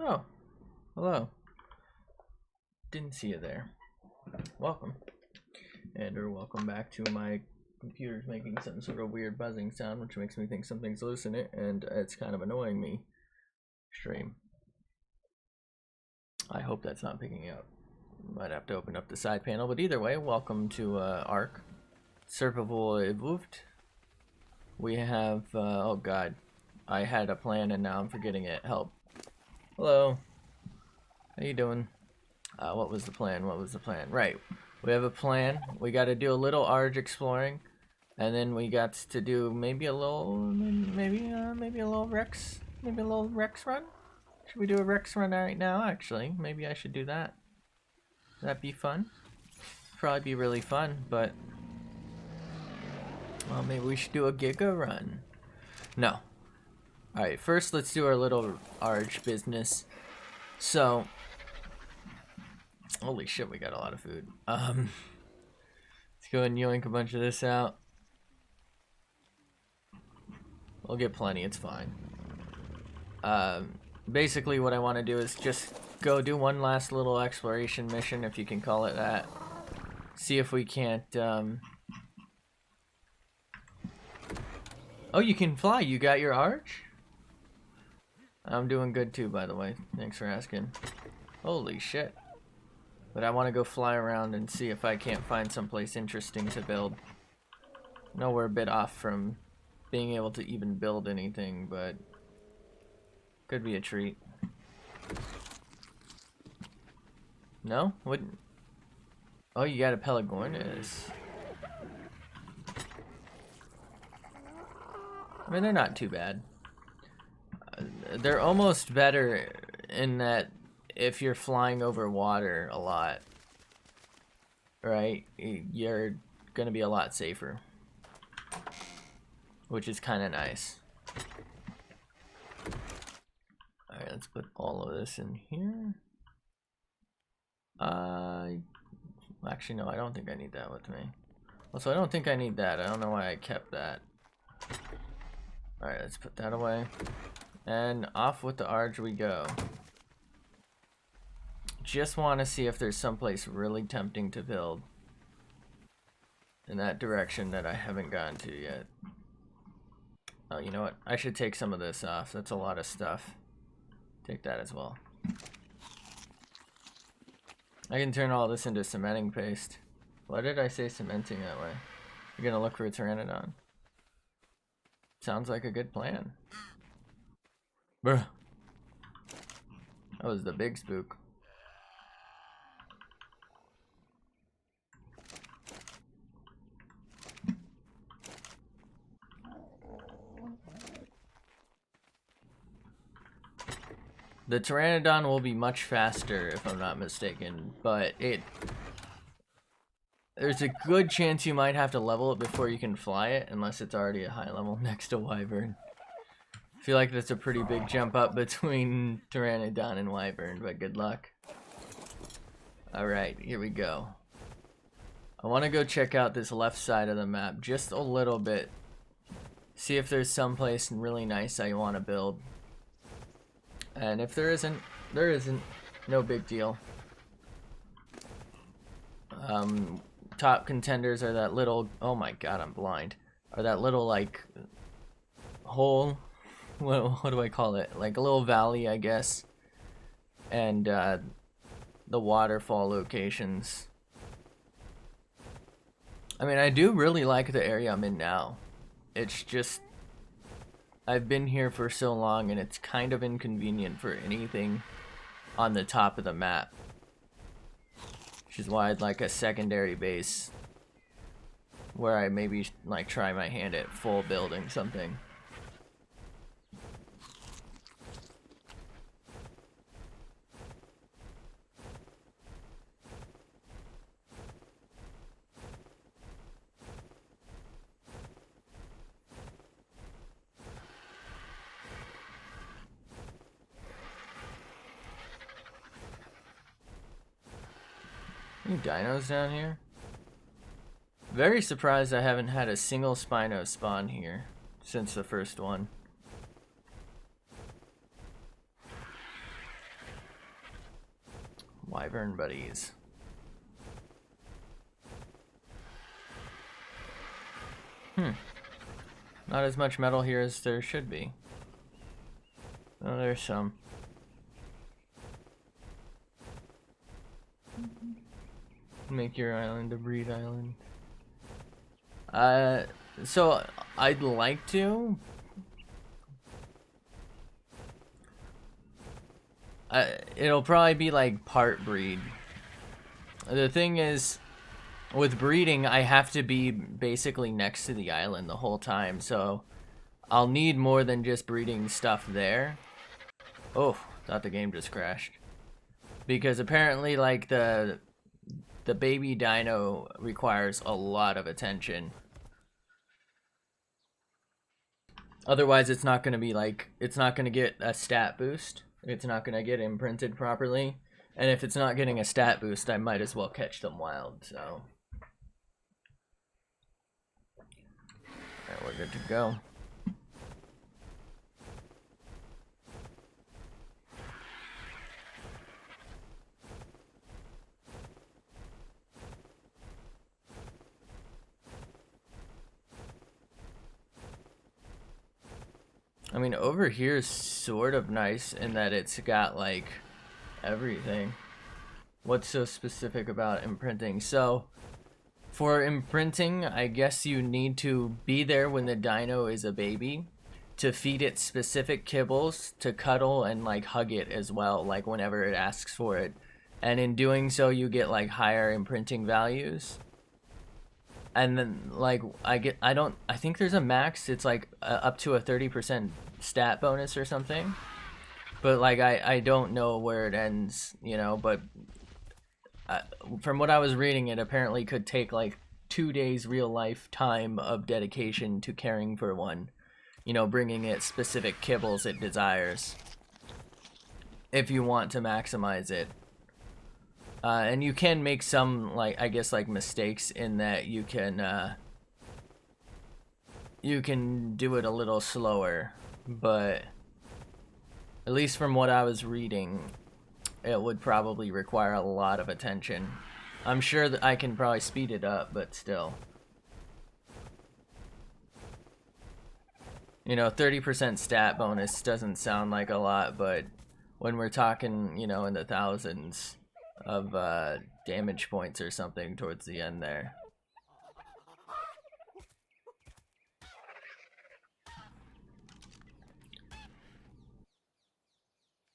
Oh, hello. Didn't see you there. Welcome. Or welcome back to my computer's making some sort of weird buzzing sound, which makes me think something's loose in it, and it's kind of annoying me. Stream. I hope that's not picking up. Might have to open up the side panel, but either way, welcome to ARK Survival Evolved. We have, oh god, I had a plan and now I'm forgetting it. Help. Hello. How you doing? What was the plan? Right. We have a plan. We got to do a little ARG exploring, and then we got to do maybe a little Rex run. Should we do a Rex run right now? Actually, maybe I should do that. That'd be fun. Probably be really fun, but well, maybe we should do a Giga run. No. All right. First, let's do our little ARG business. So. Holy shit, we got a lot of food. Let's go and yoink a bunch of this out. We'll get plenty, it's fine. Basically what I want to do is just go do one last little exploration mission, if you can call it that. See if we can't, Oh, you can fly, you got your arch? I'm doing good too, by the way. Thanks for asking. Holy shit. But I want to go fly around and see if I can't find someplace interesting to build. I know we're a bit off from being able to even build anything, but could be a treat. No? Wouldn't? Oh, you got a Pelagornis. I mean, they're not too bad. They're almost better in that if you're flying over water a lot, right, you're gonna be a lot safer, which is kind of nice. Alright, let's put all of this in here. Actually no, I don't think I need that with me. Also, I don't think I need that. I don't know why I kept that. Alright, let's put that away. And off with the ARG we go. Just want to see if there's someplace really tempting to build in that direction that I haven't gotten to yet. Oh, you know what? I should take some of this off. That's a lot of stuff. Take that as well. I can turn all this into cementing paste. Why did I say cementing that way? You're gonna look for a Pteranodon. Sounds like a good plan. Bruh. That was the big spook. The Pteranodon will be much faster if I'm not mistaken, but there's a good chance you might have to level it before you can fly it, unless it's already a high level next to Wyvern. I feel like that's a pretty big jump up between Pteranodon and Wyvern, but good luck. Alright, here we go. I want to go check out this left side of the map just a little bit. See if there's someplace really nice I want to build. And if there isn't, there isn't. No big deal. Top contenders are that little, oh my god, I'm blind. Are that little like hole, what do I call it? Like a little valley, I guess. And the waterfall locations. I mean, I do really like the area I'm in now. It's just I've been here for so long and it's kind of inconvenient for anything on the top of the map. Which is why I'd like a secondary base where I maybe like try my hand at full building something. Any dinos down here? Very surprised I haven't had a single Spino spawn here since the first one. Wyvern buddies. Not as much metal here as there should be. Oh, there's some. Make your island a breed island. So I'd like to. It'll probably be like part breed. The thing is, with breeding, I have to be basically next to the island the whole time, so I'll need more than just breeding stuff there. Oh, thought the game just crashed. Because apparently, like, the baby dino requires a lot of attention. Otherwise, it's not going to be like, it's not going to get a stat boost. It's not going to get imprinted properly. And if it's not getting a stat boost, I might as well catch them wild, so. Alright, we're good to go. I mean, over here is sort of nice in that it's got, like, everything. What's so specific about imprinting? So, for imprinting, I guess you need to be there when the dino is a baby to feed it specific kibbles, to cuddle and, like, hug it as well, like, whenever it asks for it. And in doing so, you get, like, higher imprinting values. And then, like, I think there's a max, it's like up to a 30% stat bonus or something. But, like, I don't know where it ends, you know, but from what I was reading, it apparently could take, like, 2 days real life time of dedication to caring for one. You know, bringing it specific kibbles it desires. If you want to maximize it. And you can make some, like, I guess, like, mistakes in that you can do it a little slower, but at least from what I was reading, it would probably require a lot of attention. I'm sure that I can probably speed it up, but still. You know, 30% stat bonus doesn't sound like a lot, but when we're talking, you know, in the thousands of damage points or something towards the end there.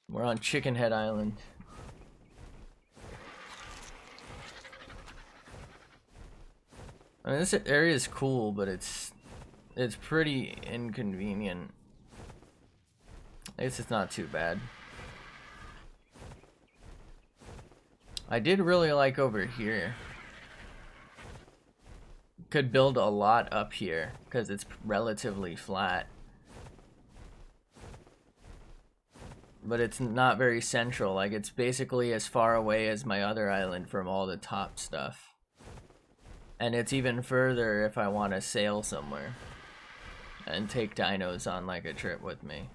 We're on Chicken Head Island. I mean, this area is cool, but it's pretty inconvenient. I guess it's not too bad. I did really like over here. Could build a lot up here because it's relatively flat. But it's not very central. Like, it's basically as far away as my other island from all the top stuff. And it's even further if I want to sail somewhere and take dinos on, like, a trip with me.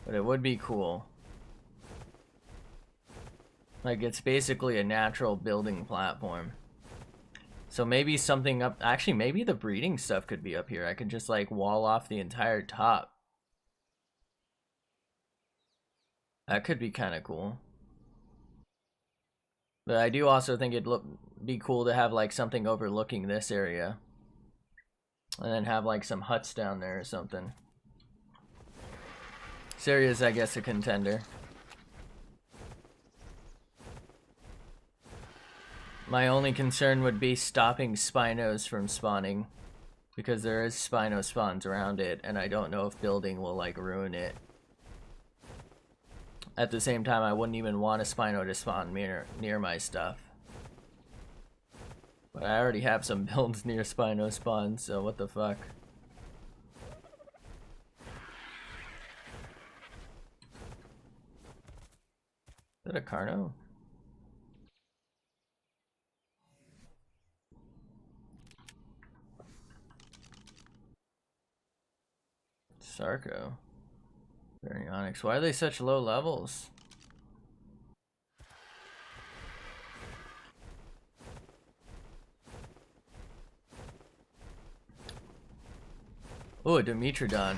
But it would be cool. Like, it's basically a natural building platform. So maybe something up... Actually, maybe the breeding stuff could be up here. I could just, like, wall off the entire top. That could be kind of cool. But I do also think it'd be cool to have, like, something overlooking this area. And then have, like, some huts down there or something. This area is, I guess, a contender. My only concern would be stopping Spinos from spawning. Because there is Spino spawns around it, and I don't know if building will, like, ruin it. At the same time, I wouldn't even want a Spino to spawn near my stuff. But I already have some builds near Spino spawns, so what the fuck. Is that a Carno? Sarco. Baryonyx. Why are they such low levels? Oh, a Dimetrodon.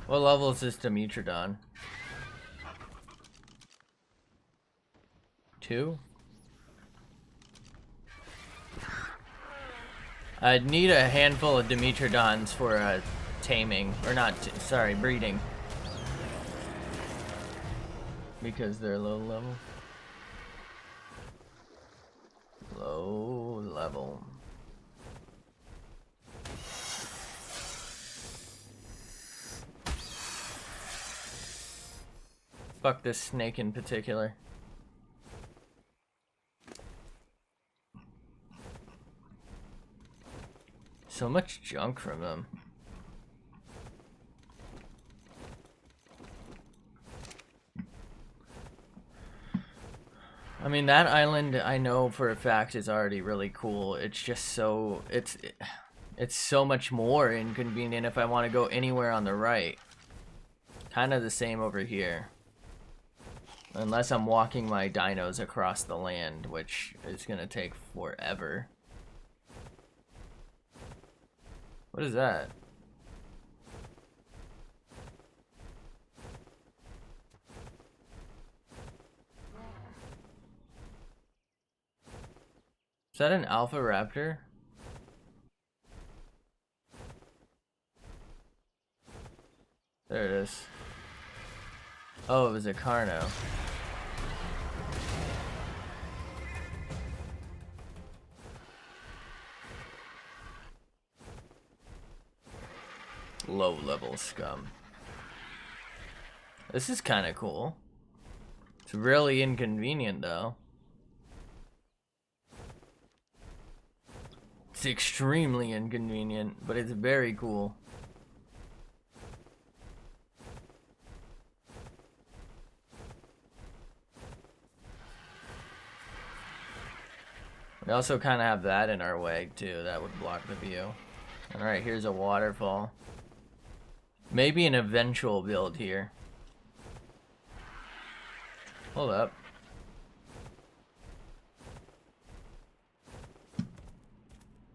What level is this Dimetrodon? 2? I'd need a handful of Dimetrodons for taming, or not, sorry, breeding. Because they're low level. Low level. Fuck this snake in particular. So much junk from them. I mean, that island I know for a fact is already really cool. It's just so it's so much more inconvenient if I want to go anywhere on the right. Kind of the same over here. Unless I'm walking my dinos across the land, which is gonna take forever. What is that? Is that an alpha raptor? There it is. Oh, it was a Carno. Low level scum. This is kind of cool. It's really inconvenient though. It's extremely inconvenient, but it's very cool. We also kind of have that in our way too. That would block the view. Alright, here's a waterfall. Maybe an eventual build here. Hold up.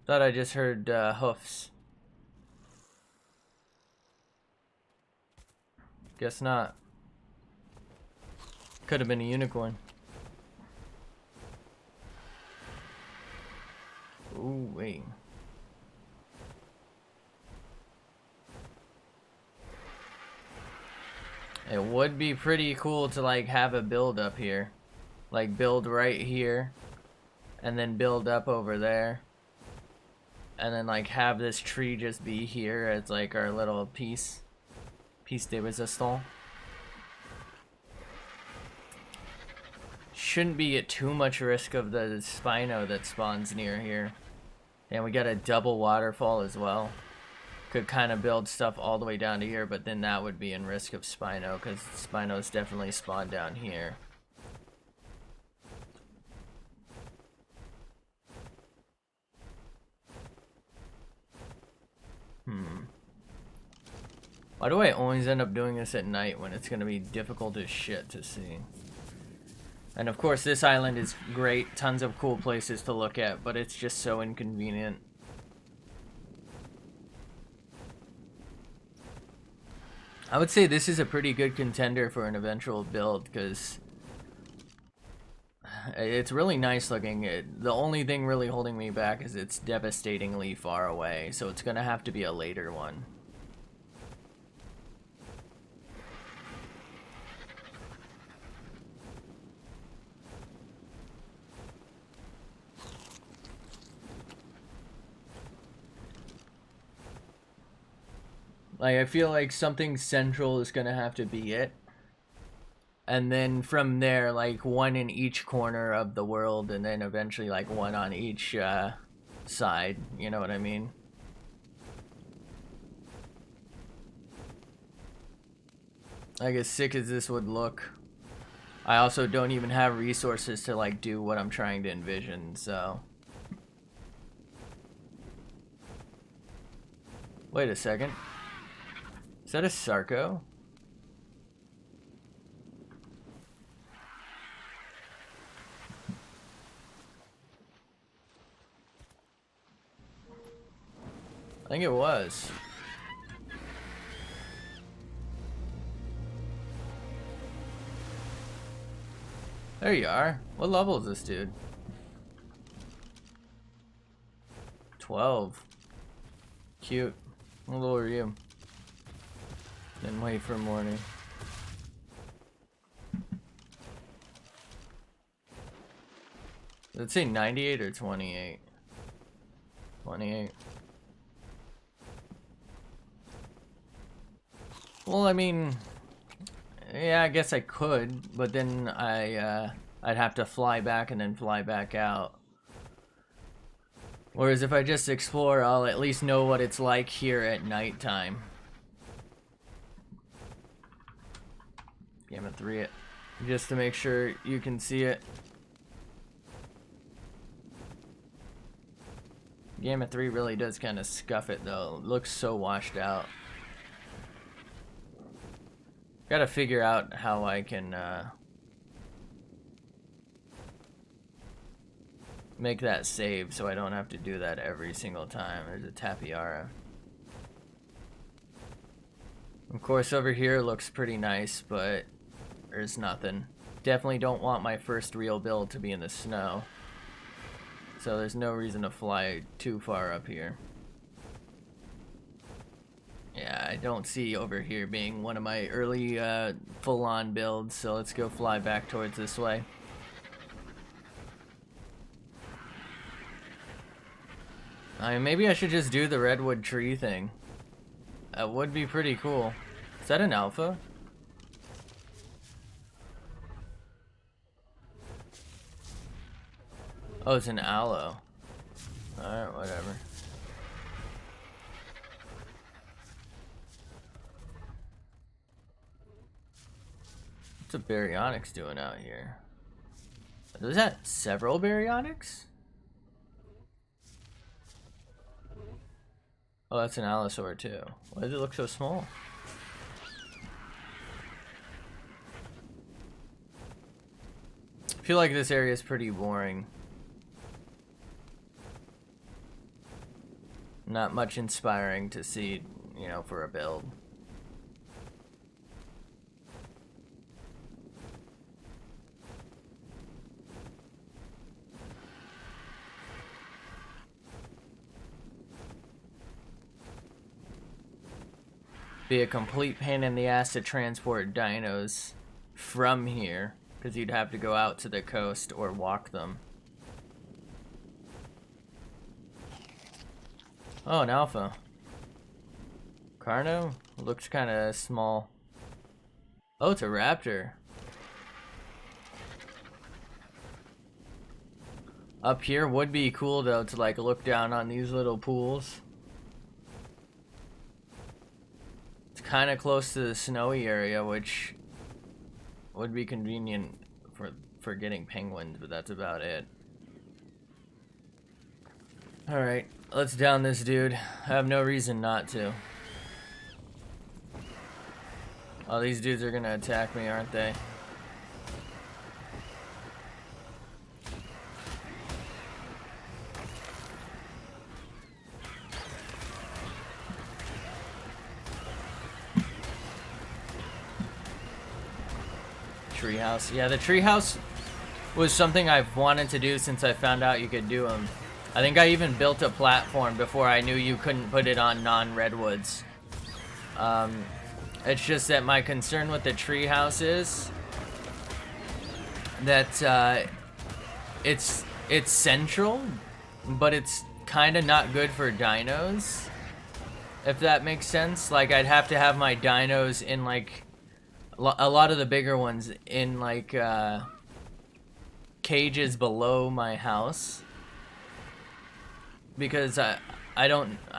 Thought I just heard hoofs. Guess not. Could have been a unicorn. Ooh, wait. It would be pretty cool to like have a build up here. Like build right here and then build up over there. And then like have this tree just be here as like our little piece de resistance. Shouldn't be at too much risk of the Spino that spawns near here. And we got a double waterfall as well. Could kind of build stuff all the way down to here, but then that would be in risk of Spino, because Spinos definitely spawn down here. Why do I always end up doing this at night when it's going to be difficult as shit to see? And of course this island is great, tons of cool places to look at, but it's just so inconvenient. I would say this is a pretty good contender for an eventual build because it's really nice looking. The only thing really holding me back is it's devastatingly far away, so it's gonna have to be a later one. Like, I feel like something central is gonna have to be it. And then from there, like, one in each corner of the world, and then eventually, like, one on each side. You know what I mean? Like, as sick as this would look, I also don't even have resources to, like, do what I'm trying to envision, so... Wait a second. Is that a Sarco? I think it was. There you are. What level is this dude? 12. Cute. What level are you? Then wait for morning. Let's say 98 or 28. 28. Well, I mean, yeah, I guess I could, but then I'd have to fly back and then fly back out. Whereas if I just explore, I'll at least know what it's like here at nighttime. Gamma 3 it, just to make sure you can see it. Gamma 3 really does kind of scuff it though. It looks so washed out. Gotta figure out how I can make that save so I don't have to do that every single time. There's a Tapiara. Of course over here looks pretty nice, but there's nothing. Definitely don't want my first real build to be in the snow. So there's no reason to fly too far up here. Yeah, I don't see over here being one of my early full-on builds, so let's go fly back towards this way. I mean, maybe I should just do the redwood tree thing. That would be pretty cool. Is that an alpha? Oh, it's an aloe. Alright, whatever. What's a baryonyx doing out here? Is that several baryonyx? Oh, that's an allosaur too. Why does it look so small? I feel like this area is pretty boring. Not much inspiring to see, you know, for a build. Be a complete pain in the ass to transport dinos from here, because you'd have to go out to the coast or walk them. Oh, an alpha. Carno? Looks kind of small. Oh, it's a raptor. Up here would be cool though to like look down on these little pools. It's kind of close to the snowy area, which would be convenient for getting penguins, but that's about it. Alright, let's down this dude. I have no reason not to. Oh, these dudes are gonna attack me, aren't they? Treehouse. Yeah, the treehouse was something I've wanted to do since I found out you could do them. I think I even built a platform before I knew you couldn't put it on non-redwoods. It's just that my concern with the treehouse is that it's central, but it's kind of not good for dinos, if that makes sense. Like, I'd have to have my dinos in like a lot of the bigger ones in like cages below my house, because I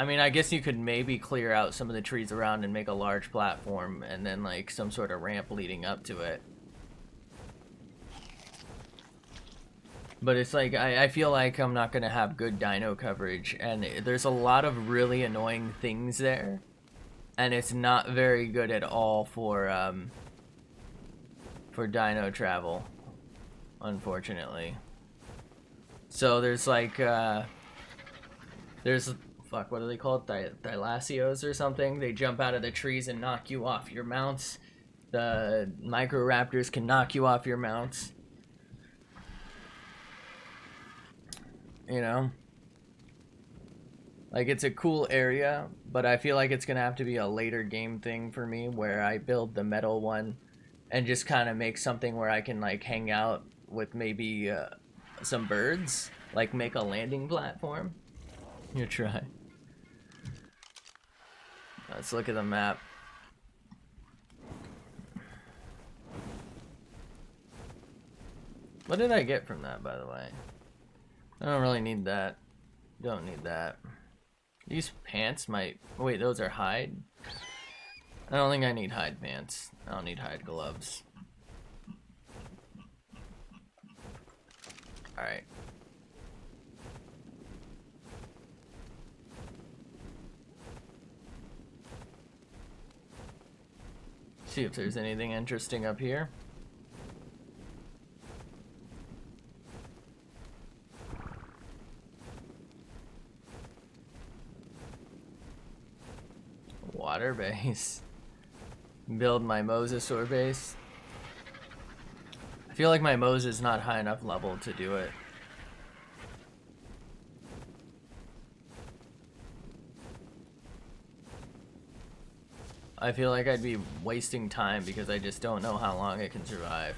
mean, I guess you could maybe clear out some of the trees around and make a large platform and then like some sort of ramp leading up to it. But it's like, I feel like I'm not gonna have good dino coverage, and there's a lot of really annoying things there, and it's not very good at all for dino travel, unfortunately. So there's like there's fuck, what do they call it? Thylacios or something? They jump out of the trees and knock you off your mounts. The microraptors can knock you off your mounts. You know? Like, it's a cool area, but I feel like it's gonna have to be a later game thing for me where I build the metal one and just kind of make something where I can, like, hang out with maybe some birds. Like, make a landing platform. You try. Let's look at the map. What did I get from that, by the way? I don't really need that. Don't need that. These pants might... Wait, those are hide? I don't think I need hide pants. I don't need hide gloves. Alright. See if there's anything interesting up here. Water base. Build my mosasaur base. I feel like my Mose is not high enough level to do it. I feel like I'd be wasting time because I just don't know how long it can survive.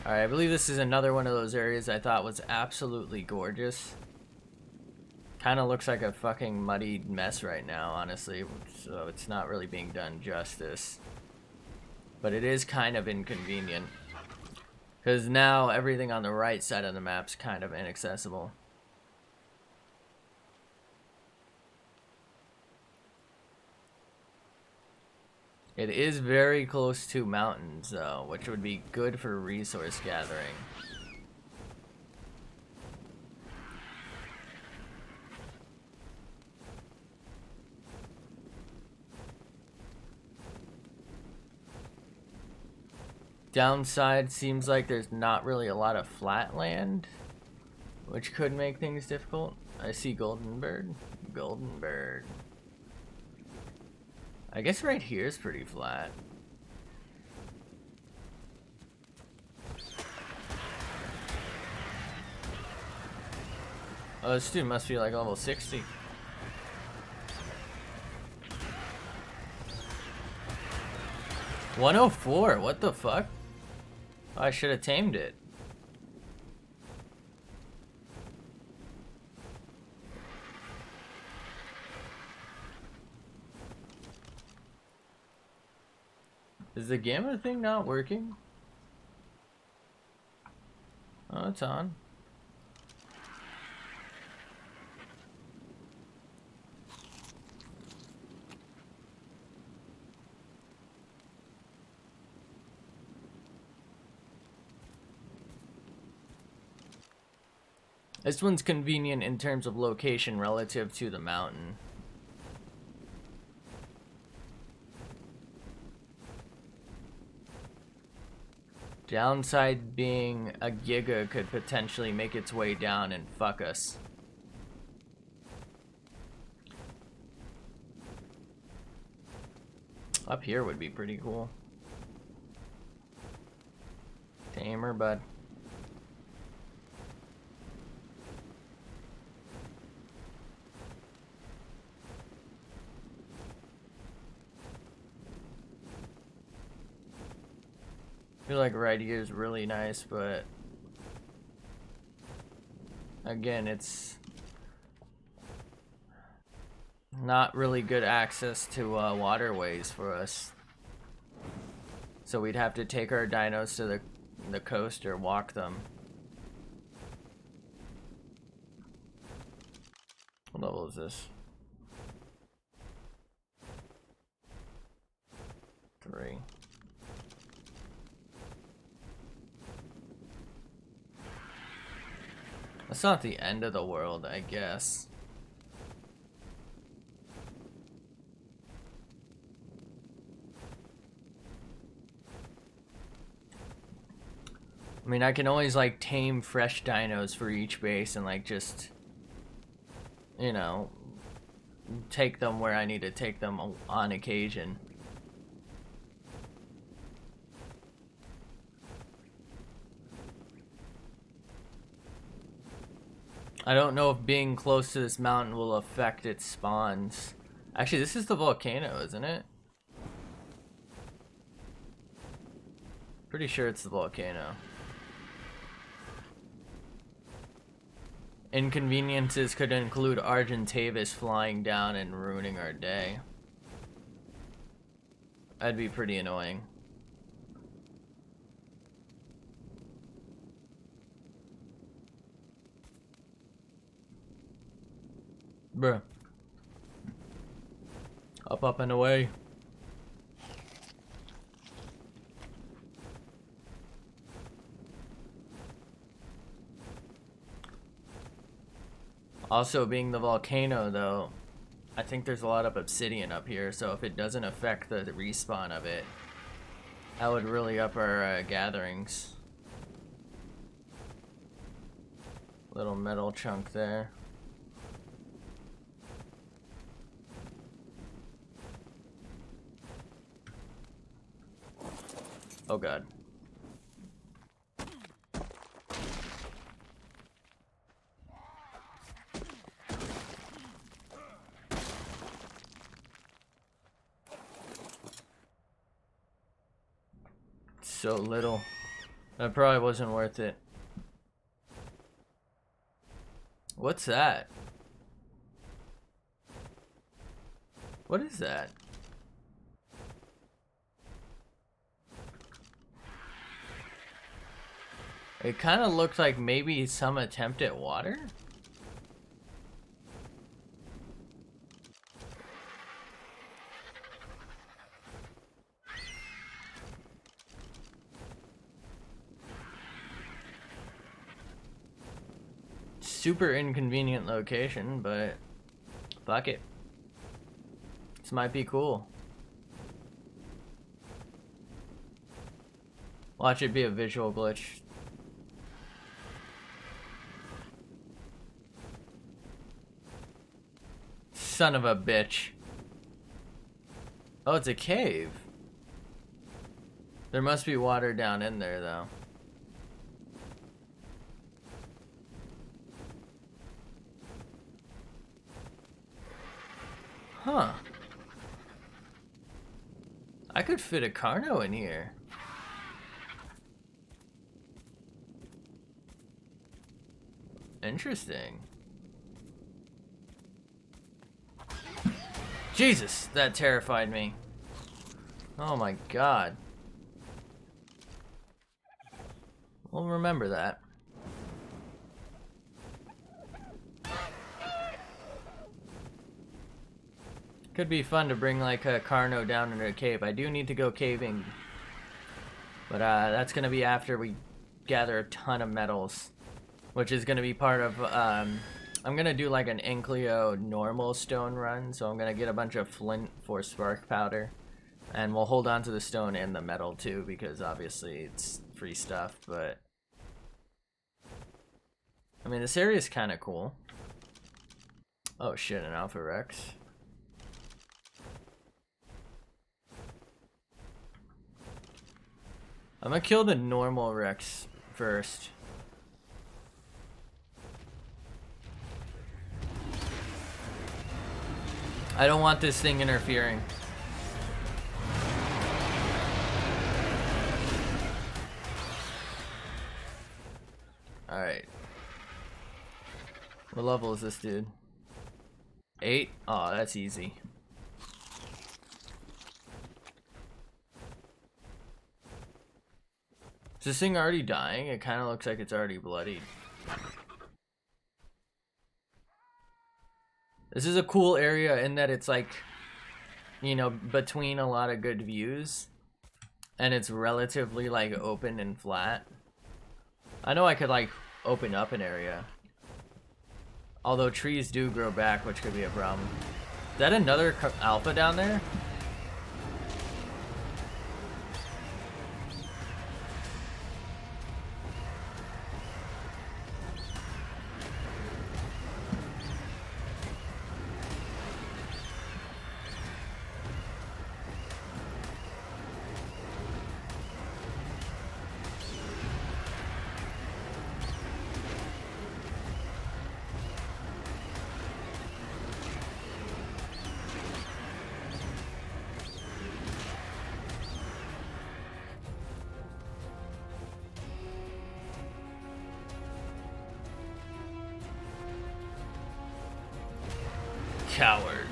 Alright, I believe this is another one of those areas I thought was absolutely gorgeous. Kind of looks like a fucking muddied mess right now, honestly, so it's not really being done justice. But it is kind of inconvenient. Because now everything on the right side of the map's kind of inaccessible. It is very close to mountains, though, which would be good for resource gathering. Downside seems like there's not really a lot of flat land, which could make things difficult. I see golden bird. Golden bird. I guess right here is pretty flat. Oh, this dude must be like level 60. $104, what the fuck? Oh, I should have tamed it. Is the gamma thing not working? Oh, it's on. This one's convenient in terms of location relative to the mountain. Downside being a Giga could potentially make its way down and fuck us. Up here would be pretty cool. Tamer, bud. I feel like right here is really nice, but again, it's not really good access to waterways for us. So we'd have to take our dinos to the coast or walk them. What level is this? 3. That's not the end of the world, I guess. I mean, I can always like tame fresh dinos for each base and like just, you know, take them where I need to take them on occasion. I don't know if being close to this mountain will affect its spawns. Actually, this is the volcano, isn't it? Pretty sure it's the volcano. Inconveniences could include Argentavis flying down and ruining our day. That'd be pretty annoying. Bruh. Up and away. Also, being the volcano, though, I think there's a lot of obsidian up here, so if it doesn't affect the respawn of it, that would really up our gatherings. Little metal chunk there. Oh god. So little. That probably wasn't worth it. What's that? What is that? It kind of looked like maybe some attempt at water? Super inconvenient location, but fuck it. This might be cool. Watch it be a visual glitch. Son of a bitch. Oh, it's a cave. There must be water down in there, though. Huh. I could fit a Carno in here. Interesting. Jesus, that terrified me. Oh my god. We'll remember that. Could be fun to bring like a Carno down into a cave. I do need to go caving. But that's gonna be after we gather a ton of metals. Which is gonna be part of I'm gonna do like an Enclio normal stone run, so I'm gonna get a bunch of flint for spark powder. And we'll hold on to the stone and the metal too, because obviously it's free stuff, but I mean this area is kinda cool. Oh shit, an Alpha Rex. I'm gonna kill the normal Rex first. I don't want this thing interfering. Alright. What level is this dude? 8? Oh, that's easy. Is this thing already dying? It kind of looks like it's already bloodied. This is a cool area in that it's like, you know, between a lot of good views. And it's relatively like open and flat. I know I could like open up an area. Although trees do grow back, which could be a problem. Is that another alpha down there? Coward.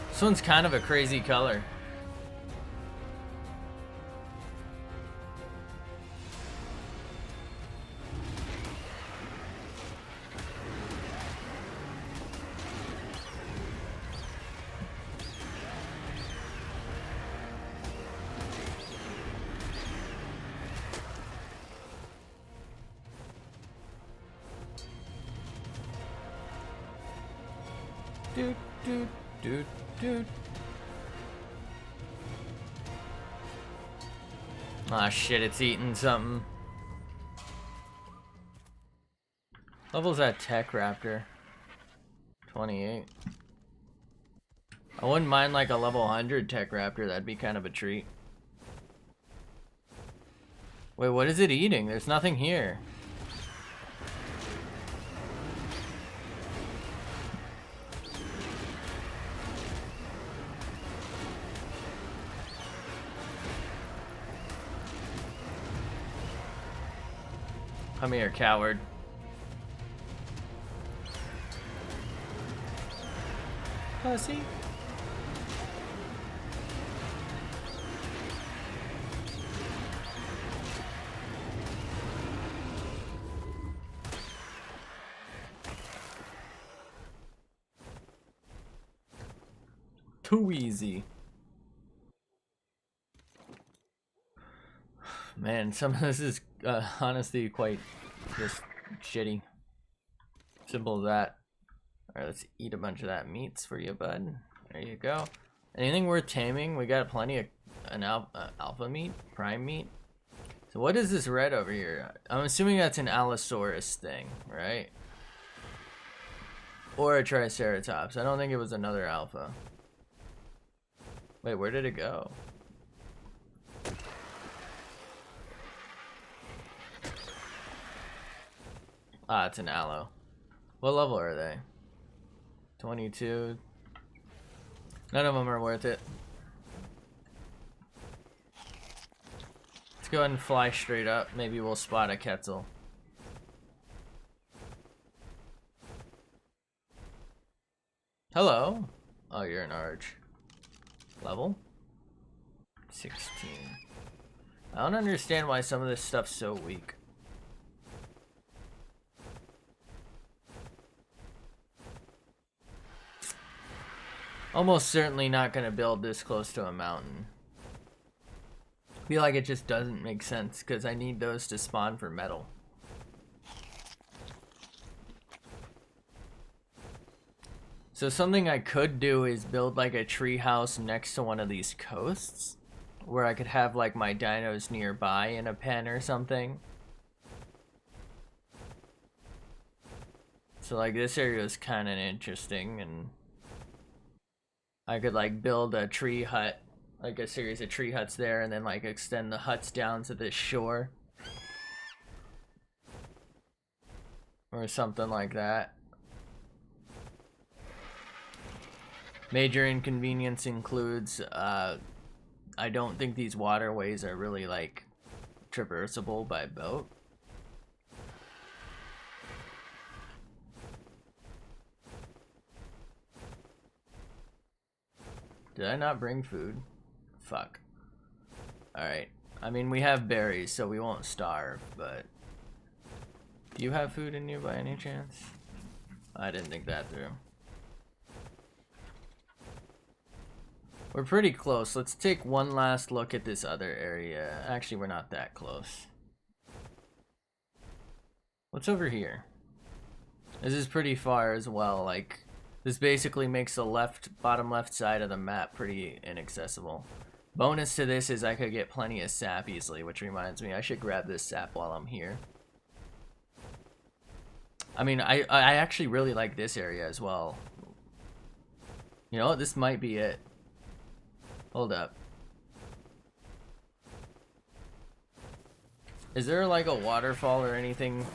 This one's kind of a crazy color. Doot, doot, doot, doot. Ah, shit, it's eating something. Level's that Tech Raptor? 28. I wouldn't mind like a level 100 Tech Raptor, that'd be kind of a treat. Wait, what is it eating? There's nothing here. Come here, coward. Pussy. Too easy. Man, some of this is honestly quite just shitty. Simple as that. Alright, let's eat a bunch of that meats for you, bud. There you go. Anything worth taming? We got plenty of an alpha meat, prime meat. So what is this red over here? I'm assuming that's an Allosaurus thing, right? Or a Triceratops. I don't think it was another alpha. Wait, where did it go? Ah, it's an Allo. What level are they? 22. None of them are worth it. Let's go ahead and fly straight up. Maybe we'll spot a Quetzal. Hello. Oh, you're an Arch. Level? 16. I don't understand why some of this stuff's so weak. Almost certainly not gonna build this close to a mountain. I feel like it just doesn't make sense because I need those to spawn for metal. So something I could do is build like a tree house next to one of these coasts where I could have like my dinos nearby in a pen or something. So like this area is kind of interesting, and I could like build a tree hut, like a series of tree huts there, and then like extend the huts down to this shore. Or something like that. Major inconvenience includes, I don't think these waterways are really like traversable by boat. Did I not bring food? Fuck. Alright. I mean, we have berries, so we won't starve, but... Do you have food in you by any chance? I didn't think that through. We're pretty close. Let's take one last look at this other area. Actually, we're not that close. What's over here? This is pretty far as well. Like, this basically makes the bottom left side of the map pretty inaccessible. Bonus to this is I could get plenty of sap easily, which reminds me I should grab this sap while I'm here. I mean, I actually really like this area as well. You know what? This might be it. Hold up. Is there like a waterfall or anything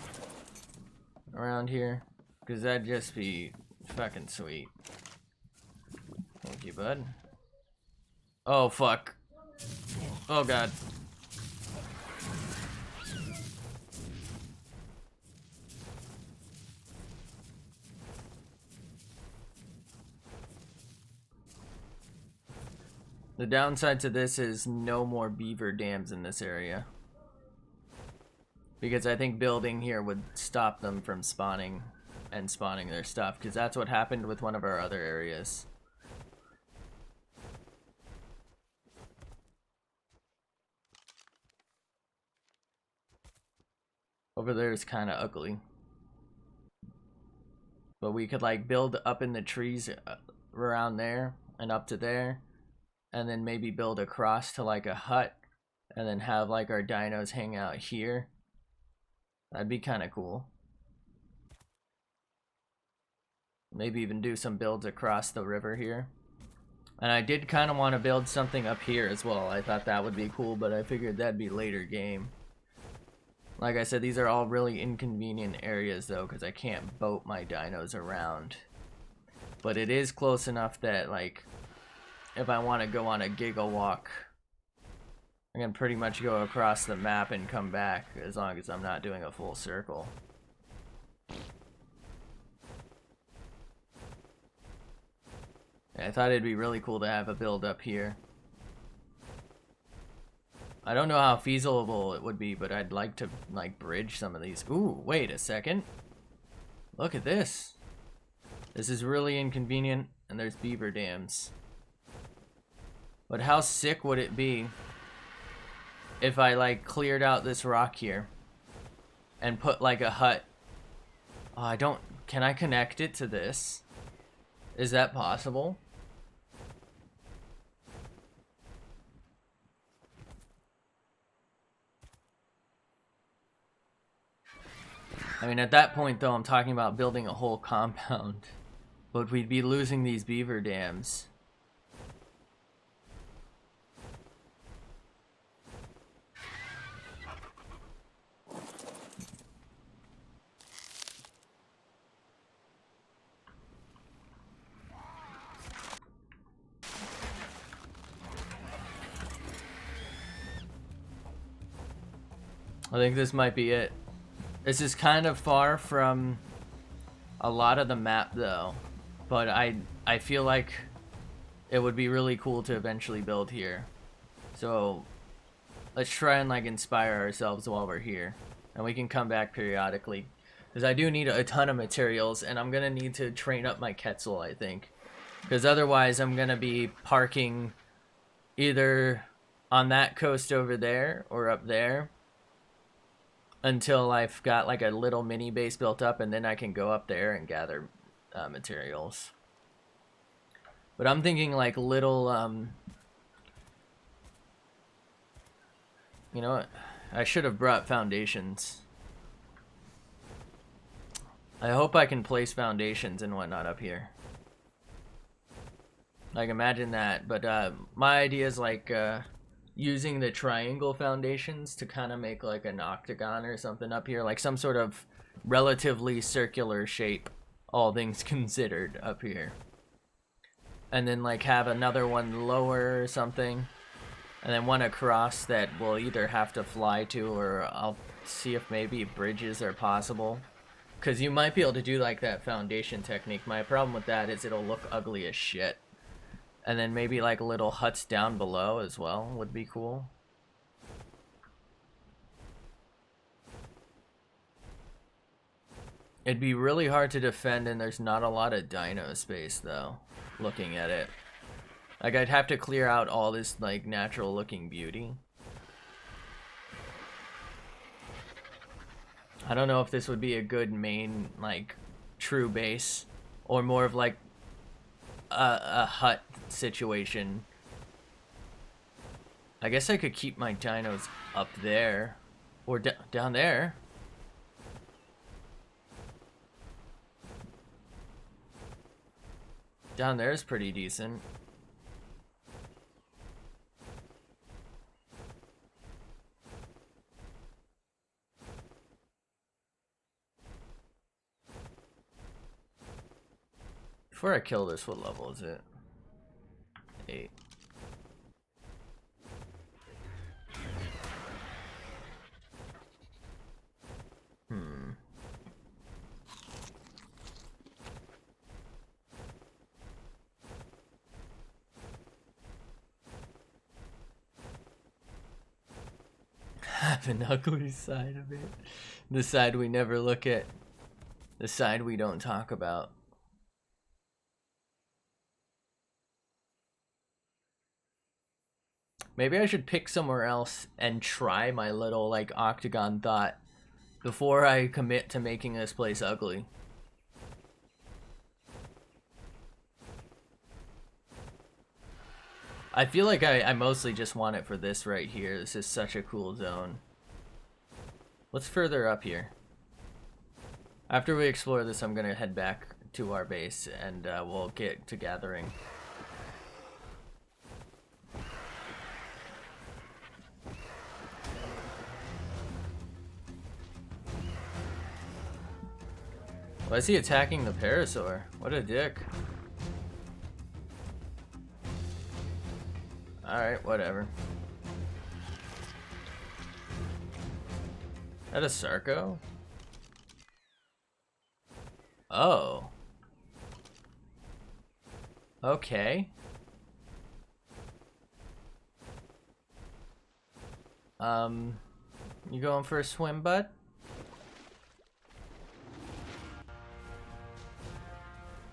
around here? Because that'd just be fucking sweet. Thank you, bud. Oh, fuck. Oh, God. The downside to this is no more beaver dams in this area. Because I think building here would stop them from spawning and spawning their stuff. Because that's what happened with one of our other areas. Over there is kind of ugly. But we could like build up in the trees around there and up to there. And then maybe build across to like a hut. And then have like our dinos hang out here. That'd be kind of cool. Maybe even do some builds across the river here. And I did kind of want to build something up here as well. I thought that would be cool, but I figured that'd be later game. Like I said, these are all really inconvenient areas though, because I can't boat my dinos around. But it is close enough that like, if I want to go on a giga walk, I can pretty much go across the map and come back as long as I'm not doing a full circle. I thought it'd be really cool to have a build up here. I don't know how feasible it would be, but I'd like to like bridge some of these. Ooh, wait a second. Look at this. This is really inconvenient, and there's beaver dams. But how sick would it be if I like cleared out this rock here and put like a hut? Oh, can I connect it to this? Is that possible? I mean, at that point though, I'm talking about building a whole compound, but we'd be losing these beaver dams. I think this might be it. This is kind of far from a lot of the map though, but I feel like it would be really cool to eventually build here. So let's try and like inspire ourselves while we're here, and we can come back periodically, because I do need a ton of materials, and I'm gonna need to train up my Quetzal, I think, because otherwise I'm gonna be parking either on that coast over there or up there until I've got like a little mini base built up, and then I can go up there and gather materials. But I'm thinking like little, you know what? I should have brought foundations. I hope I can place foundations and whatnot up here. Like imagine that, but my idea is like using the triangle foundations to kind of make like an octagon or something up here, like some sort of relatively circular shape, all things considered, up here. And then like have another one lower or something, and then one across that we'll either have to fly to, or I'll see if maybe bridges are possible. Because you might be able to do like that foundation technique. My problem with that is it'll look ugly as shit. And then maybe like little huts down below as well would be cool. It'd be really hard to defend, and there's not a lot of dino space though, looking at it. Like I'd have to clear out all this like natural looking beauty. I don't know if this would be a good main like true base, or more of like a hut situation. I guess I could keep my dinos up there, or down there. Down there is pretty decent. Before I kill this, what level is it? 8. have an ugly side of it. The side we never look at. The side we don't talk about. Maybe I should pick somewhere else and try my little, like, octagon thought before I commit to making this place ugly. I feel like I mostly just want it for this right here. This is such a cool zone. What's further up here? After we explore this, I'm gonna head back to our base and we'll get to gathering. Why is he attacking the parasaur? What a dick. Alright, whatever. That a Sarco? Oh. Okay. You going for a swim, bud?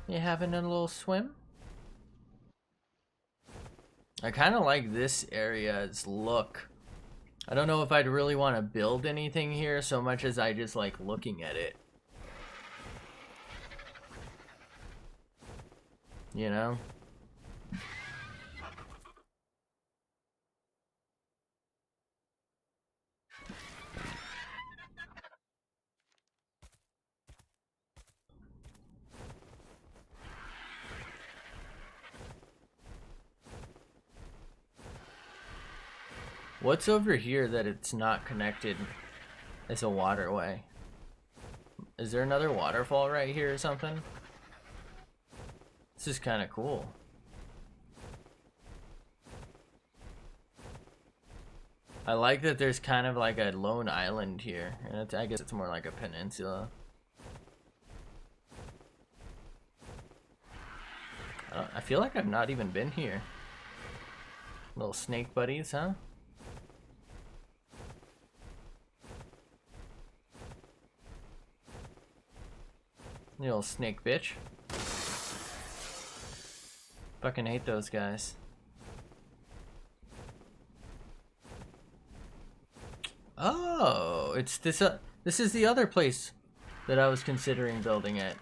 You having a little swim? I kind of like this area's look. I don't know if I'd really want to build anything here so much as I just like looking at it. You know? What's over here that it's not connected as a waterway? Is there another waterfall right here or something? This is kind of cool. I like that there's kind of like a lone island here. And I guess it's more like a peninsula. I feel like I've not even been here. Little snake buddies, huh? You little snake bitch. Fucking hate those guys. Oh, it's this. This is the other place that I was considering building at.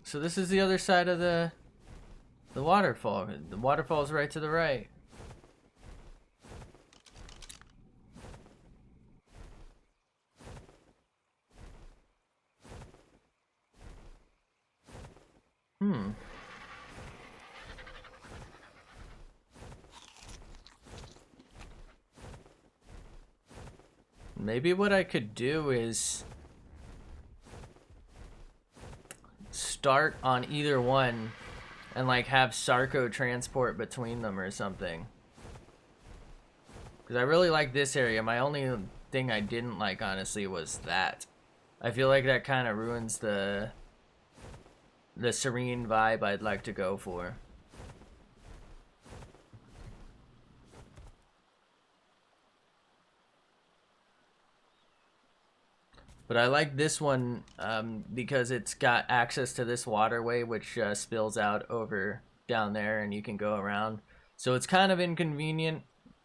So this is the other side of the waterfall. The waterfall's right to the right. Maybe what I could do is start on either one and like have Sarco transport between them or something. Because I really like this area. My only thing I didn't like, honestly, was that. I feel like that kind of ruins the serene vibe I'd like to go for. But I like this one because it's got access to this waterway, which spills out over down there, and you can go around. So it's kind of inconvenient,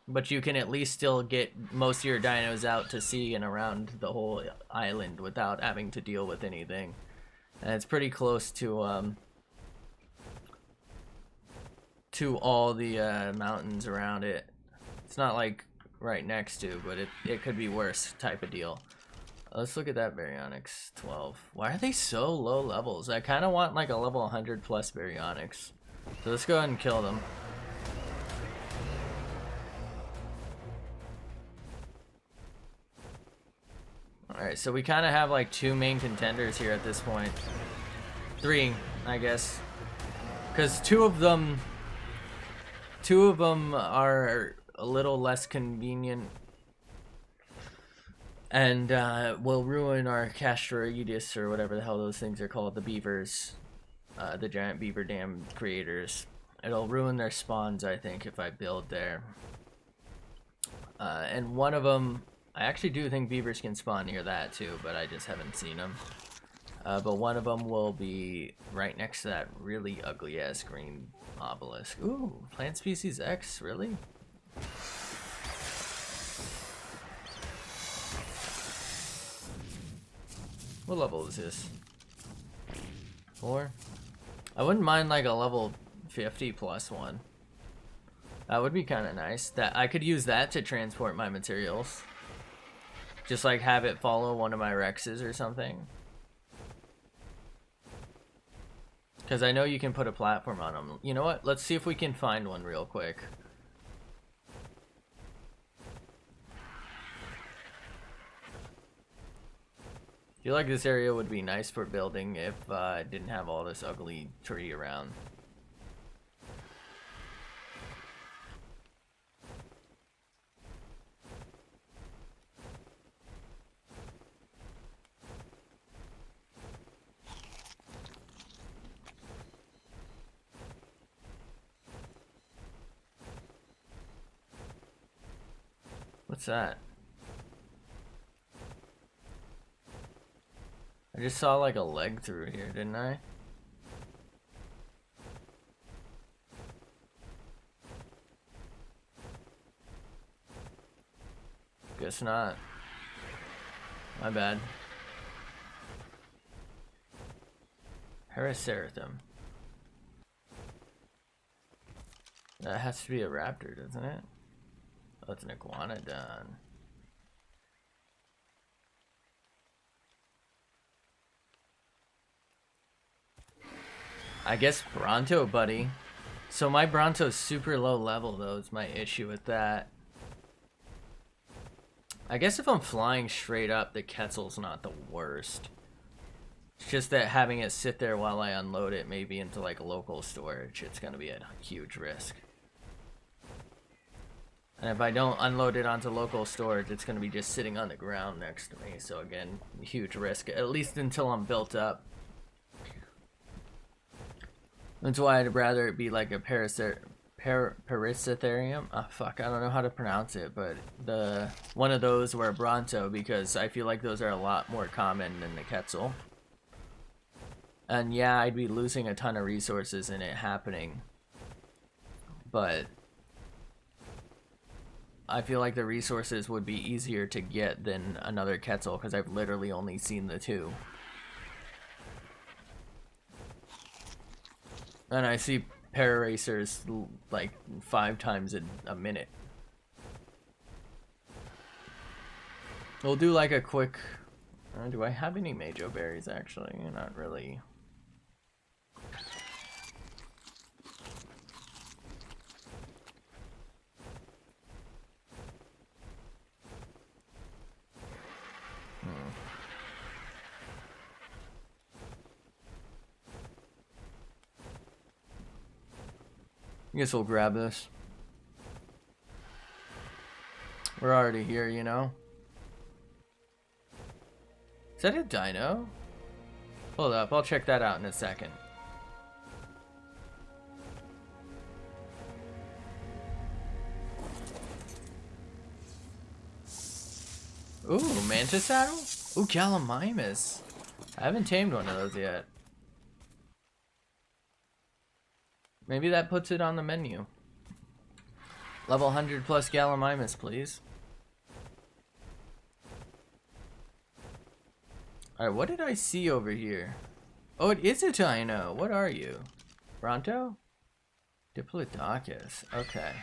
but you can at least still get most of your dinos out to sea and around the whole island without having to deal with anything. And it's pretty close to all the mountains around it. It's not like right next to, but it could be worse type of deal. Let's look at that Baryonyx 12. Why are they so low levels? I kind of want like a level 100 plus Baryonyx. So let's go ahead and kill them. Alright, so we kind of have like two main contenders here at this point. Three, I guess. Because two of them are a little less convenient and will ruin our Castroidus, or whatever the hell those things are called, the beavers, the giant beaver dam creators. It'll ruin their spawns, I think, if I build there. And one of them, I actually do think beavers can spawn near that too, but I just haven't seen them. But one of them will be right next to that really ugly ass green obelisk. Ooh, plant species X, really? What level is this? 4? I wouldn't mind like a level 50 plus one. That would be kind of nice. That I could use that to transport my materials. Just like have it follow one of my Rexes or something. Because I know you can put a platform on them. You know what? Let's see if we can find one real quick. I feel like this area would be nice for building if it didn't have all this ugly tree around. What's that? I just saw like a leg through here, didn't I? Guess not. My bad. Paracerathum. That has to be a raptor, doesn't it? Oh, it's an iguanodon. I guess Bronto, buddy. So my Bronto's super low level, though, is my issue with that. I guess if I'm flying straight up, the Quetzal's not the worst. It's just that having it sit there while I unload it, maybe into like local storage, it's gonna be a huge risk. And if I don't unload it onto local storage, it's gonna be just sitting on the ground next to me. So again, huge risk, at least until I'm built up. That's why I'd rather it be like a Paraceratherium. Oh fuck, I don't know how to pronounce it, but one of those were a Bronto, because I feel like those are a lot more common than the Quetzal. And yeah, I'd be losing a ton of resources in it happening, but I feel like the resources would be easier to get than another Quetzal, because I've literally only seen the two. And I see Pararacers like 5 times a minute. We'll do like a quick... do I have any Majo berries actually? Not really. I guess we'll grab this. We're already here, you know? Is that a dino? Hold up, I'll check that out in a second. Ooh, Mantis Saddle? Ooh, Gallimimus. I haven't tamed one of those yet. Maybe that puts it on the menu. Level 100 plus Gallimimus, please. Alright, what did I see over here? Oh, it is a dino. What are you? Bronto? Diplodocus. Okay.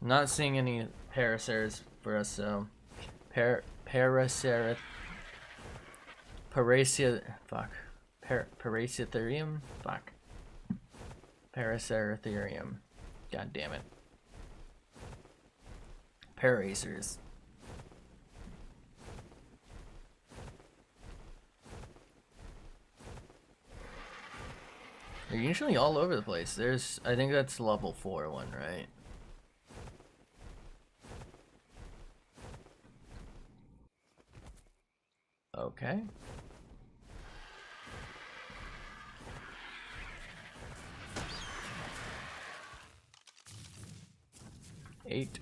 Not seeing any Paracers for us, so Paraceratherium. Fuck. Paraceratherium. God damn it. Paracers. They're usually all over the place. There's, I think that's level 4 one, right? Okay. Eight.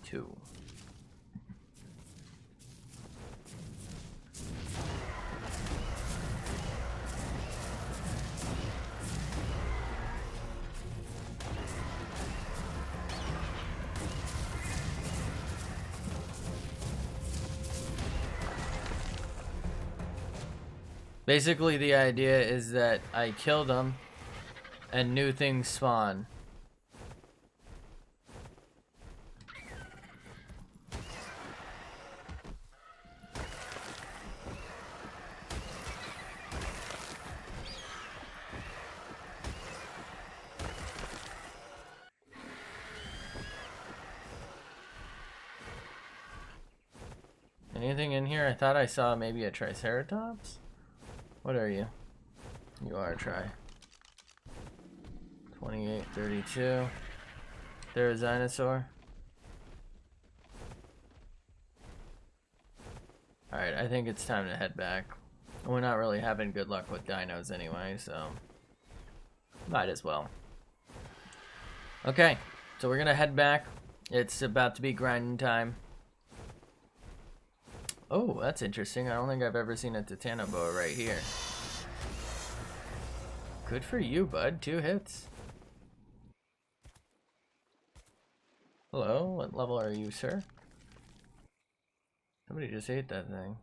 2. Basically, the idea is that I kill them and new things spawn. Anything in here? I thought I saw maybe a Triceratops? What are you? You are a Tri. 2832. There's a dinosaur. Alright, I think it's time to head back. We're not really having good luck with dinos anyway, so might as well. Okay, so we're gonna head back. It's about to be grinding time. Oh, that's interesting. I don't think I've ever seen a Titanoboa right here. Good for you, bud. 2 hits. Hello, what level are you, sir? Somebody just ate that thing.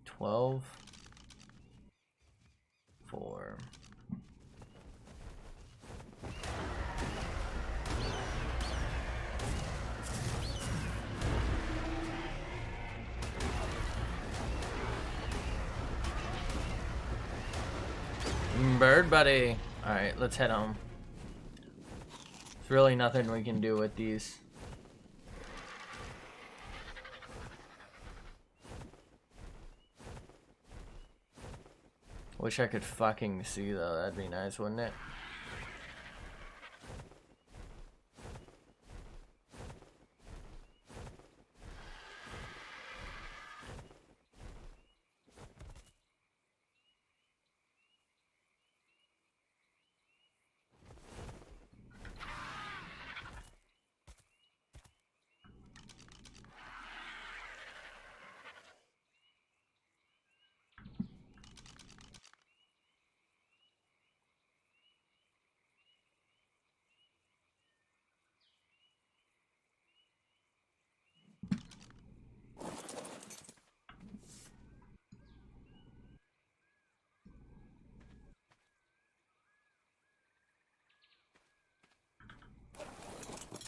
$12. 4. Bird buddy. Alright, let's head home. There's really nothing we can do with these. Wish I could fucking see though, that'd be nice, wouldn't it?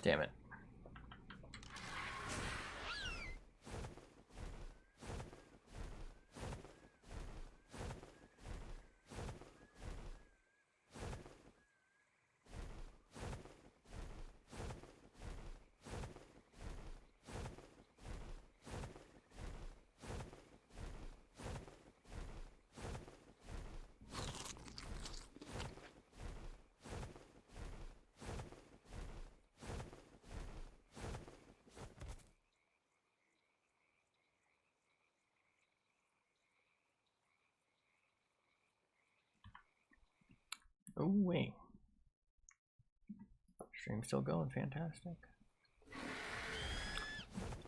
Damn it. Oh wait. Stream's still going, fantastic.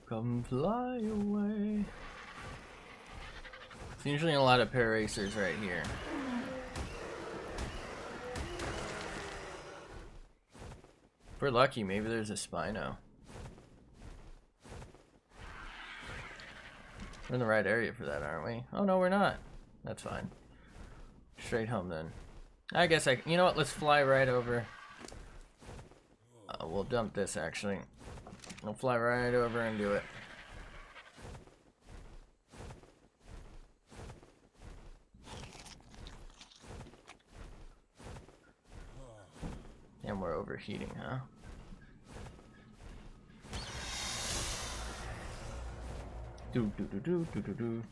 Come fly away. It's usually a lot of pararacers right here. If we're lucky, maybe there's a Spino. We're in the right area for that, aren't we? Oh no, we're not. That's fine. Straight home then. I guess you know what, let's fly right over. We'll dump this actually. We'll fly right over and do it. And we're overheating, huh? Do do do do do do do.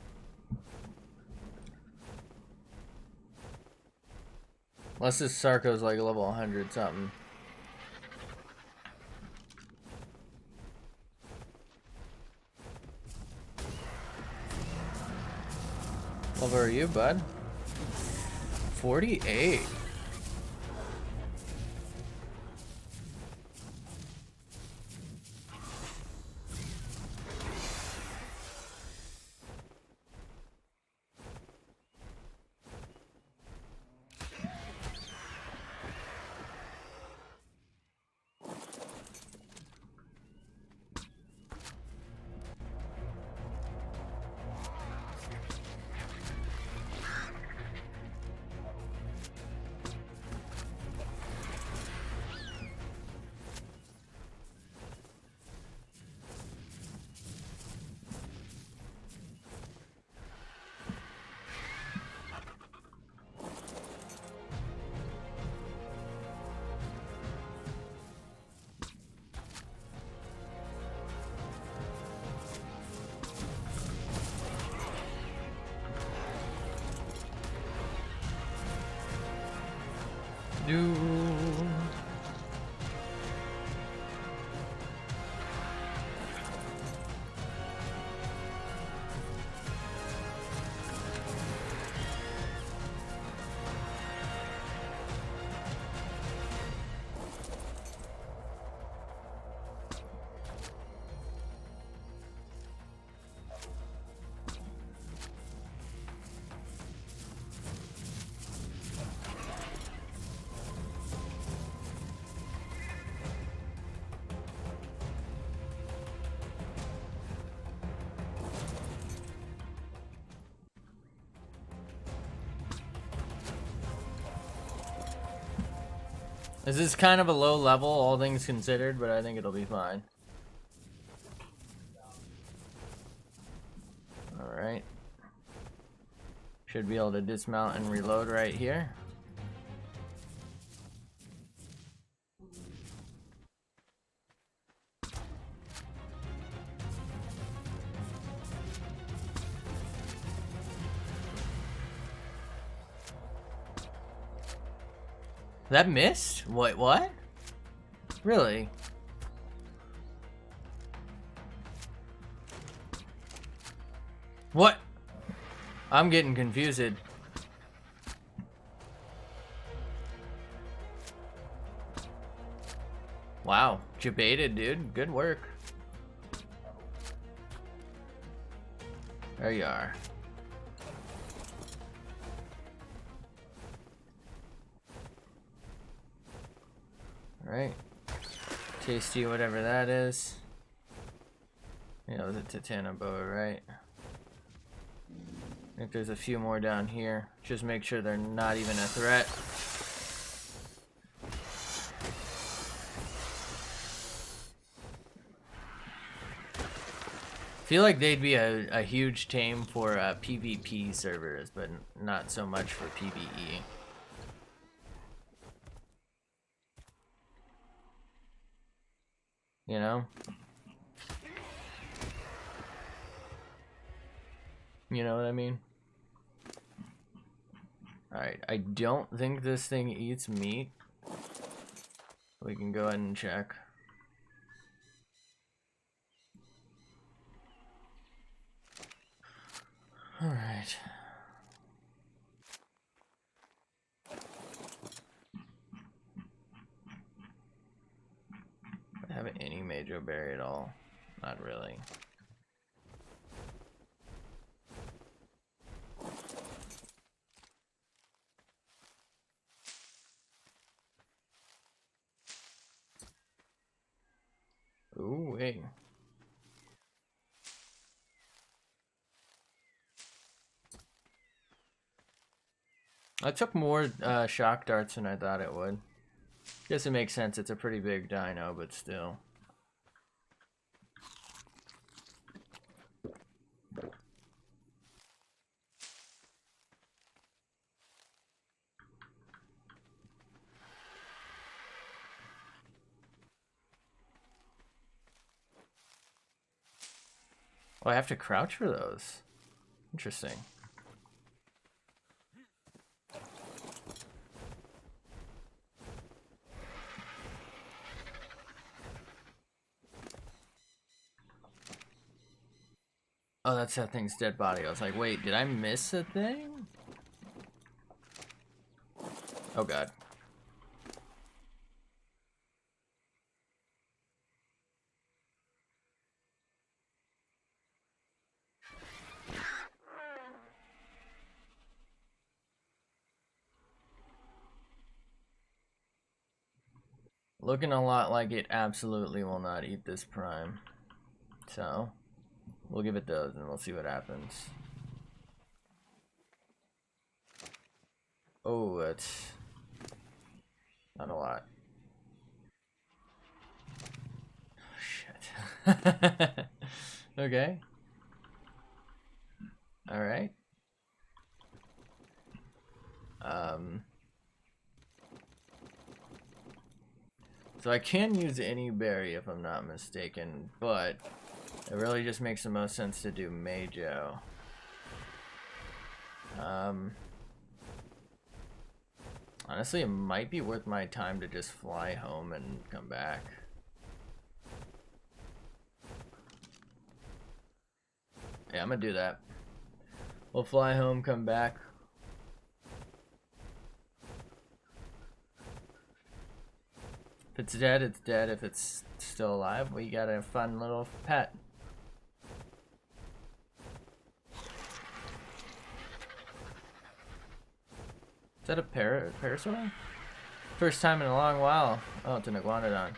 Unless this Sarco's like level 100 something. What level are you, bud? 48. Do. This is kind of a low level, all things considered, but I think it'll be fine. Alright. Should be able to dismount and reload right here. That missed? What? Really? What? I'm getting confused. Wow, jebaited, dude. Good work. There you are. Right. Tasty, whatever that is. Yeah, it was a Titanoboa, right? I think there's a few more down here. Just make sure they're not even a threat. I feel like they'd be a huge tame for PvP servers, but not so much for PvE. You know? You know what I mean? Alright, I don't think this thing eats meat. We can go ahead and check. Alright. I haven't any Major Berry at all. Not really. Ooh, wait. I took more shock darts than I thought it would. Guess it makes sense. It's a pretty big dino, but still. Oh, I have to crouch for those. Interesting. Oh, that's that thing's dead body. I was like, wait, did I miss a thing? Oh god. Looking a lot like it absolutely will not eat this prime. So, we'll give it those and we'll see what happens. Oh, that's not a lot. Oh, shit. Okay. Alright. So I can use any berry if I'm not mistaken, but it really just makes the most sense to do Majo. Honestly, it might be worth my time to just fly home and come back. Yeah, I'm gonna do that. We'll fly home, come back. If it's dead, it's dead. If it's still alive, we got a fun little pet. Is that a parasaur? First time in a long while. Oh, it's an iguanodon.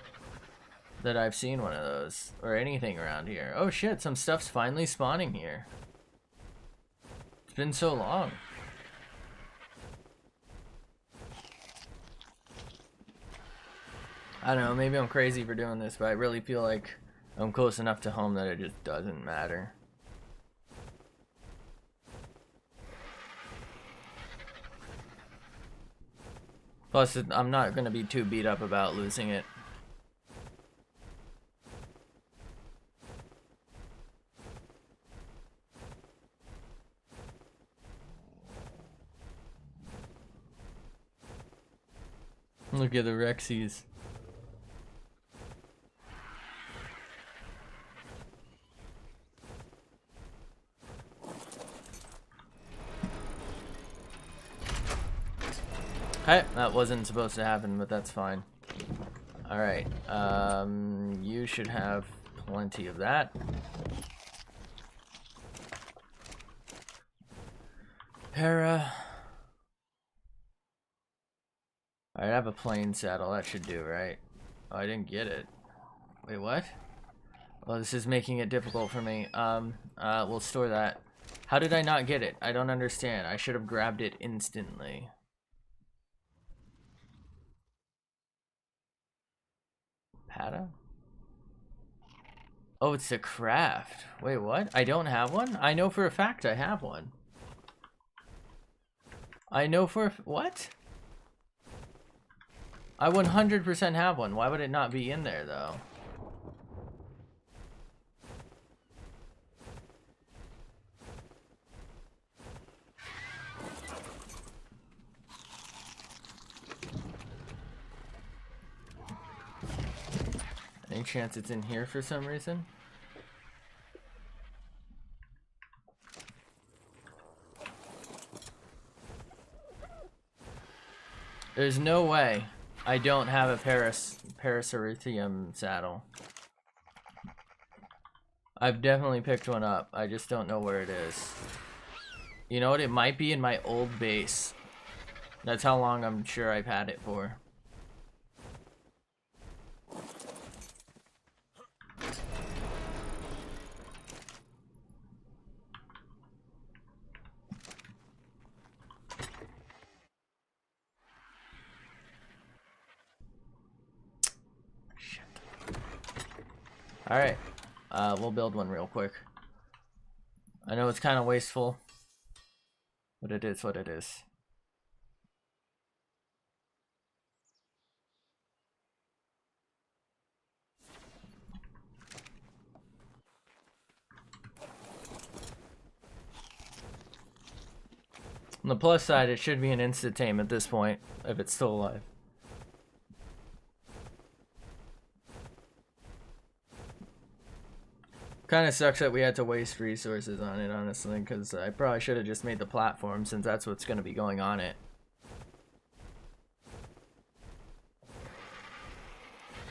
That I've seen one of those. Or anything around here. Oh shit, some stuff's finally spawning here. It's been so long. I don't know, maybe I'm crazy for doing this, but I really feel like I'm close enough to home that it just doesn't matter. Plus, I'm not going to be too beat up about losing it. Look at the Rexies. Hey, that wasn't supposed to happen, but that's fine. Alright, you should have plenty of that. Para. I have a plain saddle, that should do, right? Oh, I didn't get it. Wait, what? Well, this is making it difficult for me. We'll store that. How did I not get it? I don't understand. I should have grabbed it instantly. Pata? Oh, it's a craft. Wait, what? I don't have one? I know for a fact I have one. I know for what? I 100% have one. Why would it not be in there, though? Any chance it's in here for some reason? There's no way I don't have a Parasaurithrium saddle. I've definitely picked one up. I just don't know where it is. You know what? It might be in my old base. That's how long I'm sure I've had it for. Alright, we'll build one real quick. I know it's kind of wasteful, but it is what it is. On the plus side, it should be an instant tame at this point, if it's still alive. Kind of sucks that we had to waste resources on it, honestly, because I probably should have just made the platform, since that's what's going to be going on it.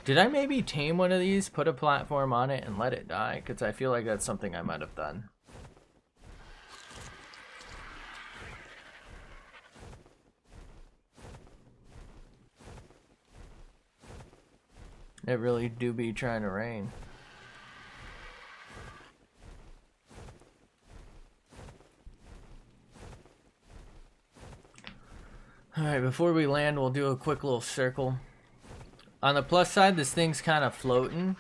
Did I maybe tame one of these, put a platform on it, and let it die? Because I feel like that's something I might have done. It really do be trying to rain. Alright, before we land, we'll do a quick little circle. On the plus side, this thing's kind of floating.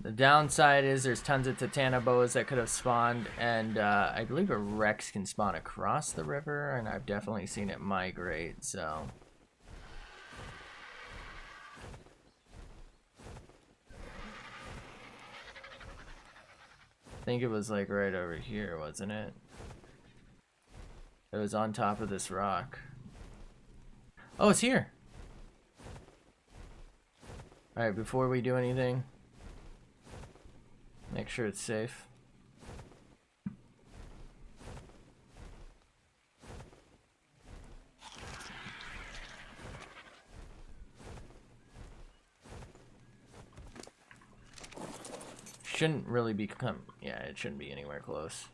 The downside is there's tons of Titanoboas that could have spawned, and I believe a Rex can spawn across the river, and I've definitely seen it migrate, so... I think it was like right over here, wasn't it? It was on top of this rock. Oh, it's here! Alright, before we do anything, make sure it's safe. Shouldn't really become, yeah, it shouldn't be anywhere close.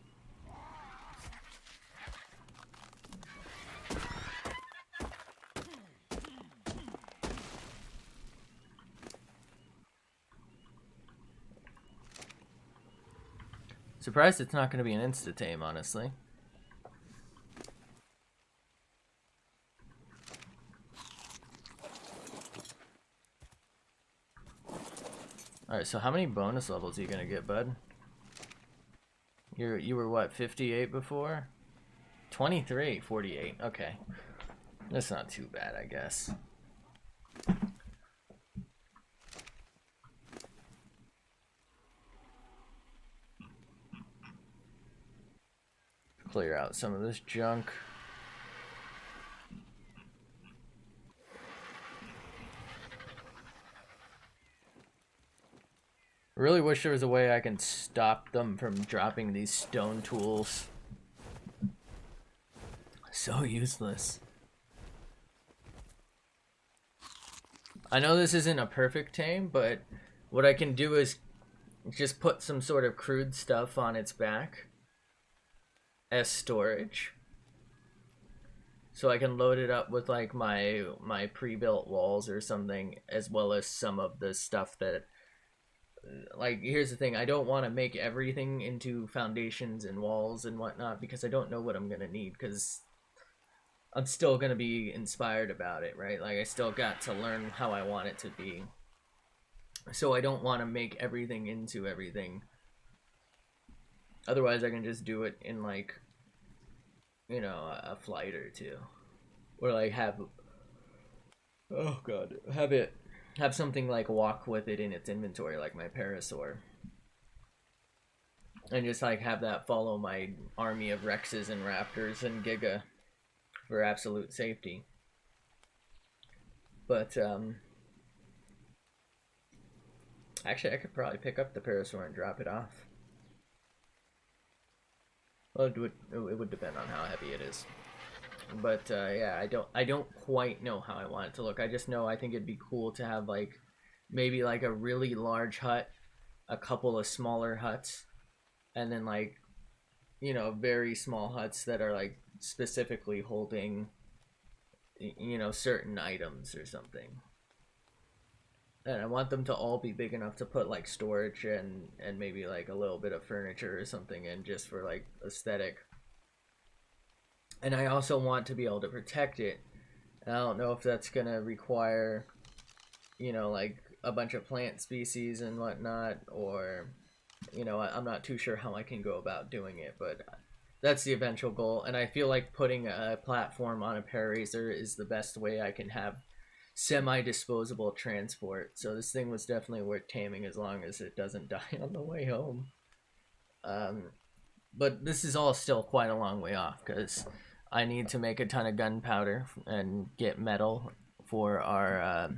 Surprised it's not going to be an insta-tame, honestly. Alright, so how many bonus levels are you going to get, bud? You were what, 58 before? 23, 48, okay. That's not too bad, I guess. Clear out some of this junk. I really wish there was a way I can stop them from dropping these stone tools. So useless. I know this isn't a perfect tame, but what I can do is just put some sort of crude stuff on its back as storage, so I can load it up with like my pre-built walls or something, as well as some of the stuff that, like, here's the thing, I don't want to make everything into foundations and walls and whatnot, because I don't know what I'm gonna need, because I'm still gonna be inspired about it, right? Like, I still got to learn how I want it to be, so I don't want to make everything into everything. Otherwise, I can just do it in, like, you know, a flight or two. Or, like, have... Oh, God. Have something, like, walk with it in its inventory, like my Parasaur. And just, like, have that follow my army of Rexes and Raptors and Giga for absolute safety. But, actually, I could probably pick up the Parasaur and drop it off. Well, it would depend on how heavy it is, but yeah, I don't quite know how I want it to look. I just know I think it'd be cool to have, like, maybe like a really large hut, a couple of smaller huts, and then, like, you know, very small huts that are like specifically holding, you know, certain items or something. And I want them to all be big enough to put, like, storage and maybe, like, a little bit of furniture or something in, just for, like, aesthetic. And I also want to be able to protect it. And I don't know if that's going to require, you know, like, a bunch of plant species and whatnot, or, you know, I'm not too sure how I can go about doing it, but that's the eventual goal. And I feel like putting a platform on a Pararacer is the best way I can have semi-disposable transport. So this thing was definitely worth taming, as long as it doesn't die on the way home. But this is all still quite a long way off, because I need to make a ton of gunpowder and get metal for our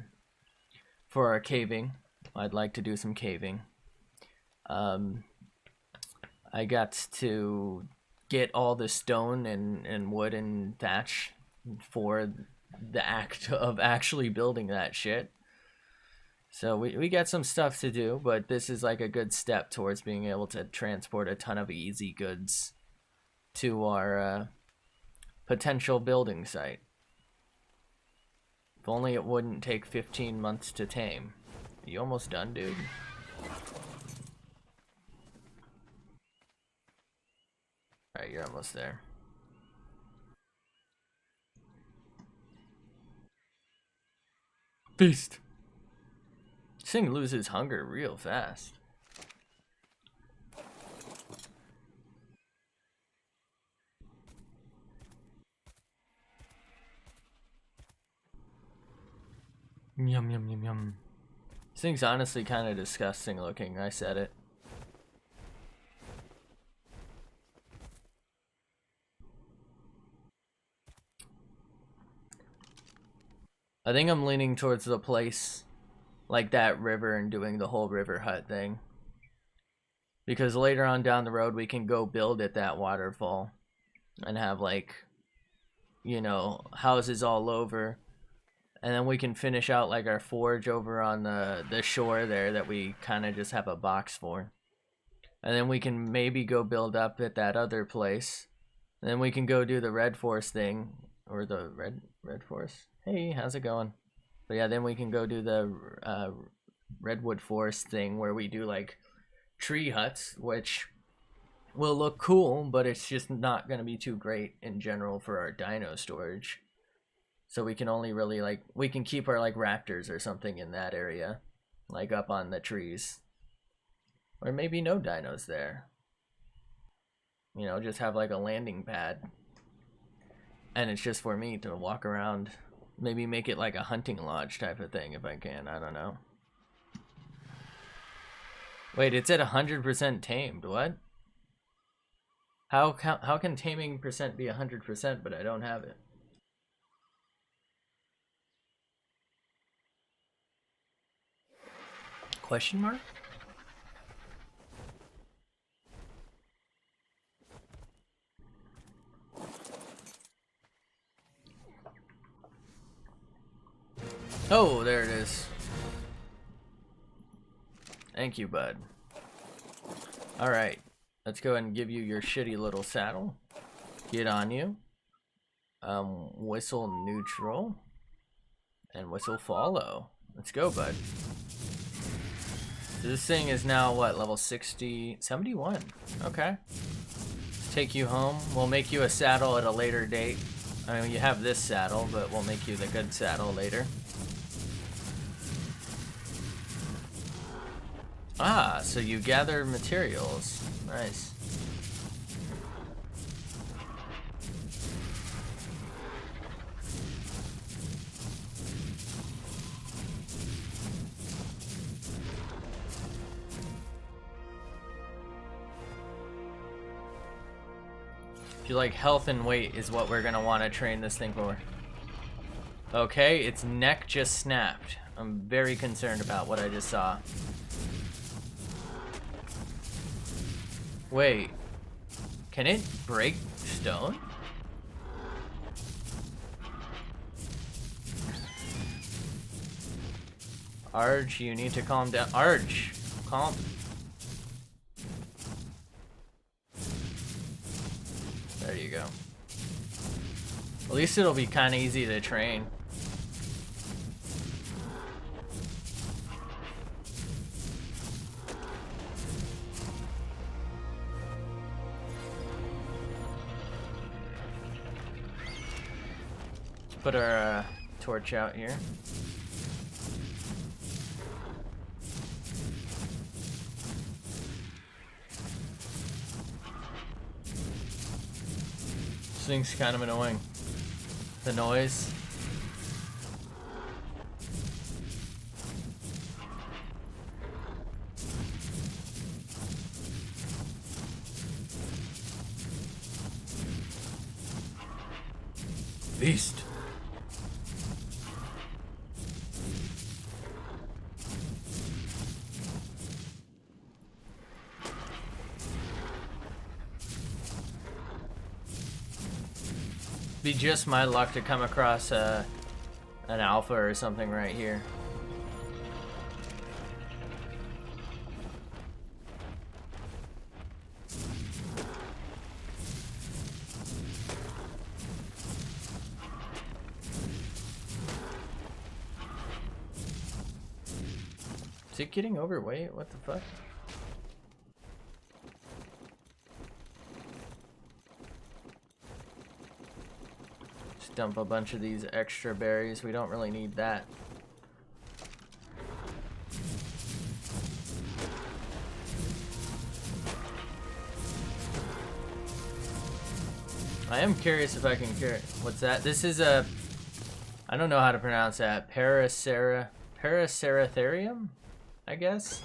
caving. I'd like to do some caving. I got to get all the stone and wood and thatch for the act of actually building that shit. So we got some stuff to do, but this is like a good step towards being able to transport a ton of easy goods to our potential building site. If only it wouldn't take 15 months to tame. Are you almost done, dude? Alright, you're almost there. Feast! This thing loses hunger real fast. Yum, yum, yum, yum. This thing's honestly kind of disgusting looking. I said it. I think I'm leaning towards the place like that river and doing the whole river hut thing. Because later on down the road we can go build at that waterfall and have like, you know, houses all over. And then we can finish out like our forge over on the shore there that we kind of just have a box for. And then we can maybe go build up at that other place. And then we can go do the Red Forest thing. Or the Red Forest. Hey, how's it going? But yeah, then we can go do the Redwood Forest thing where we do like tree huts, which will look cool, but it's just not going to be too great in general for our dino storage. So we can only really like, we can keep our like raptors or something in that area, like up on the trees. Or maybe no dinos there. You know, just have like a landing pad. And it's just for me to walk around. Maybe make it like a hunting lodge type of thing if I can. I don't know. Wait, it's at 100% tamed. What? How can taming percent be 100% but I don't have it? Question mark? Oh, there it is. Thank you, bud. Alright, let's go ahead and give you your shitty little saddle. Get on you. Whistle neutral. And whistle follow. Let's go, bud. So this thing is now, what, level 60? 71. Okay. Let's take you home. We'll make you a saddle at a later date. I mean, you have this saddle, but we'll make you the good saddle later. Ah, so you gather materials. Nice. I feel like health and weight is what we're gonna want to train this thing for. Okay, its neck just snapped. I'm very concerned about what I just saw. Wait, can it break stone? Arj, you need to calm down. Arj, calm. There you go. At least it'll be kind of easy to train. Put our torch out here. This thing's kind of annoying. The noise. Beast. Be just my luck to come across an alpha or something right here. Is it getting overweight? What the fuck? Just dump a bunch of these extra berries. We don't really need that. I am curious if I can carry. What's that? This is a. I don't know how to pronounce that. Paraceratherium, I guess.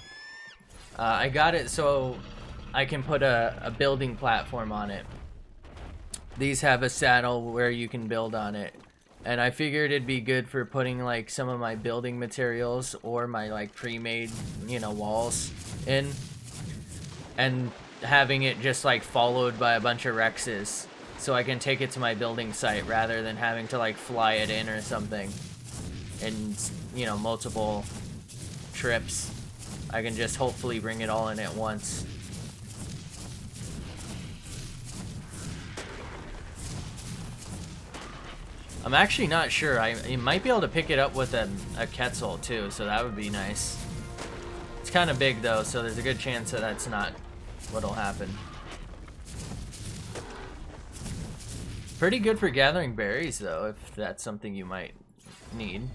I got it so I can put a building platform on it. These have a saddle where you can build on it, and I figured it'd be good for putting like some of my building materials or my like pre-made, you know, walls in, and having it just like followed by a bunch of Rexes, so I can take it to my building site rather than having to like fly it in or something. And you know, multiple trips. I can just hopefully bring it all in at once. I'm actually not sure. You might be able to pick it up with a Quetzal too, so that would be nice. It's kind of big though, so there's a good chance that that's not what'll happen. Pretty good for gathering berries though, if that's something you might need.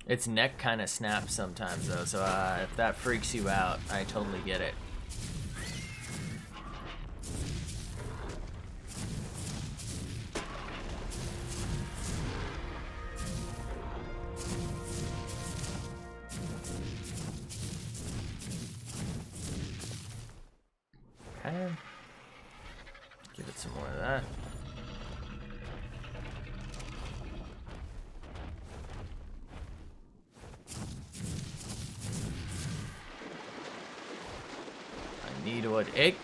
Its neck kind of snaps sometimes though, so if that freaks you out, I totally get it. Okay. Give it some more of that. I need wood. It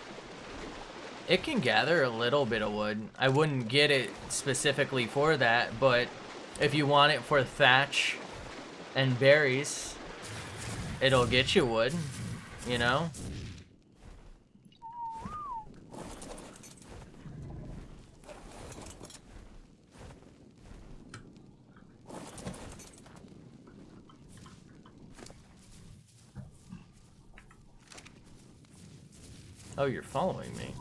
can gather a little bit of wood. I wouldn't get it specifically for that, but if you want it for thatch and berries, it'll get you wood, you know? Oh, you're following me.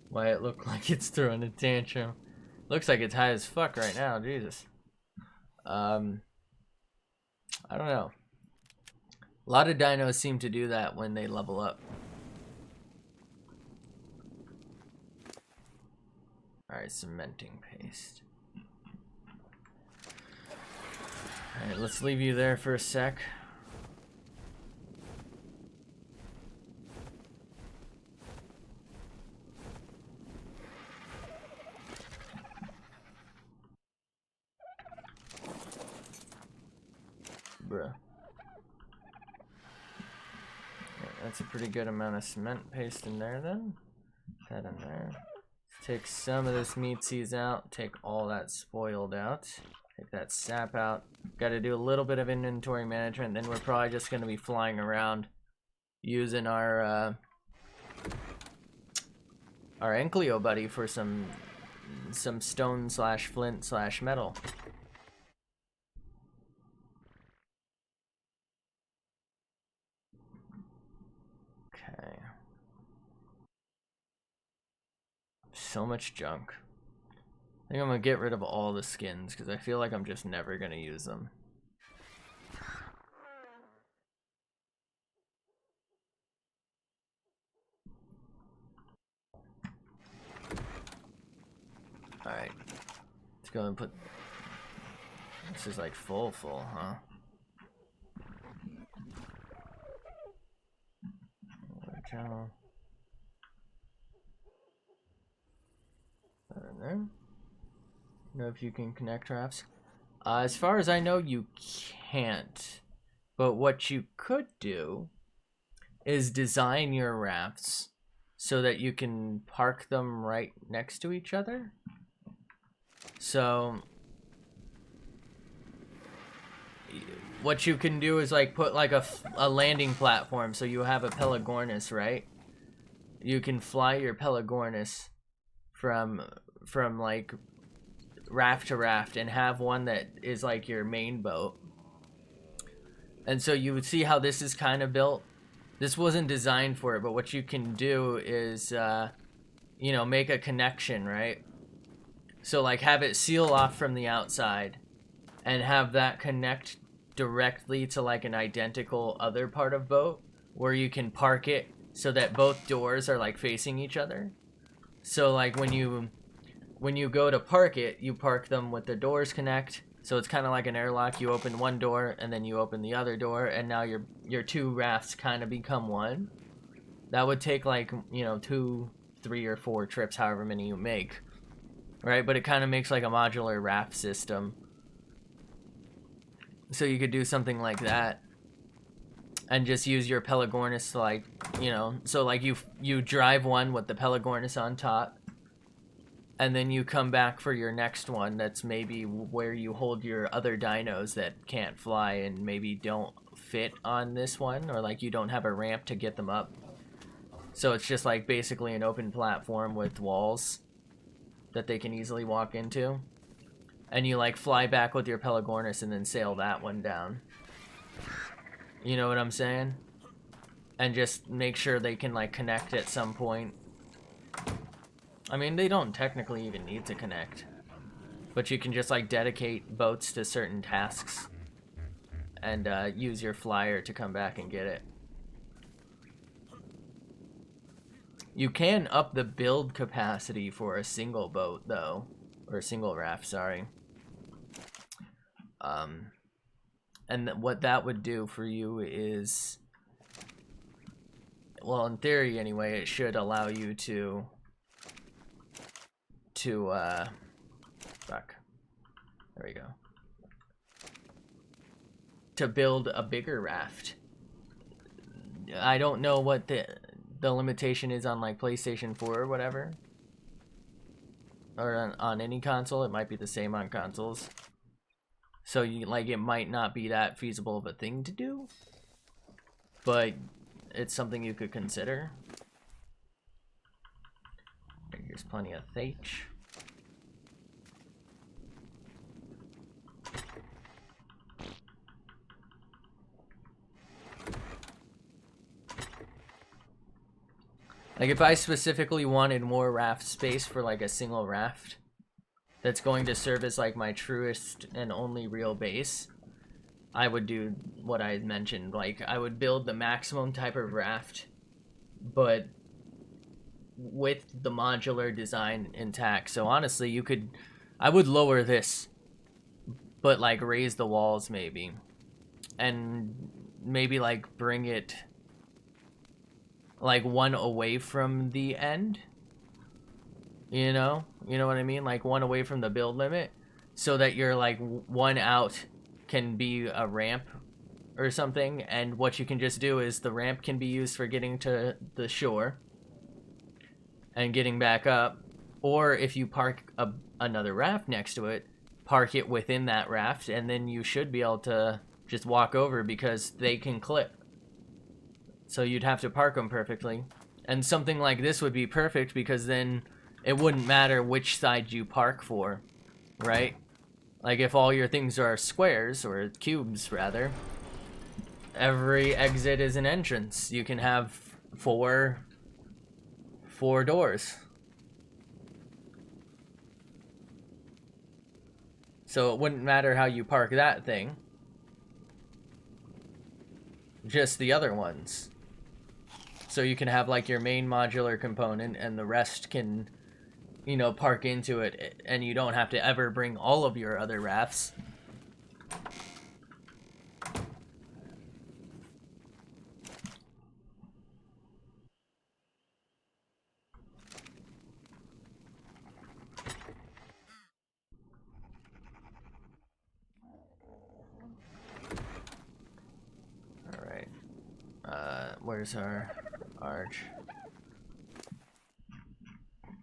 Why it look like it's throwing a tantrum? Looks like it's high as fuck right now, Jesus. I don't know. A lot of dinos seem to do that when they level up. Alright, cementing paste. Alright, let's leave you there for a sec. Bruh. Yeah, that's a pretty good amount of cement paste in there then. Put that in there. Take some of this meat seeds out. Take all that spoiled out. Take that sap out. Got to do a little bit of inventory management. Then we're probably just going to be flying around using our Enclio buddy for some stone slash flint slash metal. Okay. So much junk. I think I'm gonna get rid of all the skins because I feel like I'm just never gonna use them. Alright. Let's go and put... This is like full, huh? Channel. there. Know if you can connect rafts. As far as I know, you can't. But what you could do is design your rafts so that you can park them right next to each other. So what you can do is like put like a landing platform, so you have a Pelagornis, right? You can fly your Pelagornis from like raft to raft and have one that is like your main boat. And so you would see how this is kind of built. This wasn't designed for it, but what you can do is you know, make a connection, right? So like have it seal off from the outside and have that connect directly to like an identical other part of boat where you can park it so that both doors are like facing each other. So like when you go to park it, you park them with the doors connect. So it's kind of like an airlock. You open one door and then you open the other door, and now your two rafts kind of become one. That would take like, you know, 2, 3, or 4 trips, however many you make, right? But it kind of makes like a modular raft system. So you could do something like that and just use your Pelagornis to, like, you know, so like you drive one with the Pelagornis on top, and then you come back for your next one that's maybe where you hold your other dinos that can't fly and maybe don't fit on this one, or like you don't have a ramp to get them up. So it's just like basically an open platform with walls that they can easily walk into. And you like fly back with your Pelagornis and then sail that one down. You know what I'm saying? And just make sure they can like connect at some point. I mean, they don't technically even need to connect, but you can just like dedicate boats to certain tasks and use your flyer to come back and get it. You can up the build capacity for a single boat though, or a single raft, sorry. And what that would do for you is, well, in theory anyway, it should allow you to fuck, there we go, to build a bigger raft. I don't know what the limitation is on like PlayStation 4 or whatever, or on any console. It might be the same on consoles. So you like, it might not be that feasible of a thing to do, but it's something you could consider. Here's plenty of thatch. Like if I specifically wanted more raft space for like a single raft that's going to serve as like my truest and only real base, I would do what I mentioned. Like I would build the maximum type of raft, but with the modular design intact. So honestly, you could, I would lower this, but like raise the walls maybe, and maybe like bring it like one away from the end. You know what I mean? Like one away from the build limit, so that you're like one out can be a ramp or something, and what you can just do is the ramp can be used for getting to the shore and getting back up, or if you park another raft next to it, park it within that raft, and then you should be able to just walk over because they can clip. So you'd have to park them perfectly, and something like this would be perfect because then it wouldn't matter which side you park for, right? Like if all your things are squares, or cubes rather, every exit is an entrance. You can have four doors. So it wouldn't matter how you park that thing, just the other ones. So you can have like your main modular component and the rest can, you know, park into it, and you don't have to ever bring all of your other rafts. Where's our arch?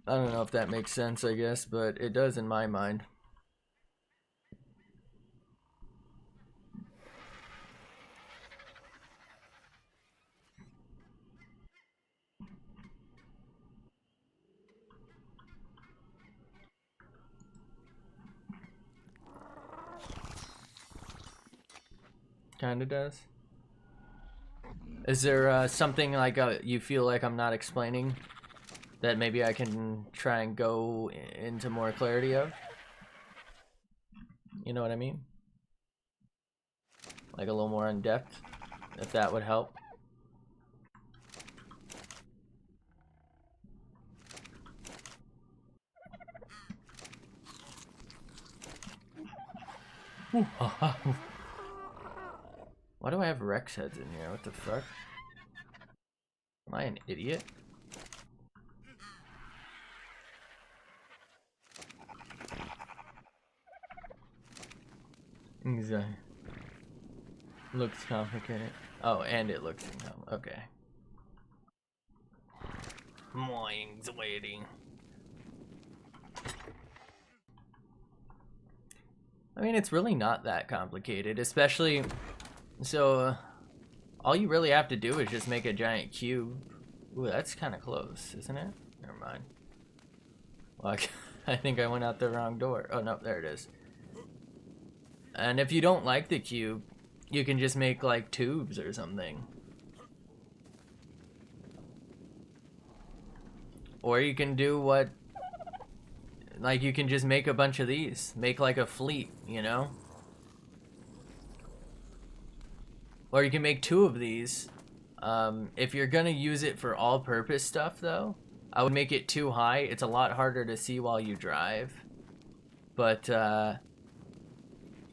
I don't know if that makes sense, I guess, but it does in my mind. Kinda does. Is there something like you feel like I'm not explaining that maybe I can try and go into more clarity of? You know what I mean? Like a little more in depth, if that would help. Why do I have Rex heads in here? What the fuck? Am I an idiot? Exactly. Looks complicated. Oh, and it looks incomplicated. Okay. My anxiety. I mean, it's really not that complicated, especially... So, all you really have to do is just make a giant cube. Ooh, that's kind of close, isn't it? Never mind. Well, I think I went out the wrong door. Oh, no, there it is. And if you don't like the cube, you can just make, like, tubes or something. Or you can do what... Like, you can just make a bunch of these. Make, like, a fleet, you know? Or you can make 2 of these. If you're gonna use it for all-purpose stuff, though, I would make it too high. It's a lot harder to see while you drive. But,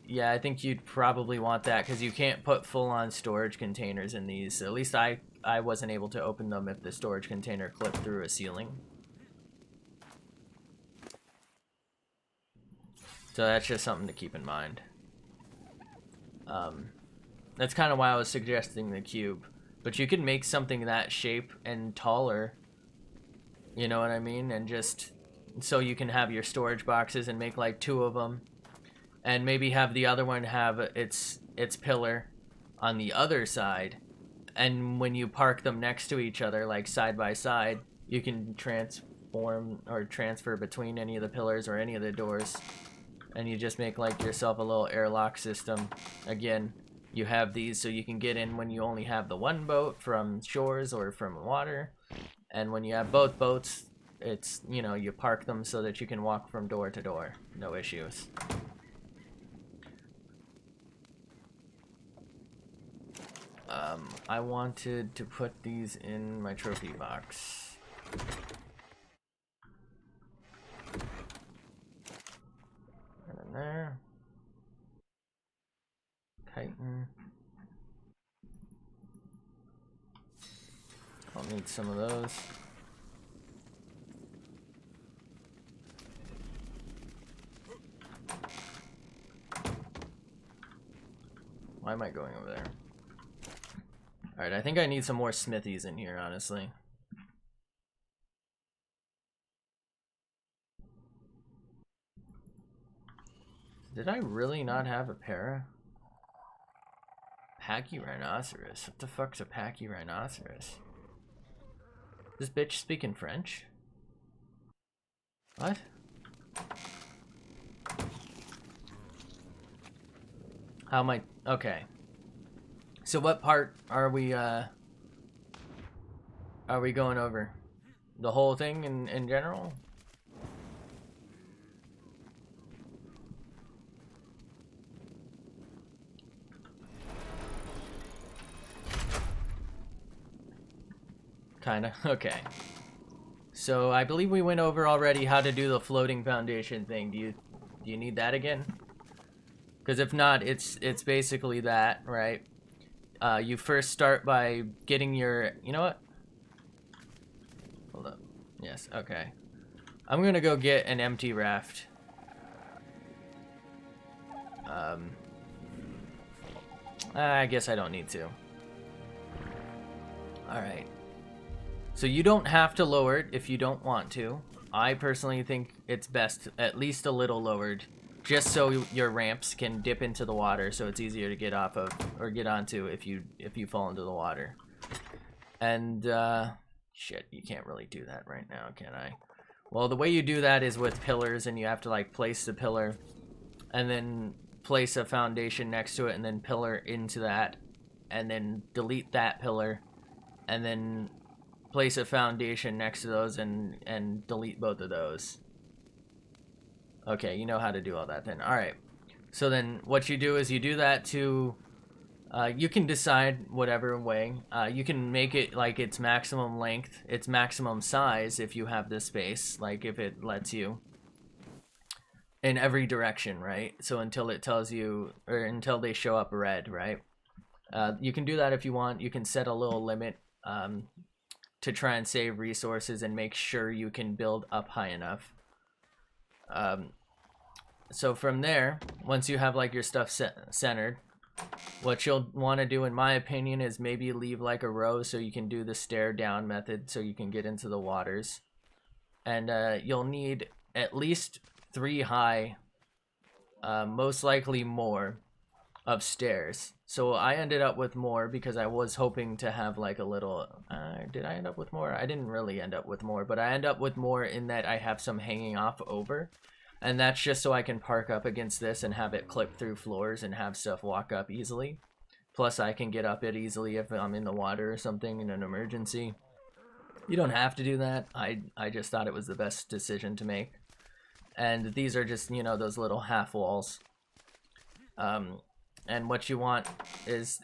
yeah, I think you'd probably want that, because you can't put full-on storage containers in these. At least I wasn't able to open them if the storage container clipped through a ceiling. So that's just something to keep in mind. That's kind of why I was suggesting the cube. But you can make something that shape and taller. You know what I mean? And just so you can have your storage boxes and make like 2 of them. And maybe have the other one have its pillar on the other side. And when you park them next to each other, like side by side, you can transform or transfer between any of the pillars or any of the doors. And you just make like yourself a little airlock system. Again, you have these so you can get in when you only have the one boat from shores or from water. And when you have both boats, it's, you know, you park them so that you can walk from door to door. No issues. I wanted to put these in my trophy box. And then there. Chitin. I'll need some of those. Why am I going over there? Alright, I think I need some more smithies in here, honestly. Did I really not have a para? Pachyrhinoceros? What the fuck's a pachyrhinoceros? This bitch speaking French? What? How am I? Okay. So what part are we going over? The whole thing in general? Kinda. Okay. So I believe we went over already how to do the floating foundation thing. Do you need that again? Because if not, it's basically that, right? You first start by getting your... You know what? Hold up. Yes, okay. I'm gonna go get an empty raft. I guess I don't need to. Alright. So you don't have to lower it if you don't want to. I personally think it's best at least a little lowered, just so your ramps can dip into the water, so it's easier to get off of or get onto if you fall into the water. And shit, you can't really do that right now, can I? Well, the way you do that is with pillars, and you have to like place the pillar and then place a foundation next to it and then pillar into that and then delete that pillar and then place a foundation next to those and delete both of those. Okay, you know how to do all that then. Alright. So then what you do is you do that to... you can decide whatever way. You can make it like its maximum length, its maximum size if you have the space. Like if it lets you. In every direction, right? So until it tells you... Or until they show up red, right? You can do that if you want. You can set a little limit to try and save resources and make sure you can build up high enough. So from there, once you have like your stuff centered, what you'll want to do, in my opinion, is maybe leave like a row so you can do the stair down method so you can get into the waters. And you'll need at least 3 high, most likely more, of stairs. So I ended up with more because I was hoping to have like a little... did I end up with more? I didn't really end up with more, but I end up with more in that I have some hanging off over. And that's just so I can park up against this and have it clip through floors and have stuff walk up easily. Plus I can get up it easily if I'm in the water or something in an emergency. You don't have to do that. I just thought it was the best decision to make. And these are just, you know, those little half walls. And what you want is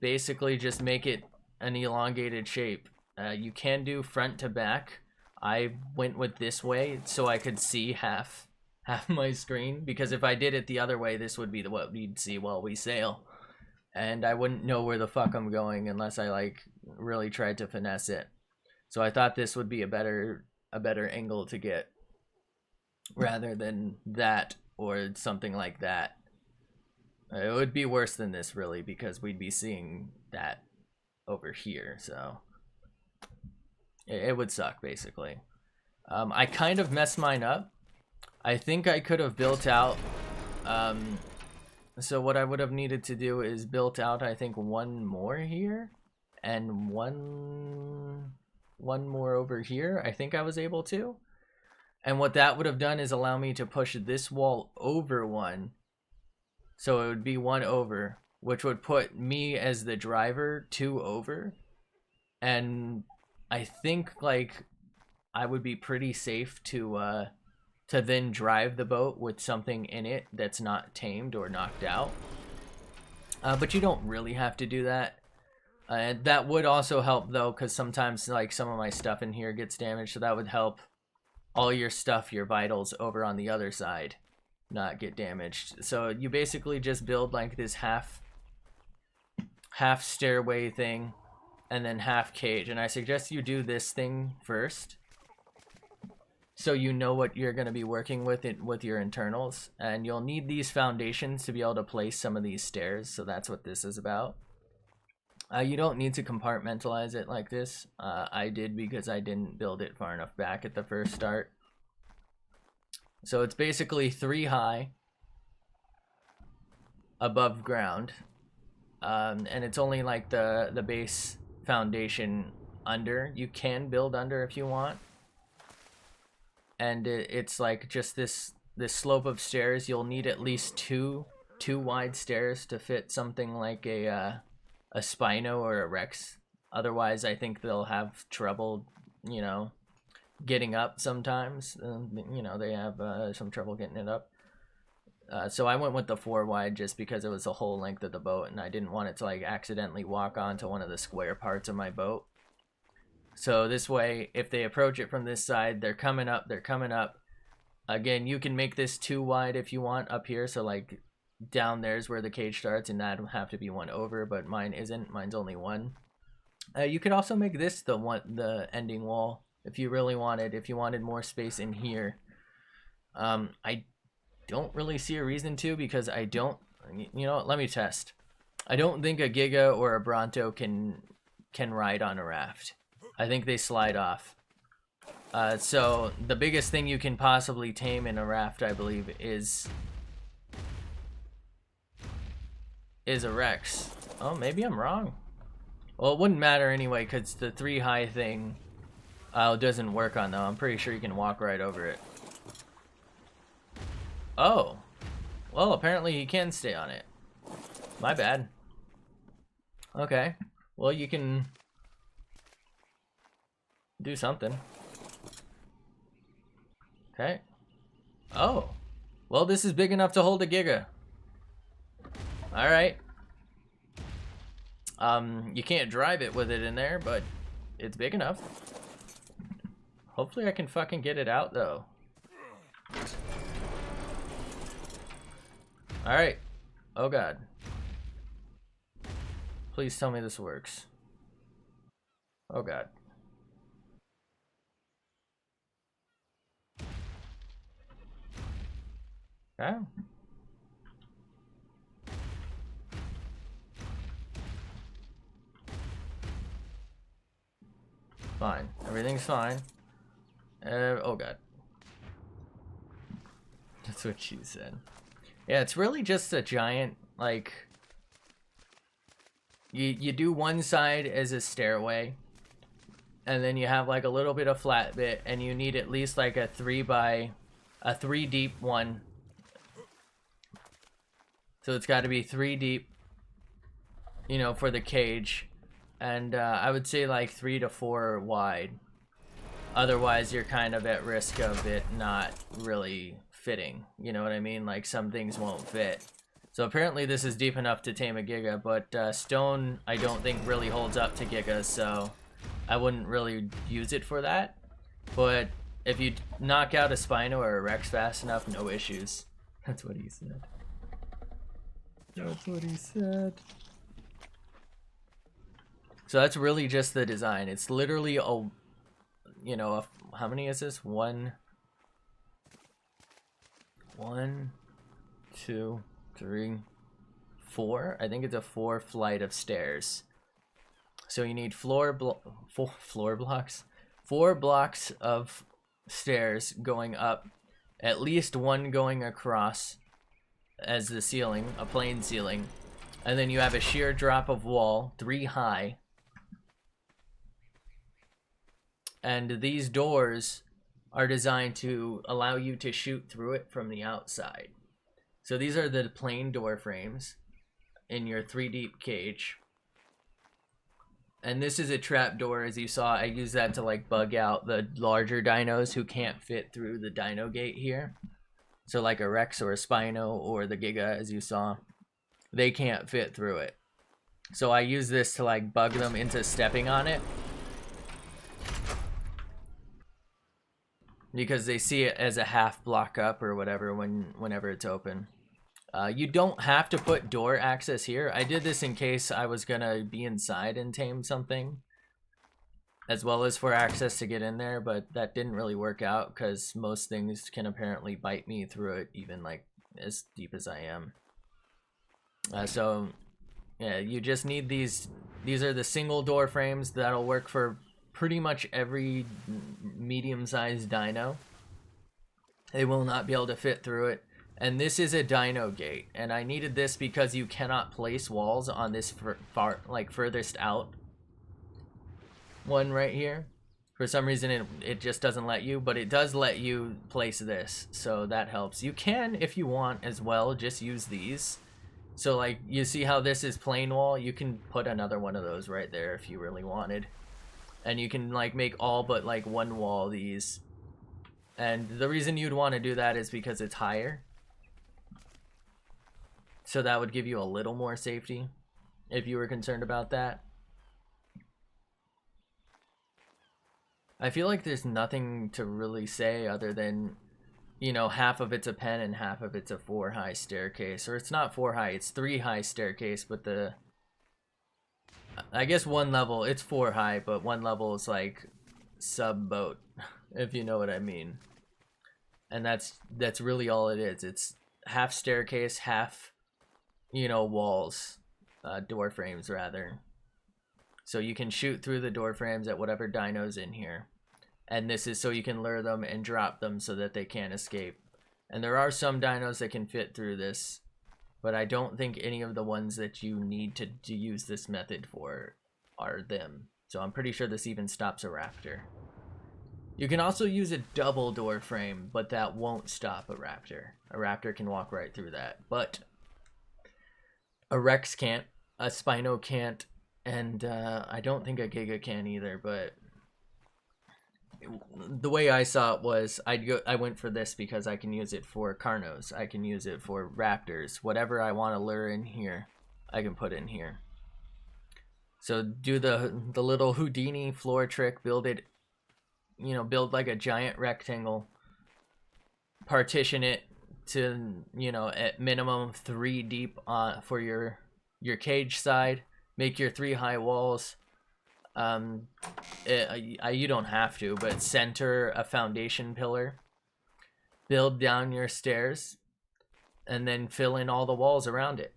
basically just make it an elongated shape. You can do front to back. I went with this way so I could see half my screen, because if I did it the other way, this would be what we'd see while we sail. And I wouldn't know where the fuck I'm going unless I like really tried to finesse it. So I thought this would be a better angle to get rather than that or something like that. It would be worse than this, really, because we'd be seeing that over here, so it would suck, basically. I kind of messed mine up. I think I could have built out, so what I would have needed to do is built out, I think, 1 more here, and one more over here. I think I was able to. And what that would have done is allow me to push this wall over 1. So it would be 1 over, which would put me as the driver 2 over. And I think like I would be pretty safe to then drive the boat with something in it that's not tamed or knocked out. But you don't really have to do that. And that would also help though, because sometimes like some of my stuff in here gets damaged, so that would help all your stuff, your vitals over on the other side not get damaged. So you basically just build like this half stairway thing and then half cage, and I suggest you do this thing first so you know what you're going to be working with with your internals. And you'll need these foundations to be able to place some of these stairs, so that's what this is about. You don't need to compartmentalize it like this. I did because I didn't build it far enough back at the first start. So it's basically 3 high above ground, and it's only like the base foundation under. You can build under if you want, and it's like just this slope of stairs. You'll need at least two wide stairs to fit something like a Spino or a Rex. Otherwise, I think they'll have trouble, you know, getting up sometimes. You know, they have some trouble getting it up. So I went with the 4 wide just because it was the whole length of the boat, and I didn't want it to like accidentally walk onto one of the square parts of my boat. So this way, if they approach it from this side, they're coming up. Again, you can make this 2 wide if you want up here, so like down there's where the cage starts, and that'll have to be 1 over, but mine isn't. Mine's only 1. You could also make this the ending wall if you really wanted, if you wanted more space in here. I don't really see a reason to, because I don't, you know what, let me test. I don't think a Giga or a Bronto can can ride on a raft. I think they slide off. So the biggest thing you can possibly tame in a raft, I believe, is a Rex. Oh, maybe I'm wrong. Well, it wouldn't matter anyway, because the 3 high thing doesn't work on them. I'm pretty sure you can walk right over it. Oh. Well, apparently he can stay on it. My bad. Okay. Well, you can do something. Okay. Oh. Well, this is big enough to hold a Giga. Alright. You can't drive it with it in there, but it's big enough. Hopefully I can fucking get it out, though. Alright. Oh, God. Please tell me this works. Oh, God. Okay. Fine. Everything's fine. Oh, God. That's what she said. Yeah, it's really just a giant, like... You do one side as a stairway. And then you have, like, a little bit of flat bit. And you need at least, like, a 3 deep one. So it's got to be 3 deep, you know, for the cage. And I would say like 3 to 4 wide. Otherwise, you're kind of at risk of it not really fitting. You know what I mean? Like some things won't fit. So apparently this is deep enough to tame a Giga, but stone I don't think really holds up to Gigas, so I wouldn't really use it for that. But if you knock out a Spino or a Rex fast enough, no issues. That's what he said. That's what he said. So that's really just the design. It's literally a, you know, how many is this? 1, 2, 3, 4. I think it's a 4 flight of stairs. So you need 4 blocks of stairs going up, at least 1 going across as the ceiling, a plain ceiling, and then you have a sheer drop of wall, 3 high. And these doors are designed to allow you to shoot through it from the outside. So these are the plain door frames in your 3 deep cage. And this is a trap door, as you saw. I use that to like bug out the larger dinos who can't fit through the dino gate here. So like a Rex or a Spino or the Giga, as you saw, they can't fit through it. So I use this to like bug them into stepping on it, because they see it as a half block up or whatever whenever it's open. You don't have to put door access here. I did this in case I was gonna be inside and tame something, as well as for access to get in there, but that didn't really work out because most things can apparently bite me through it, even like as deep as I am. So yeah, you just need these. These are the single door frames that'll work for pretty much every medium-sized dino. They will not be able to fit through it. And this is a dino gate, and I needed this because you cannot place walls on this furthest out one right here. For some reason it just doesn't let you, but it does let you place this, so that helps. You can, if you want as well, just use these. So like, you see how this is plain wall? You can put another one of those right there if you really wanted. And you can like make all but like 1 wall these. And the reason you'd want to do that is because it's higher. So that would give you a little more safety if you were concerned about that. I feel like there's nothing to really say other than, you know, half of it's a pen and half of it's a 4 high staircase. Or it's not 4 high, it's 3 high staircase, but the... I guess 1 level, it's 4 high, but 1 level is like sub-boat, if you know what I mean. And that's really all it is. It's half staircase, half, you know, walls, door frames rather. So you can shoot through the door frames at whatever dino's in here. And this is so you can lure them and drop them so that they can't escape. And there are some dinos that can fit through this, but I don't think any of the ones that you need to use this method for are them. So I'm pretty sure this even stops a raptor. You can also use a double door frame, but that won't stop a raptor. A raptor can walk right through that, but a Rex can't, a Spino can't, and I don't think a Giga can either, but the way I saw it was I went for this because I can use it for Carnos, I can use it for raptors, whatever I want to lure in here, I can put in here. So do the little Houdini floor trick, build it, you know, build like a giant rectangle, partition it to, you know, at minimum 3 deep for your cage side, make your 3 high walls. You don't have to, but center a foundation pillar, build down your stairs, and then fill in all the walls around it,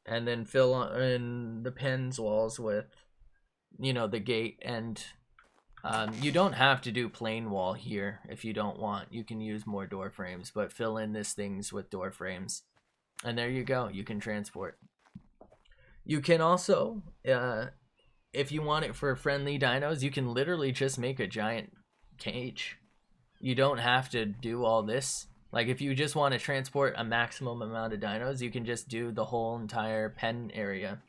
and then fill in the pens walls with, you know, the gate. And you don't have to do plain wall here if you don't want. You can use more door frames, but fill in these things with door frames, and there you go. You can transport. You can also, if you want it for friendly dinos, you can literally just make a giant cage. You don't have to do all this. Like if you just want to transport a maximum amount of dinos, you can just do the whole entire pen area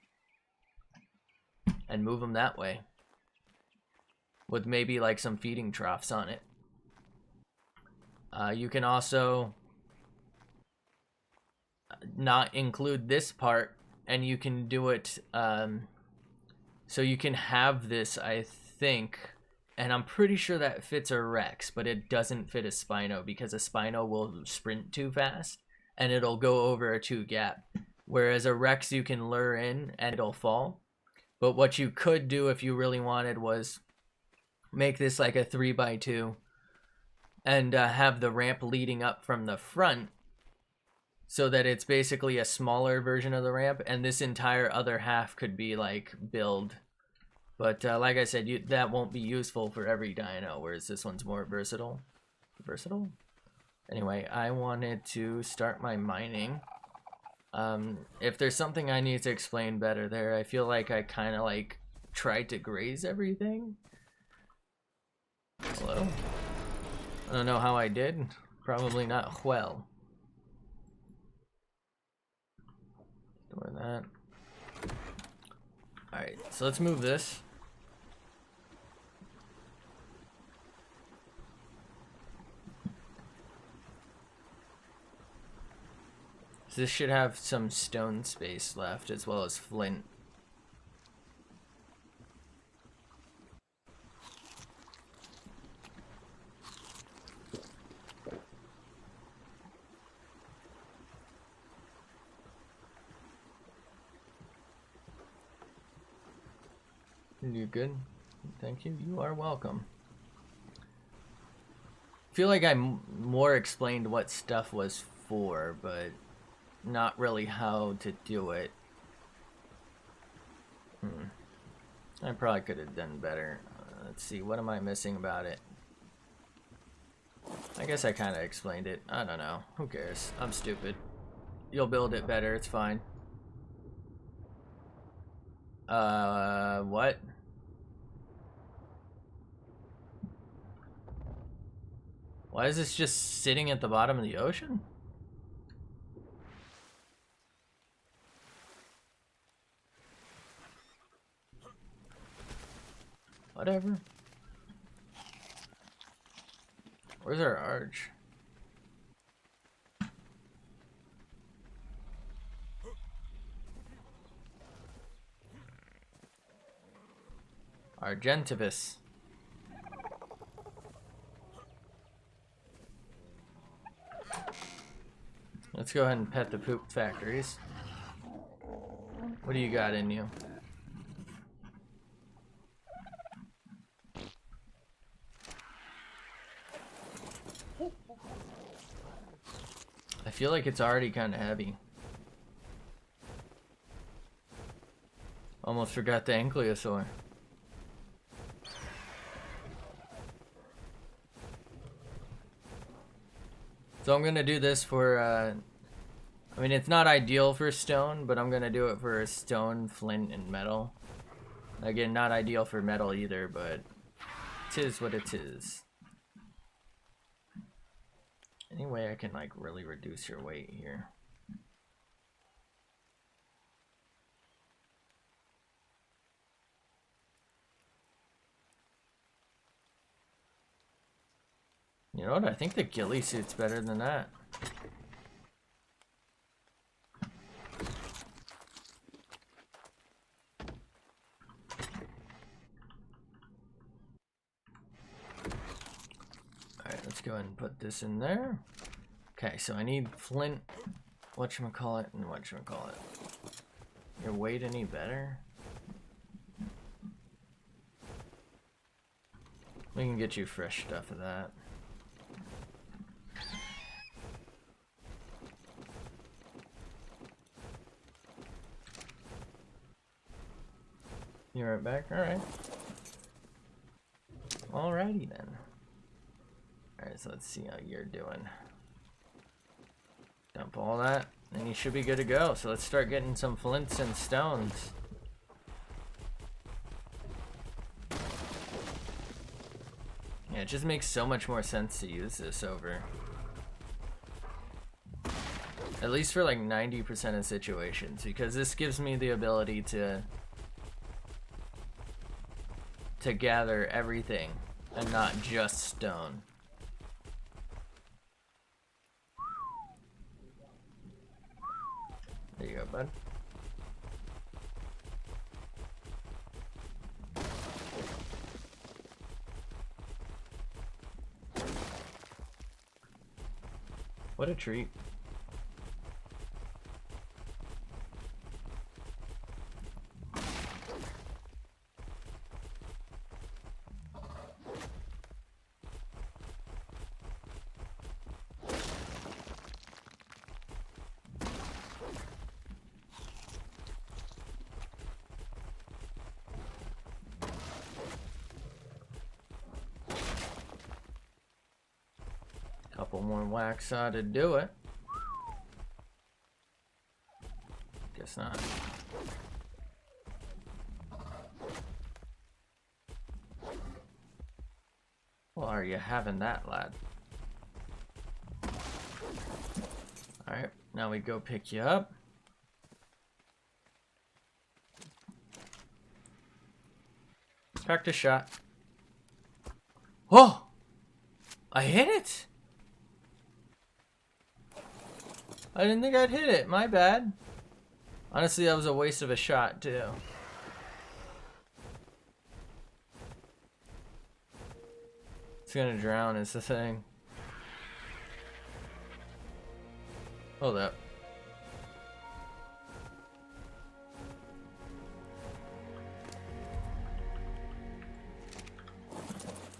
and move them that way, with maybe like some feeding troughs on it. You can also not include this part, and you can do it so you can have this, I think, and I'm pretty sure that fits a Rex, but it doesn't fit a Spino because a Spino will sprint too fast and it'll go over a 2 gap, whereas a Rex you can lure in and it'll fall. But what you could do if you really wanted was make this like a 3x2 and have the ramp leading up from the front so that it's basically a smaller version of the ramp, and this entire other half could be like build. But like I said, that won't be useful for every dino, whereas this one's more versatile. Anyway, I wanted to start my mining. If there's something I need to explain better there, I feel like I kind of like tried to graze everything. Hello? I don't know how I did. Probably not well. Doing that. Alright, so let's move this. So this should have some stone space left as well as flint. You good? Thank you. You are welcome. I feel like I more explained what stuff was for, but not really how to do it. I probably could have done better. Let's see, what am I missing about it? I guess I kind of explained it. I don't know. Who cares? I'm stupid. You'll build it better. It's fine. What? Why is this just sitting at the bottom of the ocean? Whatever. Where's our arch? Argentivis. Let's go ahead and pet the poop factories. What do you got in you? I feel like it's already kind of heavy. Almost forgot the ankylosaur. So I'm gonna do this for, I mean, it's not ideal for stone, but I'm gonna do it for stone, flint, and metal. Again, not ideal for metal either, but it is what it is. Any way I can, like, really reduce your weight here? You know what? I think the ghillie suit's better than that. Alright, let's go ahead and put this in there. Okay, so I need flint, whatchamacallit, and whatchamacallit. Your weight any better? We can get you fresh stuff of that. You right back? Alright. Alrighty then. Alright, so let's see how you're doing. Dump all that, and you should be good to go. So let's start getting some flints and stones. Yeah, it just makes so much more sense to use this over. At least for like 90% of situations, because this gives me the ability to gather everything and not just stone. There you go, bud. What a treat. Couple more wax to do it. Guess not. Well, are you having that, lad? Alright, now we go pick you up. Practice shot. Whoa! I hit it! I didn't think I'd hit it. My bad. Honestly, that was a waste of a shot, too. It's gonna drown is the thing. Hold up.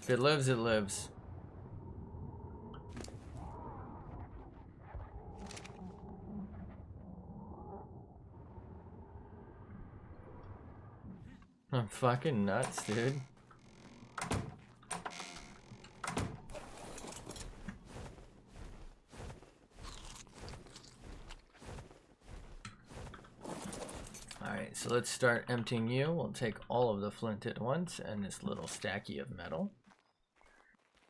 If it lives, it lives. I'm fucking nuts, dude. Alright, so let's start emptying you. We'll take all of the flint at once and this little stacky of metal.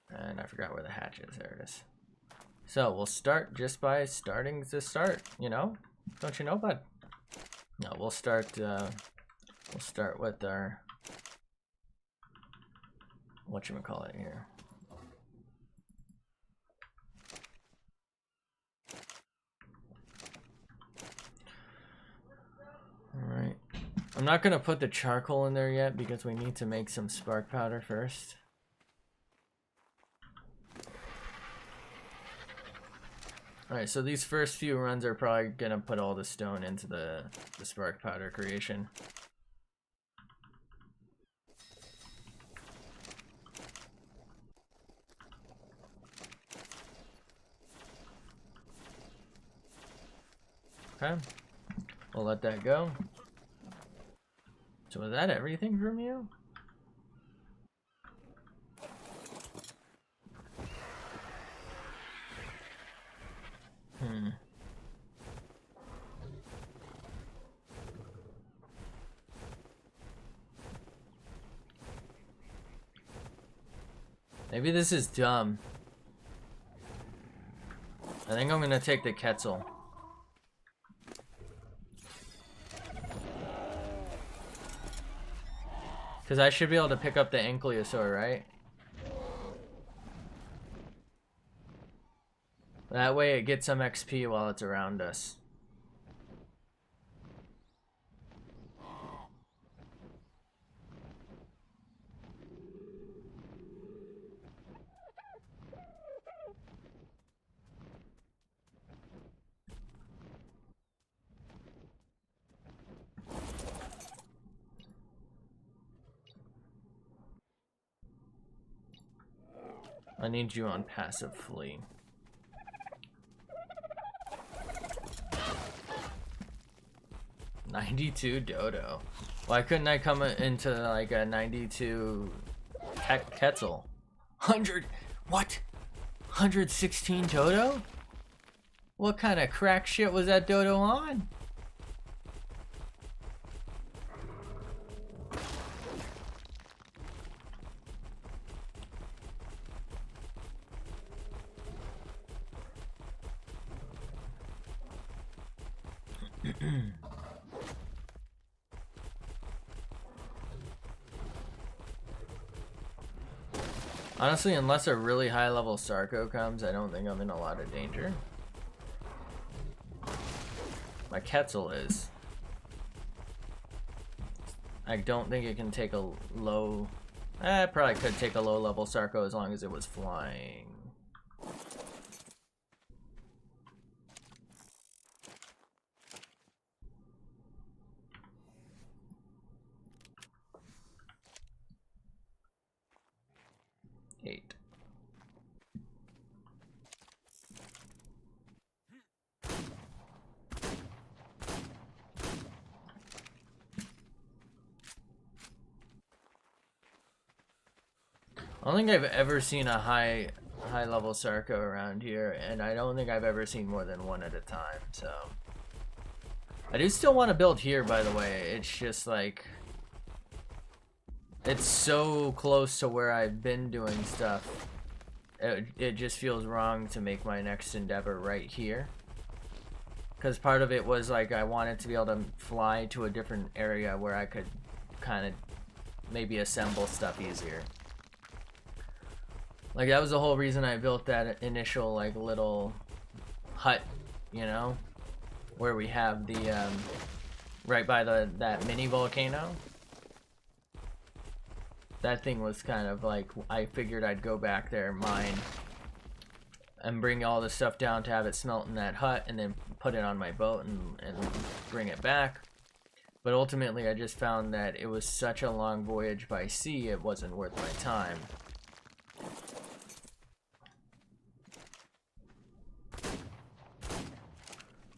And I forgot where the hatch is. There it is. So we'll start just by starting to start, you know? Don't you know, bud? No, we'll start with our whatchamacallit here. Alright. I'm not gonna put the charcoal in there yet because we need to make some spark powder first. Alright, so these first few runs are probably gonna put all the stone into the spark powder creation. Okay, we'll let that go. So was that everything from you? Maybe this is dumb. I think I'm gonna take the Quetzal. Because I should be able to pick up the Ankylosaur, right? That way it gets some XP while it's around us. I need you on passive flee. $92 Dodo. Why couldn't I come into like a 92 Quetzal? 100, what? 116 Dodo? What kind of crack shit was that Dodo on? Honestly, unless a really high level Sarco comes, I don't think I'm in a lot of danger. My Quetzal is. I don't think it can take a low... it probably could take a low level Sarco as long as it was flying. I don't think I've ever seen a high level Sarco around here, and I don't think I've ever seen more than one at a time, so. I do still want to build here, by the way. It's just like, it's so close to where I've been doing stuff. It just feels wrong to make my next endeavor right here. Because part of it was like I wanted to be able to fly to a different area where I could kind of maybe assemble stuff easier. Like that was the whole reason I built that initial like little hut, you know, where we have the right by that mini volcano. That thing was kind of like, I figured I'd go back there, mine, and bring all the stuff down to have it smelt in that hut, and then put it on my boat and bring it back. But ultimately I just found that it was such a long voyage by sea, it wasn't worth my time.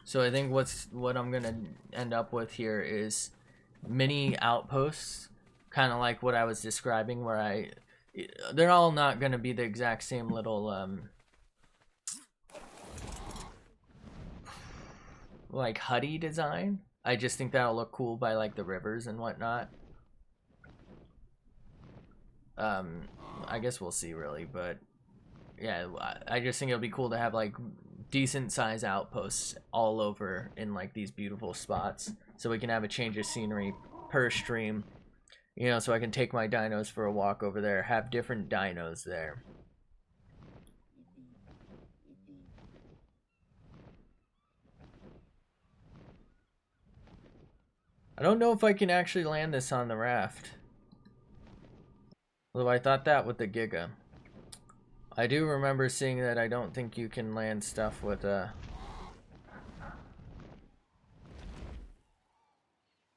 So I think what I'm gonna end up with here is mini outposts, kind of like what I was describing, where they're all not gonna be the exact same little like hutty design. I just think that'll look cool by like the rivers and whatnot. I guess we'll see really, but yeah, I just think it'll be cool to have like decent size outposts all over in like these beautiful spots, so we can have a change of scenery per stream, you know, so I can take my dinos for a walk over there, have different dinos there. I don't know if I can actually land this on the raft, although I thought that with the Giga. I do remember seeing that I don't think you can land stuff with a...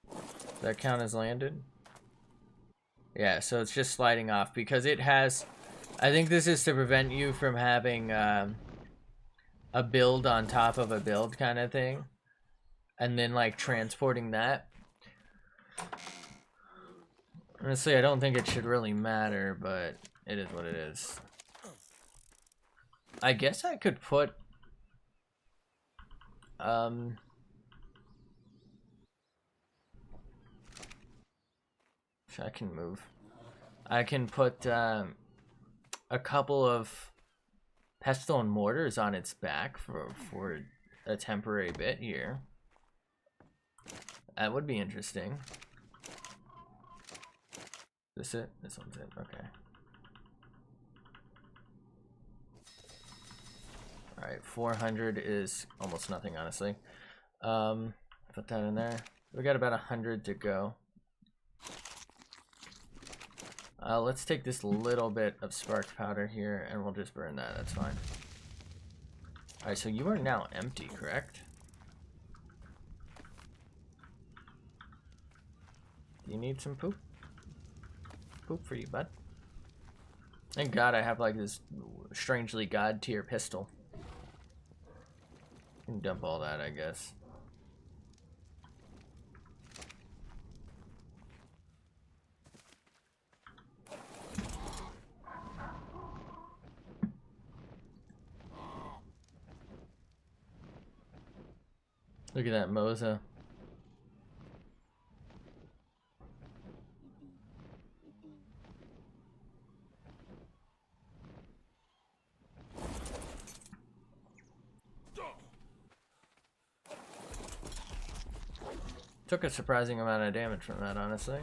Does that count as landed? Yeah, so it's just sliding off because it has... I think this is to prevent you from having a build on top of a build kind of thing. And then like transporting that. Honestly, I don't think it should really matter, but it is what it is. I guess I could put I can move. I can put a couple of pestle and mortars on its back for a temporary bit here. That would be interesting. This it? This one's it. Okay. Alright, 400 is almost nothing, honestly. Put that in there. We got about 100 to go. Let's take this little bit of spark powder here and we'll just burn that. That's fine. Alright, so you are now empty, correct? Do you need some poop? Poop for you, bud. Thank God I have like this strangely god tier pistol. You can dump all that, I guess. Look at that Moza. Took a surprising amount of damage from that, honestly.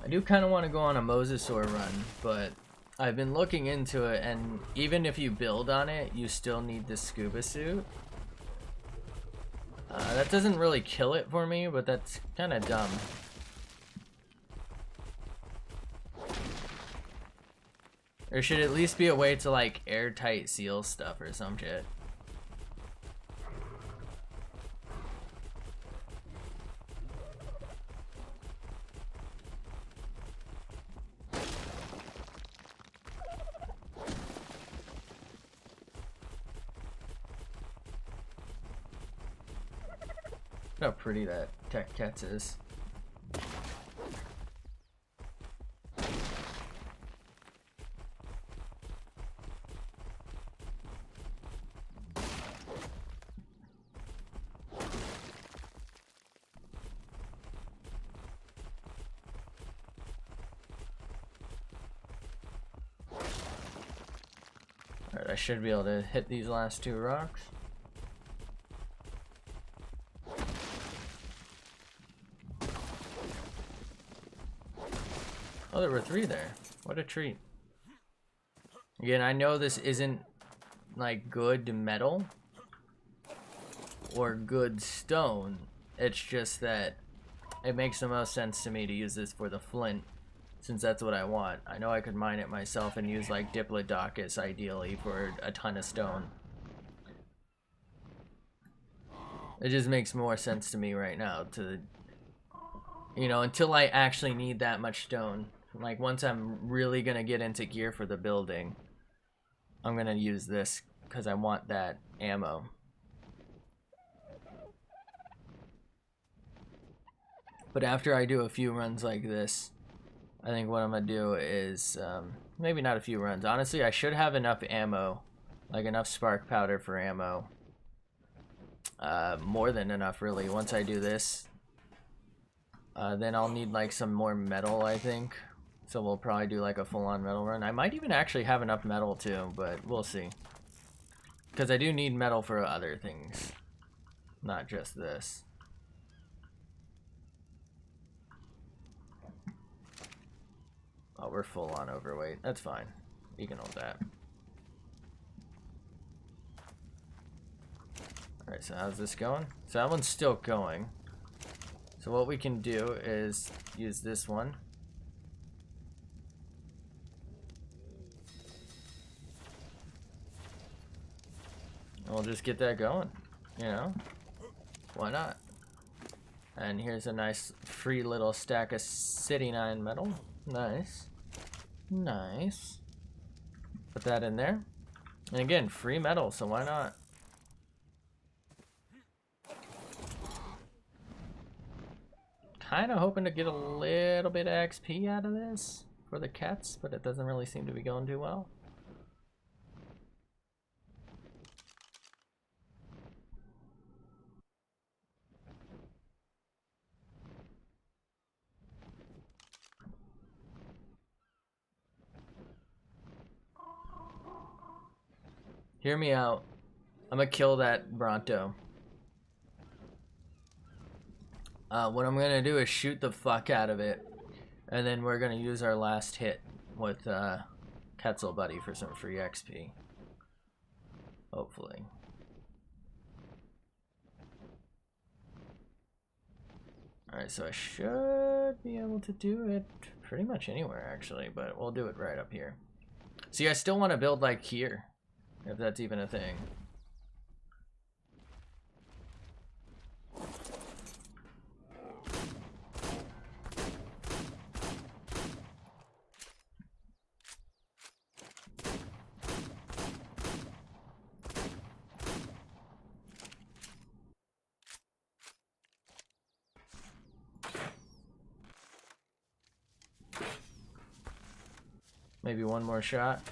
I do kind of want to go on a Mosasaur run, but I've been looking into it, and even if you build on it, you still need the scuba suit. That doesn't really kill it for me, but that's kind of dumb. There should at least be a way to like airtight seal stuff or some shit. Look how pretty that Tech Cats is. Alright, I should be able to hit these last two rocks. Oh, there were three there. What a treat. Again, I know this isn't like good metal or good stone. It's just that it makes the most sense to me to use this for the flint, since that's what I want. I know I could mine it myself and use like Diplodocus ideally for a ton of stone. It just makes more sense to me right now to, you know, until I actually need that much stone. Like once I'm really gonna get into gear for the building, I'm gonna use this because I want that ammo. But after I do a few runs like this, I think what I'm gonna do is maybe not a few runs. Honestly, I should have enough ammo, like enough spark powder for ammo. More than enough, really. Once I do this, then I'll need like some more metal, I think. So we'll probably do like a full-on metal run. I might even actually have enough metal too, but we'll see. Because I do need metal for other things, not just this. Oh, we're full on overweight. That's fine. You can hold that. Alright, so how's this going? So that one's still going. So what we can do is use this one. And we'll just get that going, you know? Why not? And here's a nice free little stack of City 9 metal. Nice. Nice. Put that in there. And again, free metal, so why not? Kind of hoping to get a little bit of XP out of this for the cats, but it doesn't really seem to be going too well. Hear me out. I'm gonna kill that Bronto. What I'm gonna do is shoot the fuck out of it, and then we're gonna use our last hit with Quetzal Buddy for some free XP. Hopefully. Alright, so I should be able to do it pretty much anywhere actually, but we'll do it right up here. See, I still want to build like here, if that's even a thing. Maybe one more shot.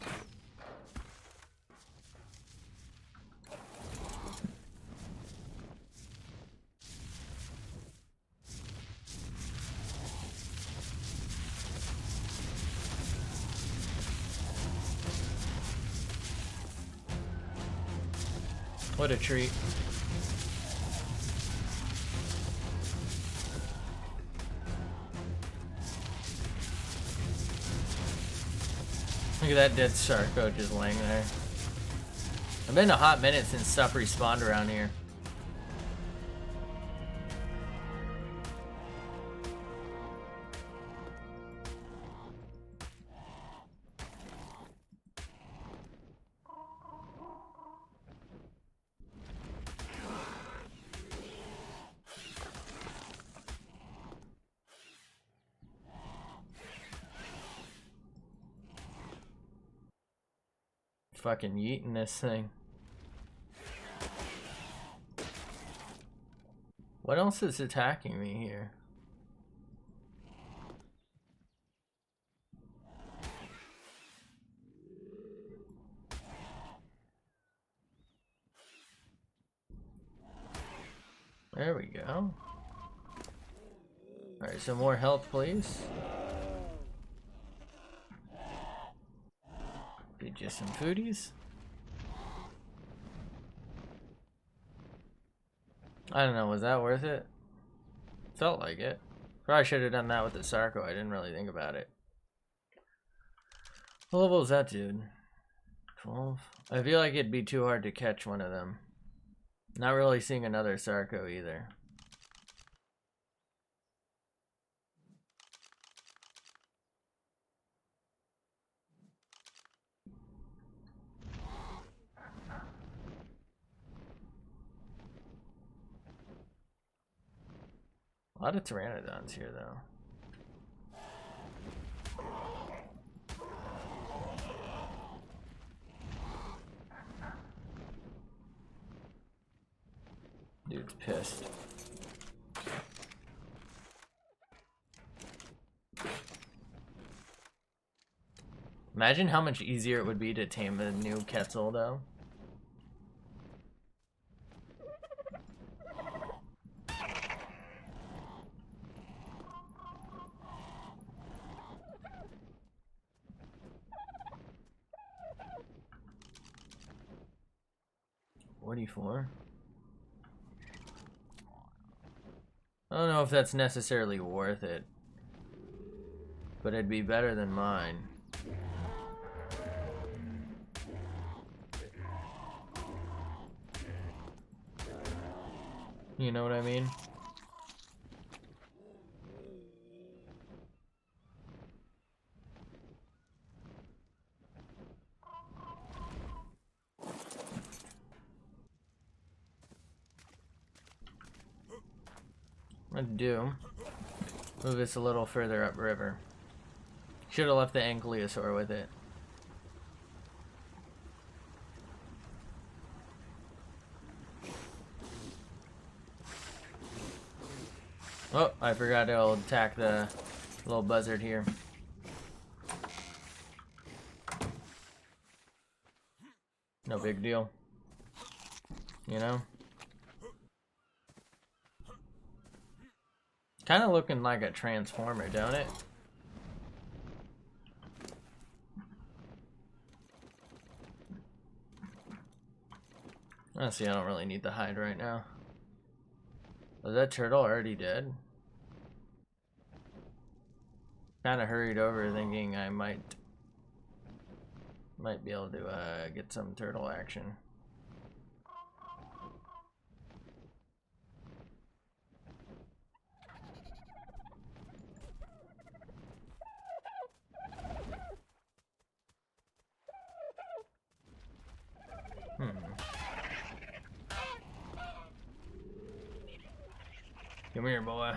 What a treat. Look at that dead Sarco just laying there. It's been a hot minute since stuff respawned around here. Fucking yeeting this thing. What else is attacking me here? There we go. Alright, some more health, please. Feed you some foodies. I don't know, was that worth it? Felt like it. Probably should have done that with the Sarco, I didn't really think about it. What level is that dude? 12? I feel like it'd be too hard to catch one of them. Not really seeing another Sarco either. A lot of pteranodons here though. Dude's pissed. Imagine how much easier it would be to tame a new Quetzal though. .44. I don't know if that's necessarily worth it, but it'd be better than mine. You know what I mean? I'd do. Move this a little further upriver. Should have left the Ankylosaur with it. Oh, I forgot to attack the little buzzard here. No big deal. You know? Kind of looking like a transformer, don't it? Honestly, I don't really need the hide right now. Was that turtle already dead? Kind of hurried over thinking I might be able to get some turtle action. Come here, boy.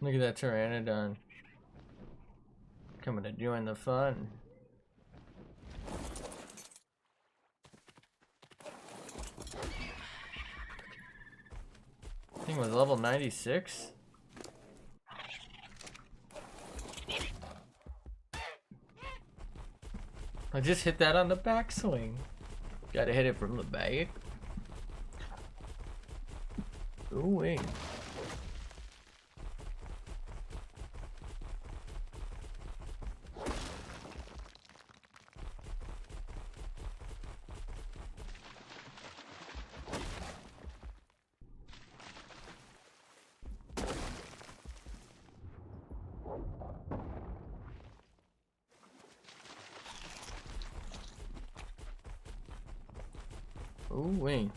Look at that pteranodon coming to join the fun. Thing was level 96. I just hit that on the backswing. Gotta hit it from the back. Ooh wee. Ooh wee.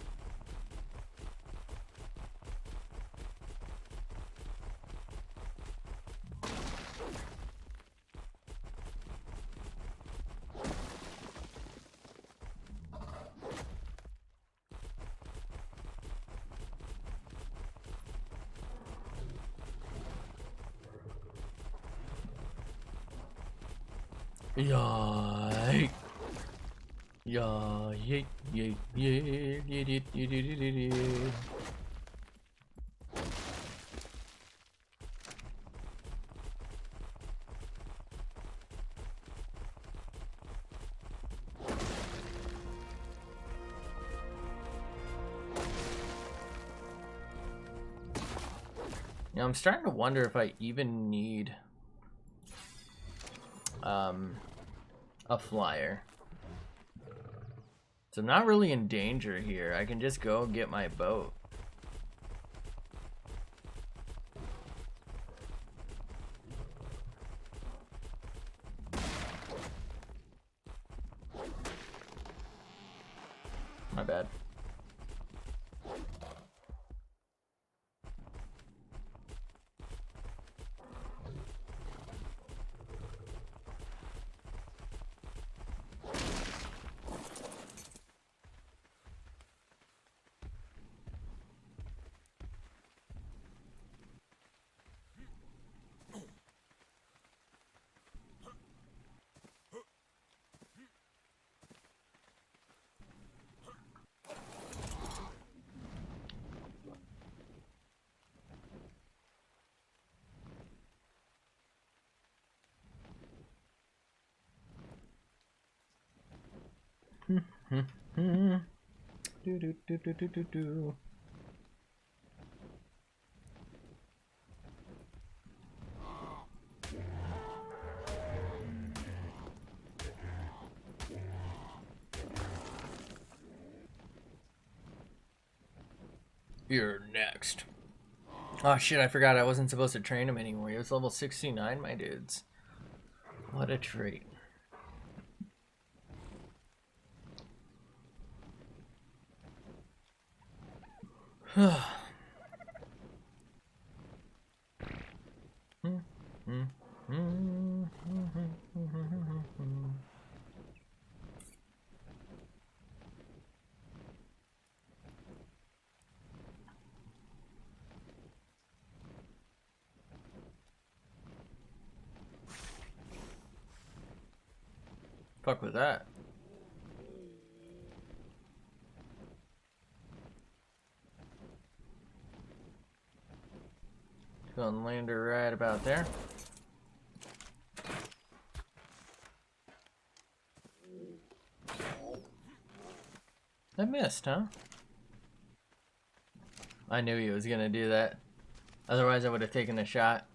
Yay! Yay! Yay! Yay! Now I'm starting to wonder if I even need a flyer. So I'm not really in danger here. I can just go get my boat. My bad. Do do do do do do do. You're next. Oh shit, I forgot I wasn't supposed to train him anymore. He was level 69, my dudes. What a treat. Fuck with that. Go and land her right about there. I missed, huh? I knew he was gonna do that. Otherwise I would have taken a shot.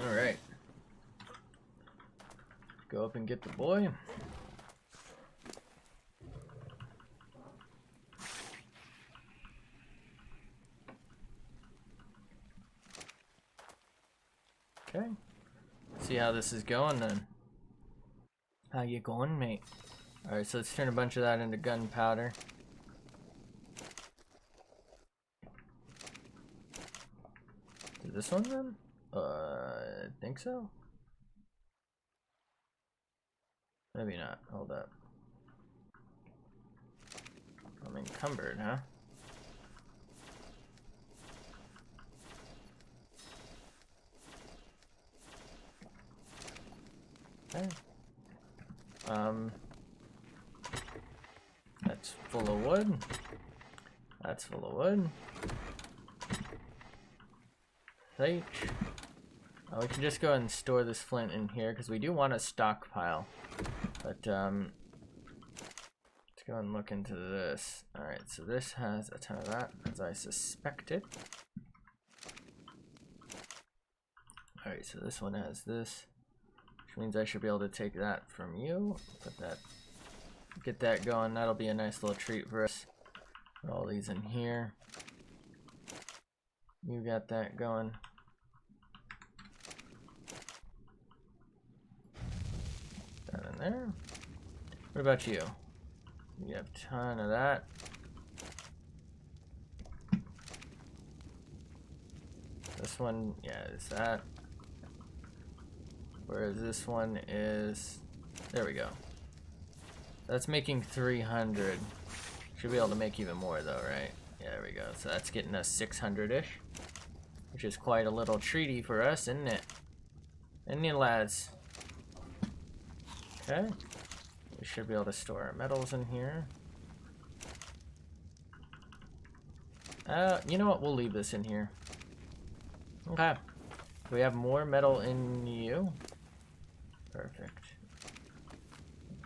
Alright. Go up and get the boy. Okay. See how this is going then. How you going, mate? Alright, so let's turn a bunch of that into gunpowder. Is this one then? I think so. Maybe not. Hold up. I'm encumbered, huh? Okay. That's full of wood. That's full of wood. Sage. We can just go ahead and store this flint in here because we do want a stockpile. But let's go and look into this. Alright, so this has a ton of that, as I suspected. Alright, so this one has this, which means I should be able to take that from you. Put that, get that going. That'll be a nice little treat for us. Put all these in here. You got that going. That in there. What about you? You have a ton of that. This one, yeah, is that. Whereas this one is, there we go. That's making 300. Should be able to make even more though, right? Yeah, there we go. So that's getting us 600-ish, which is quite a little treaty for us, isn't it? Isn't it, lads? Okay. We should be able to store our metals in here. You know what? We'll leave this in here. Okay. Do we have more metal in you? Perfect.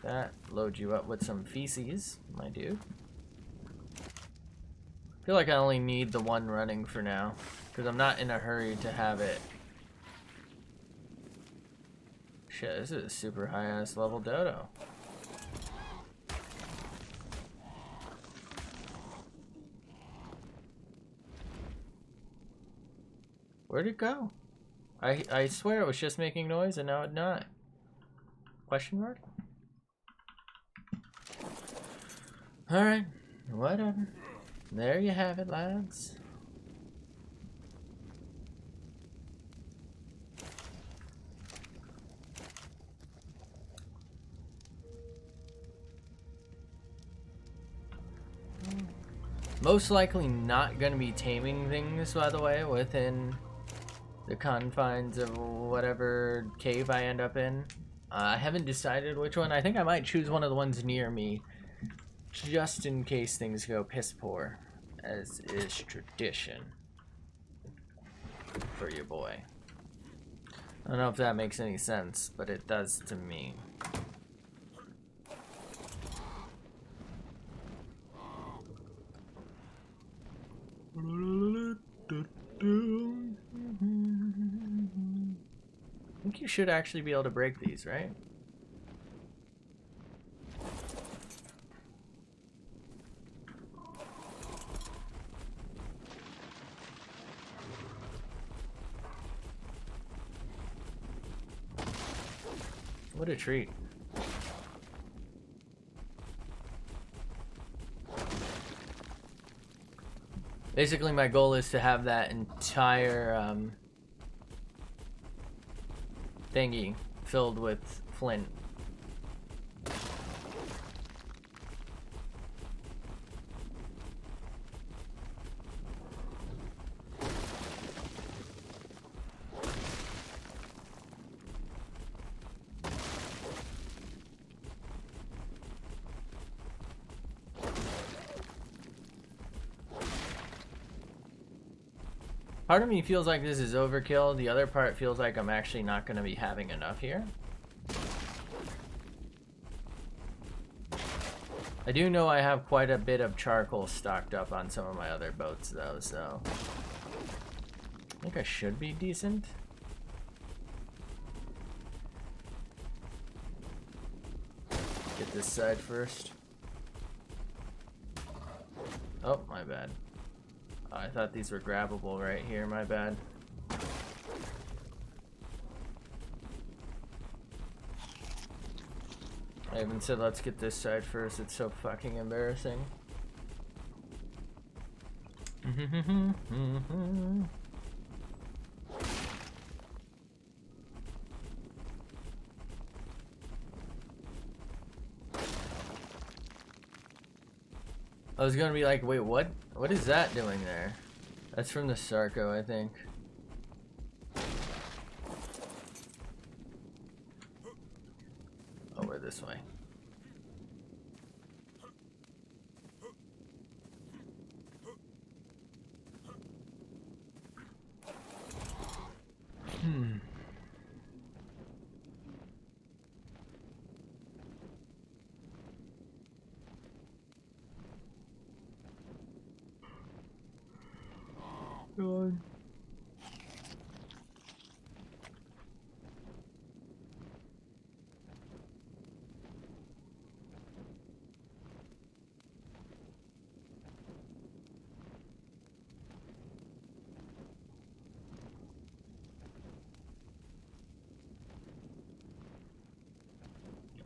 That load you up with some feces, my dude. I feel like I only need the one running for now, because I'm not in a hurry to have it. Shit, this is a super high ass level dodo. Where'd it go? I swear it was just making noise and now it's not. Question mark? Alright, whatever. There you have it, lads. Most likely not going to be taming things, by the way, within the confines of whatever cave I end up in. I haven't decided which one. I think I might choose one of the ones near me, just in case things go piss poor, as is tradition for your boy. I don't know if that makes any sense, but it does to me. I think you should actually be able to break these, right? What a treat. Basically, my goal is to have that entire thingy filled with flint. Part of me feels like this is overkill. The other part feels like I'm actually not going to be having enough here. I do know I have quite a bit of charcoal stocked up on some of my other boats though, so I think I should be decent. Get this side first. Oh, my bad. I thought these were grabbable right here, my bad. I even said let's get this side first, it's so fucking embarrassing. I was gonna be like, wait, what? What is that doing there? That's from the Sarco, I think. Oh, we're this way. God.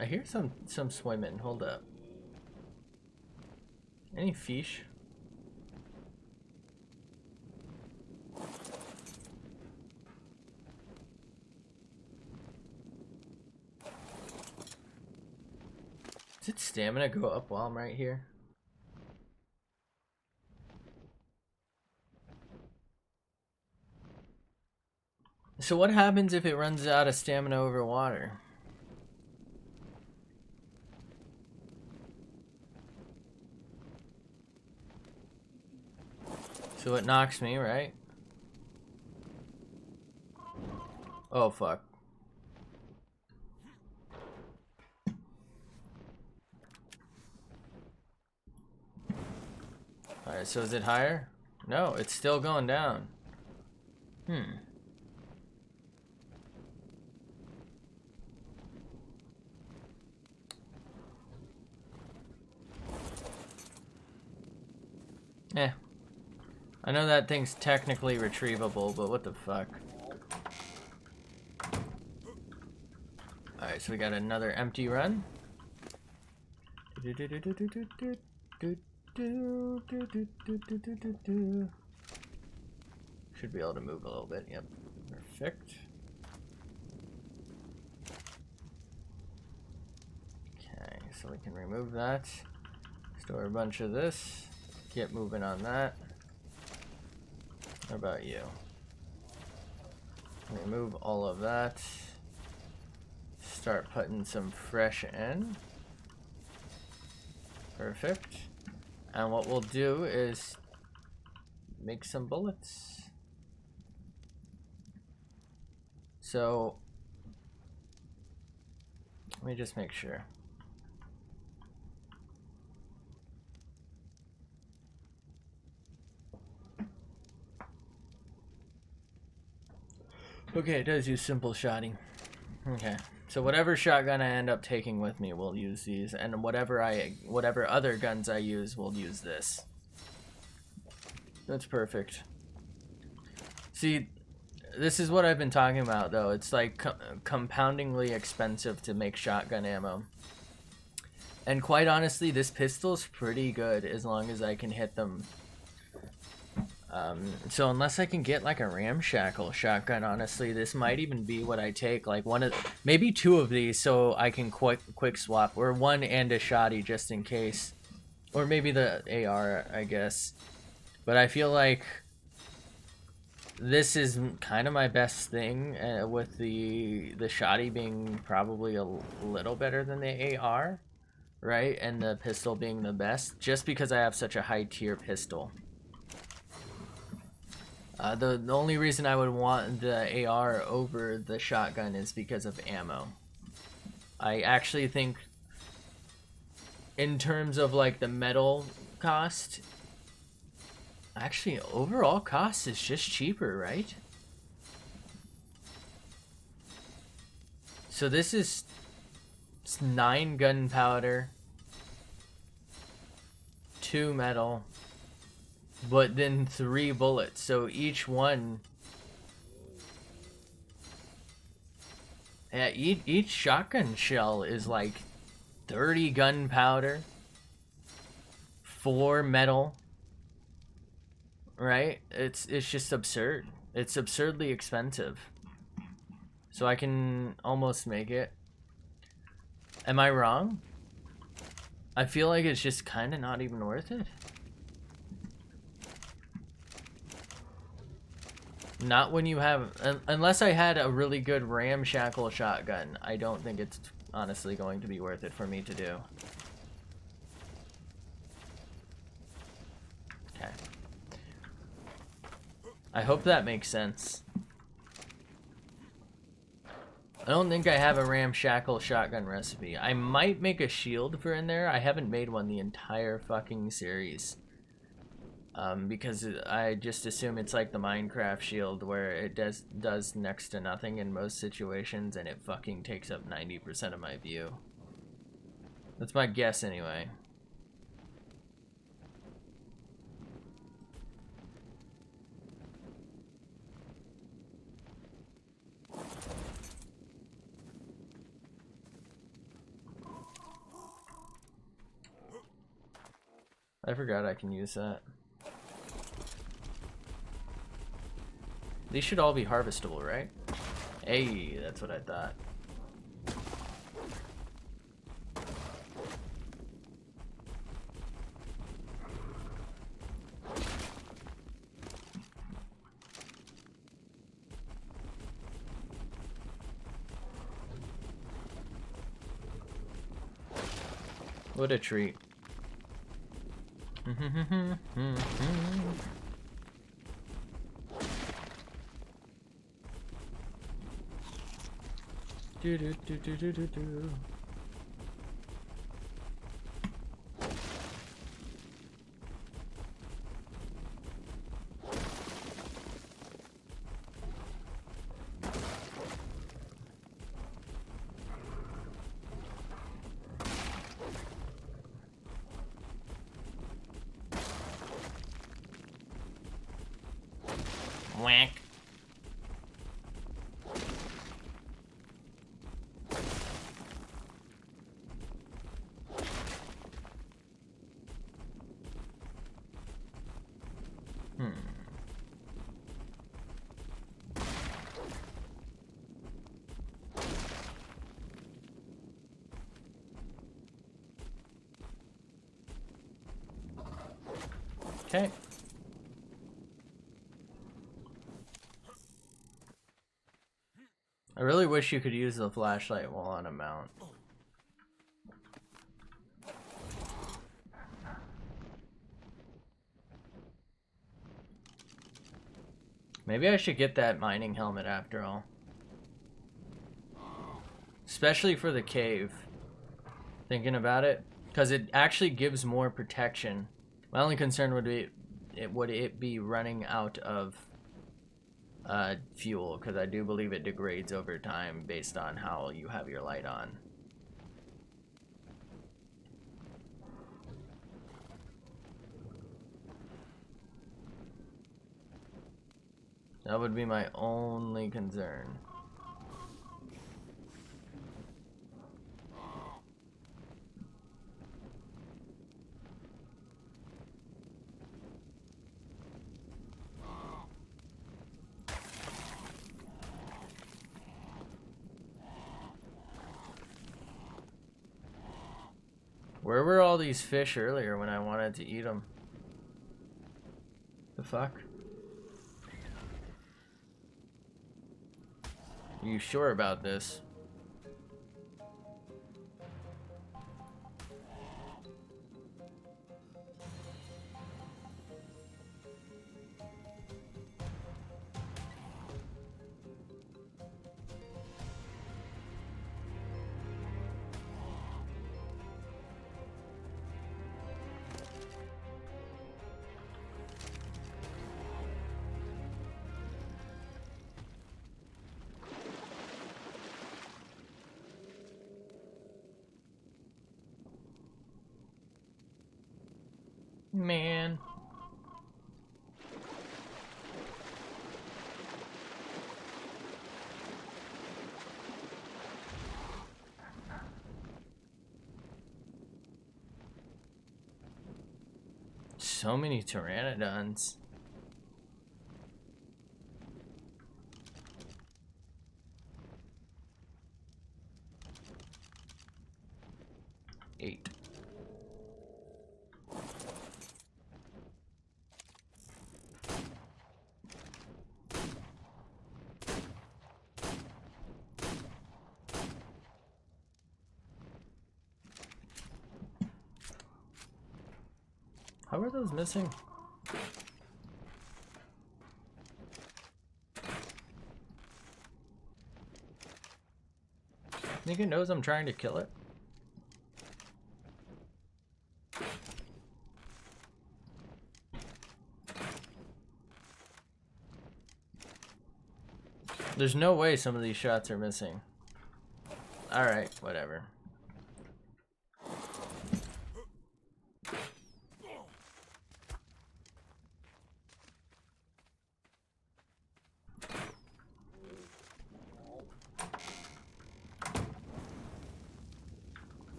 I hear some swimming. Hold up. Any fish? Does its stamina go up while I'm right here? So what happens if it runs out of stamina over water? So it knocks me, right? Oh, fuck. Alright, so is it higher? No, it's still going down. Eh. I know that thing's technically retrievable, but what the fuck? Alright, so we got another empty run. Should be able to move a little bit, yep. Perfect. Okay, so we can remove that. Store a bunch of this. Get moving on that. How about you? Remove all of that. Start putting some fresh in. Perfect. And what we'll do is make some bullets. So let me just make sure. Okay, it does use simple shotting. Okay, so whatever shotgun I end up taking with me will use these, and whatever other guns I use will use this. That's perfect. See, this is what I've been talking about though. It's like compoundingly expensive to make shotgun ammo. And quite honestly, this pistol's pretty good as long as I can hit them So unless I can get like a ramshackle shotgun, honestly, this might even be what I take. Like maybe two of these, so I can quick swap, or one and a shotty just in case, or maybe the AR, I guess. But I feel like this is kind of my best thing, with the shotty being probably a little better than the AR, right? And the pistol being the best, just because I have such a high tier pistol. The only reason I would want the AR over the shotgun is because of ammo. I actually think, in terms of like the metal cost, actually overall cost is just cheaper, right? So this is 9 gunpowder, 2 metal, but then 3 bullets. So each one, yeah, each shotgun shell is like 30 gunpowder, 4 metal, right? It's just absurd. It's absurdly expensive. So I can almost make it. Am I wrong? I feel like it's just kind of not even worth it. Not when you have, unless I had a really good ramshackle shotgun, I don't think it's honestly going to be worth it for me to do. Okay. I hope that makes sense. I don't think I have a ramshackle shotgun recipe. I might make a shield for in there. I haven't made one the entire fucking series. Because I just assume it's like the Minecraft shield, where it does next to nothing in most situations, and it fucking takes up 90% of my view. That's my guess anyway. I forgot I can use that. These should all be harvestable, right? Hey, that's what I thought. What a treat. Do. Whack. Okay. I really wish you could use the flashlight while on a mount. Maybe I should get that mining helmet after all. Especially for the cave. Thinking about it. Because it actually gives more protection. My only concern would be running out of fuel, because I do believe it degrades over time based on how you have your light on. That would be my only concern. Where were all these fish earlier when I wanted to eat them? The fuck? Are you sure about this? Man. So many pteranodons. Eight. How are those missing? Think it knows I'm trying to kill it? There's no way some of these shots are missing. Alright, whatever.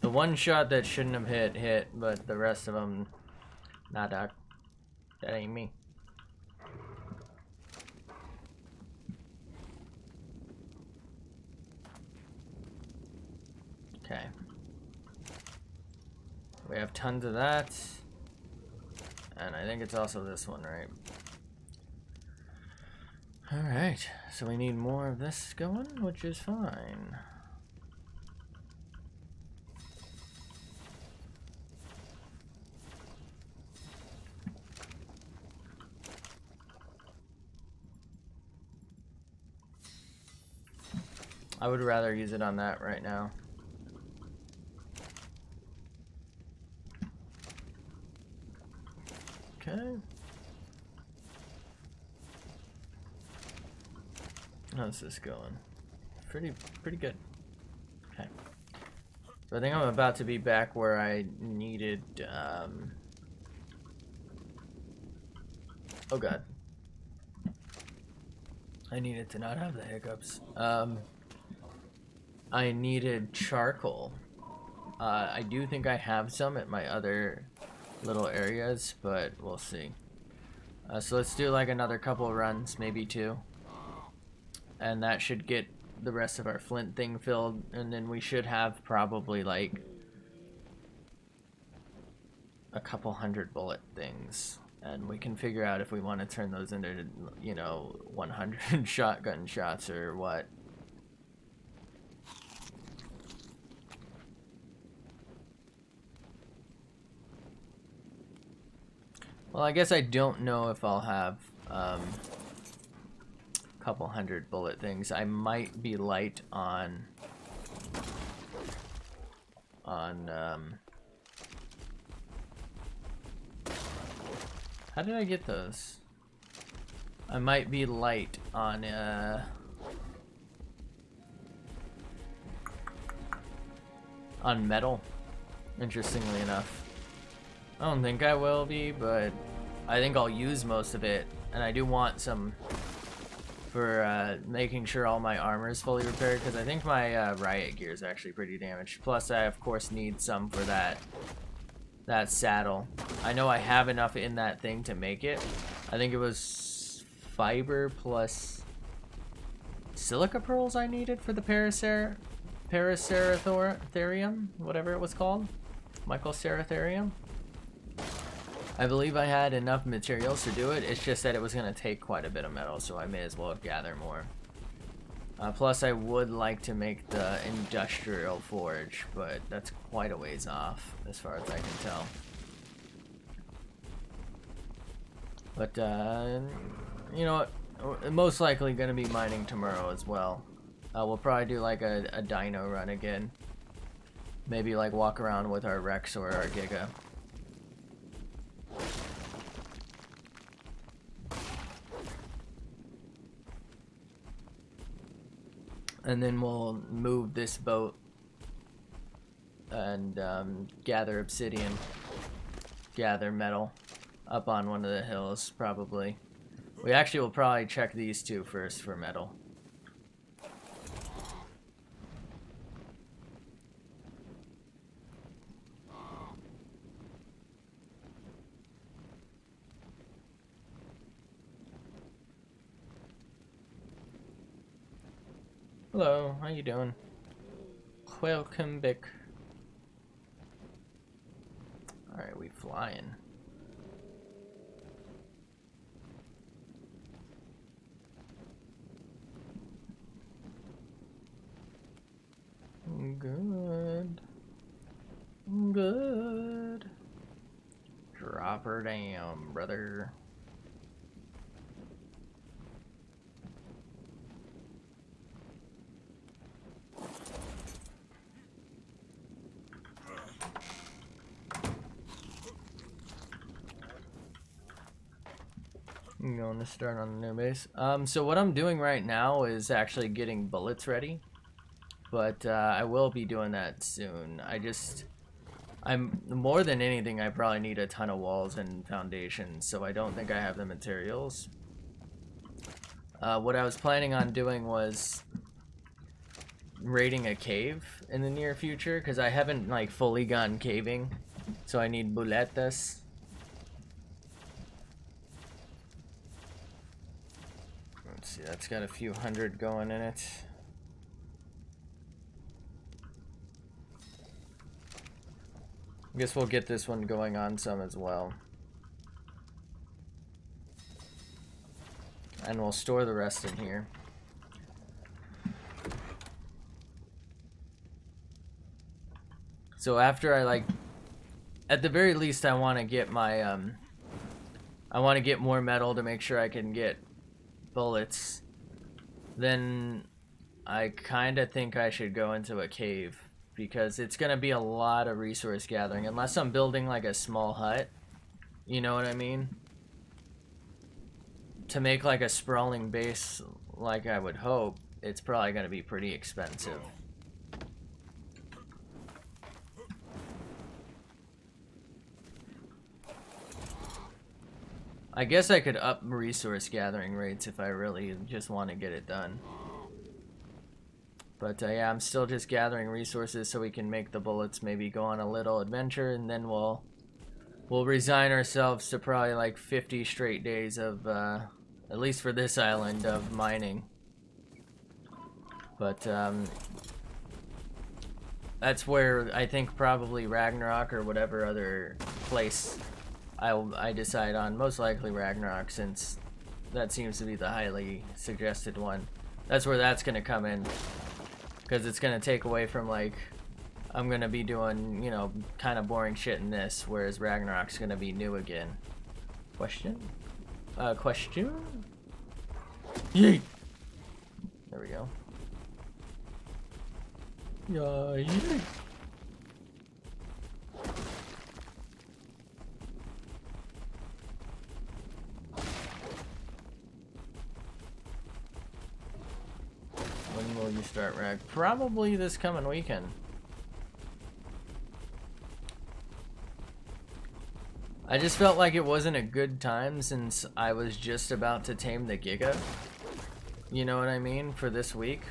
The one shot that shouldn't have hit, but the rest of them, nah, doc. That ain't me. Okay. We have tons of that. And I think it's also this one, right? Alright, so we need more of this going, which is fine. I would rather use it on that right now. Okay. How's this going? Pretty good. Okay. So I think I'm about to be back where I needed, oh god. I needed to not have the hiccups. I needed charcoal. I do think I have some at my other little areas, but we'll see. So let's do like another couple of runs, maybe 2. And that should get the rest of our flint thing filled, and then we should have probably like a couple hundred bullet things. And we can figure out if we want to turn those into, you know, 100 shotgun shots or what. Well, I guess I don't know if I'll have a couple hundred bullet things. I might be light on how did I get those? I might be light on metal, interestingly enough. I don't think I will be, but I think I'll use most of it, and I do want some for making sure all my armor is fully repaired, because I think my riot gear is actually pretty damaged. Plus I of course need some for that saddle. I know I have enough in that thing to make it. I think it was fiber plus silica pearls I needed for the Paraceratherium, whatever it was called. Mycoceratherium. I believe I had enough materials to do it. It's just that it was going to take quite a bit of metal, so I may as well gather more. Plus, I would like to make the industrial forge, but that's quite a ways off, as far as I can tell. But, you know what? Most likely going to be mining tomorrow as well. We'll probably do like a dino run again. Maybe like walk around with our Rex or our Giga. And then we'll move this boat and gather obsidian, gather metal up on one of the hills, probably. We actually will probably check these two first for metal. Hello, how you doing? Welcome back. Alright, we flying. Good. Good. Drop her down, brother. I'm going to start on the new base. So what I'm doing right now is actually getting bullets ready. But I will be doing that soon. I'm more than anything, I probably need a ton of walls and foundations, so I don't think I have the materials. What I was planning on doing was raiding a cave in the near future, because I haven't like fully gone caving, so I need buletas. Let's see, that's got a few hundred going in it. I guess we'll get this one going on some as well. And we'll store the rest in here. So after I like, at the very least I want to get my, I want to get more metal to make sure I can get bullets. Then I kind of think I should go into a cave. Because it's going to be a lot of resource gathering. Unless I'm building like a small hut. You know what I mean? To make like a sprawling base like I would hope, it's probably going to be pretty expensive. I guess I could up resource gathering rates if I really just want to get it done. But yeah, I'm still just gathering resources so we can make the bullets, maybe go on a little adventure, and then we'll resign ourselves to probably like 50 straight days of, at least for this island, of mining. But that's where I think probably Ragnarok or whatever other place I decide on. Most likely Ragnarok, since that seems to be the highly suggested one. That's where that's going to come in. Because it's going to take away from, like, I'm going to be doing, you know, kind of boring shit in this, whereas Ragnarok's going to be new again. Question? Question? Yeet! There we go. Yeah, yeet! When will you start Rag? Probably this coming weekend. I just felt like it wasn't a good time since I was just about to tame the Giga. You know what I mean? For this week.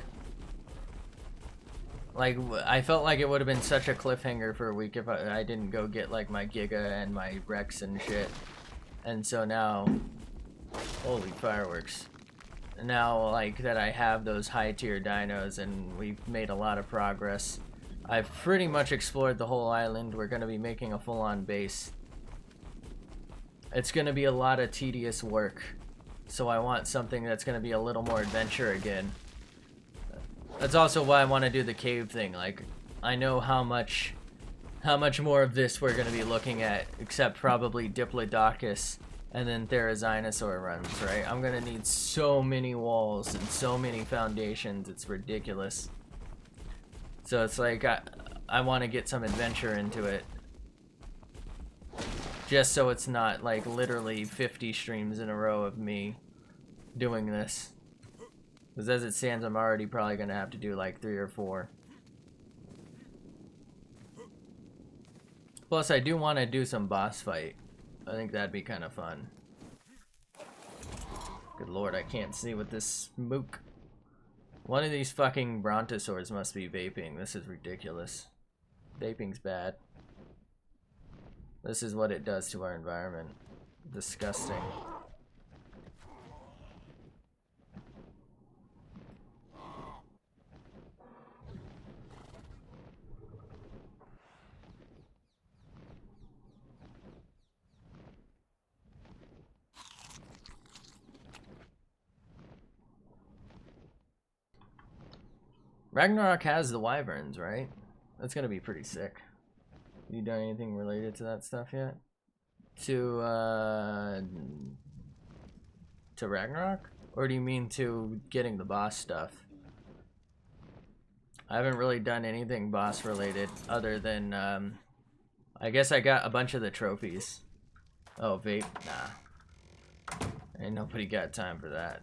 Like, I felt like it would have been such a cliffhanger for a week if I didn't go get like my Giga and my Rex and shit. And so now, holy fireworks. Now, like, that I have those high tier dinos and we've made a lot of progress, I've pretty much explored the whole island. We're going to be making a full-on base. It's going to be a lot of tedious work. So I want something that's going to be a little more adventure again. That's also why I want to do the cave thing. Like, I know how much more of this we're going to be looking at, except probably Diplodocus and then Therizinosaur runs, right? I'm going to need so many walls and so many foundations. It's ridiculous. So it's like I want to get some adventure into it. Just so it's not like literally 50 streams in a row of me doing this. Because as it stands, I'm already probably going to have to do like 3 or 4. Plus, I do want to do some boss fight. I think that'd be kind of fun. Good lord, I can't see with this mook. One of these fucking brontosaurs must be vaping. This is ridiculous. Vaping's bad. This is what it does to our environment. Disgusting. Ragnarok has the wyverns, right? That's gonna be pretty sick. You done anything related to that stuff yet? To Ragnarok? Or do you mean to getting the boss stuff? I haven't really done anything boss related other than I guess I got a bunch of the trophies. Oh, vape? Nah. Ain't nobody got time for that.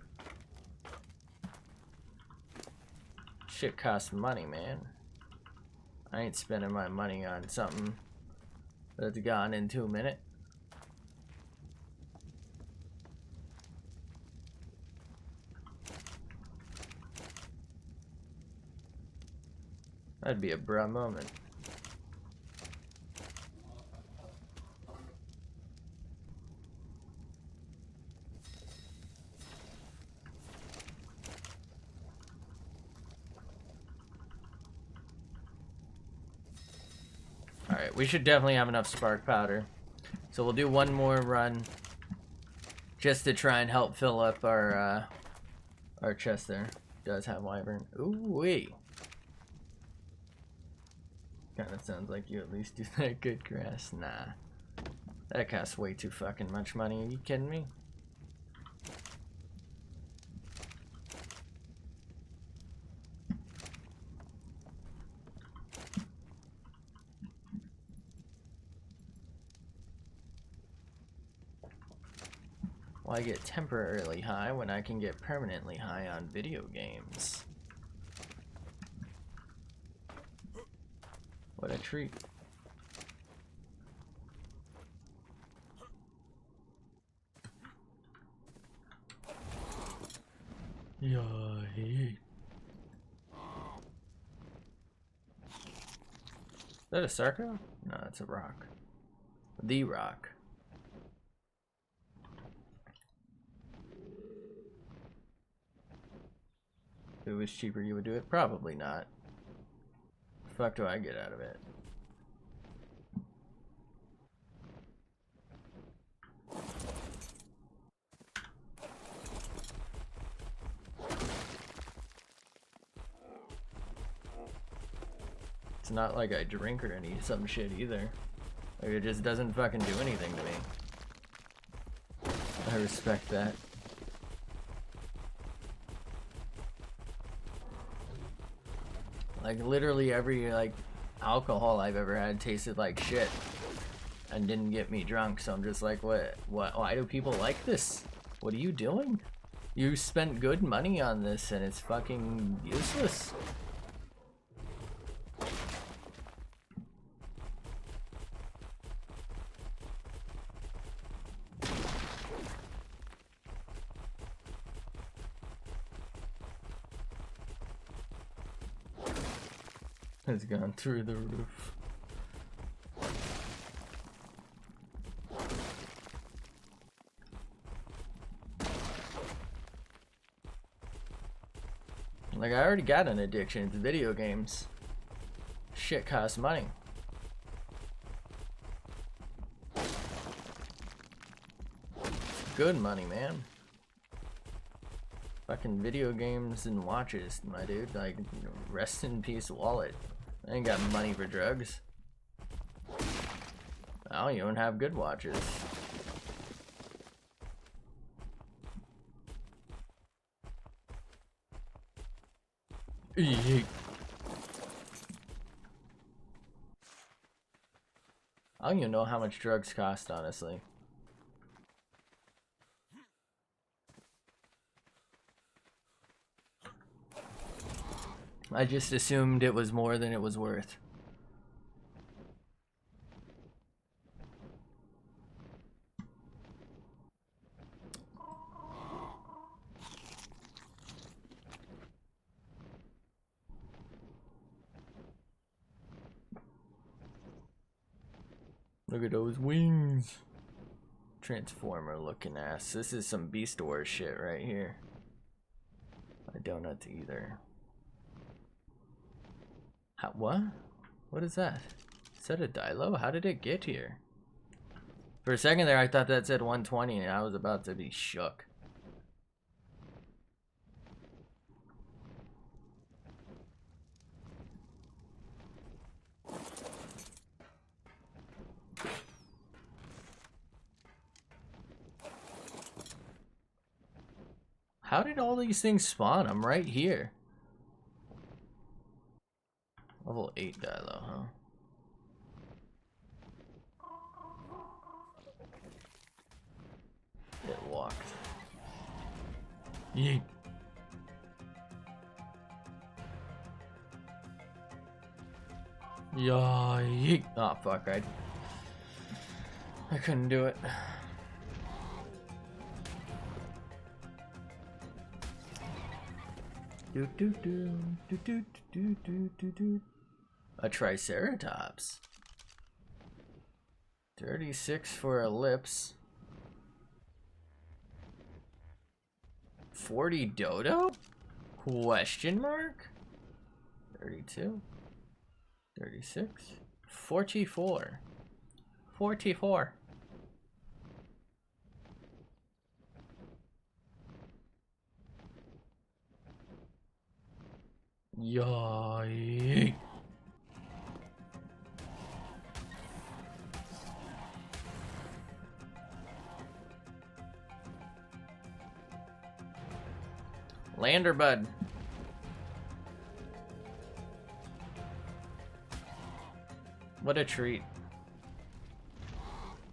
Shit costs money, man. I ain't spending my money on something that's gone in 2 minutes. That'd be a bruh moment. Alright, we should definitely have enough spark powder. So we'll do one more run just to try and help fill up our chest there. Does have wyvern. Ooh wee. Kinda sounds like you at least do that good grass. Nah. That costs way too fucking much money. Are you kidding me? Why get temporarily high when I can get permanently high on video games? What a treat. Yeah. Is that a Sarco? No, it's a rock. The rock. If it was cheaper, you would do it? Probably not. The fuck do I get out of it? It's not like I drink or any some shit either. Like, it just doesn't fucking do anything to me. I respect that. Like, literally every, like, alcohol I've ever had tasted like shit and didn't get me drunk, so I'm just like, what, why do people like this? What are you doing? You spent good money on this and it's fucking useless. Has gone through the roof. Like, I already got an addiction to video games. shit costs money. Good money, man. Fucking video games and watches, my dude. Like, rest in peace, wallet. I ain't got money for drugs. I don't even have good watches. Yeet. I don't even know how much drugs cost, honestly. I just assumed it was more than it was worth. Look at those wings. Transformer looking ass. This is some Beast Wars shit right here. I don't either. What? What is that? Is that a Dilo? How did it get here? For a second there I thought that said 120 and I was about to be shook. How did all these things spawn? I'm right here. Level 8 Dilo, huh? It walked. Yeet. Yeah, yeet. Oh fuck, I couldn't do it. Do do do do do do do do do. A Triceratops. 36 for ellipse. 40 dodo? Question mark? 32. 36. 44. 44. Yay. Lander bud. What a treat.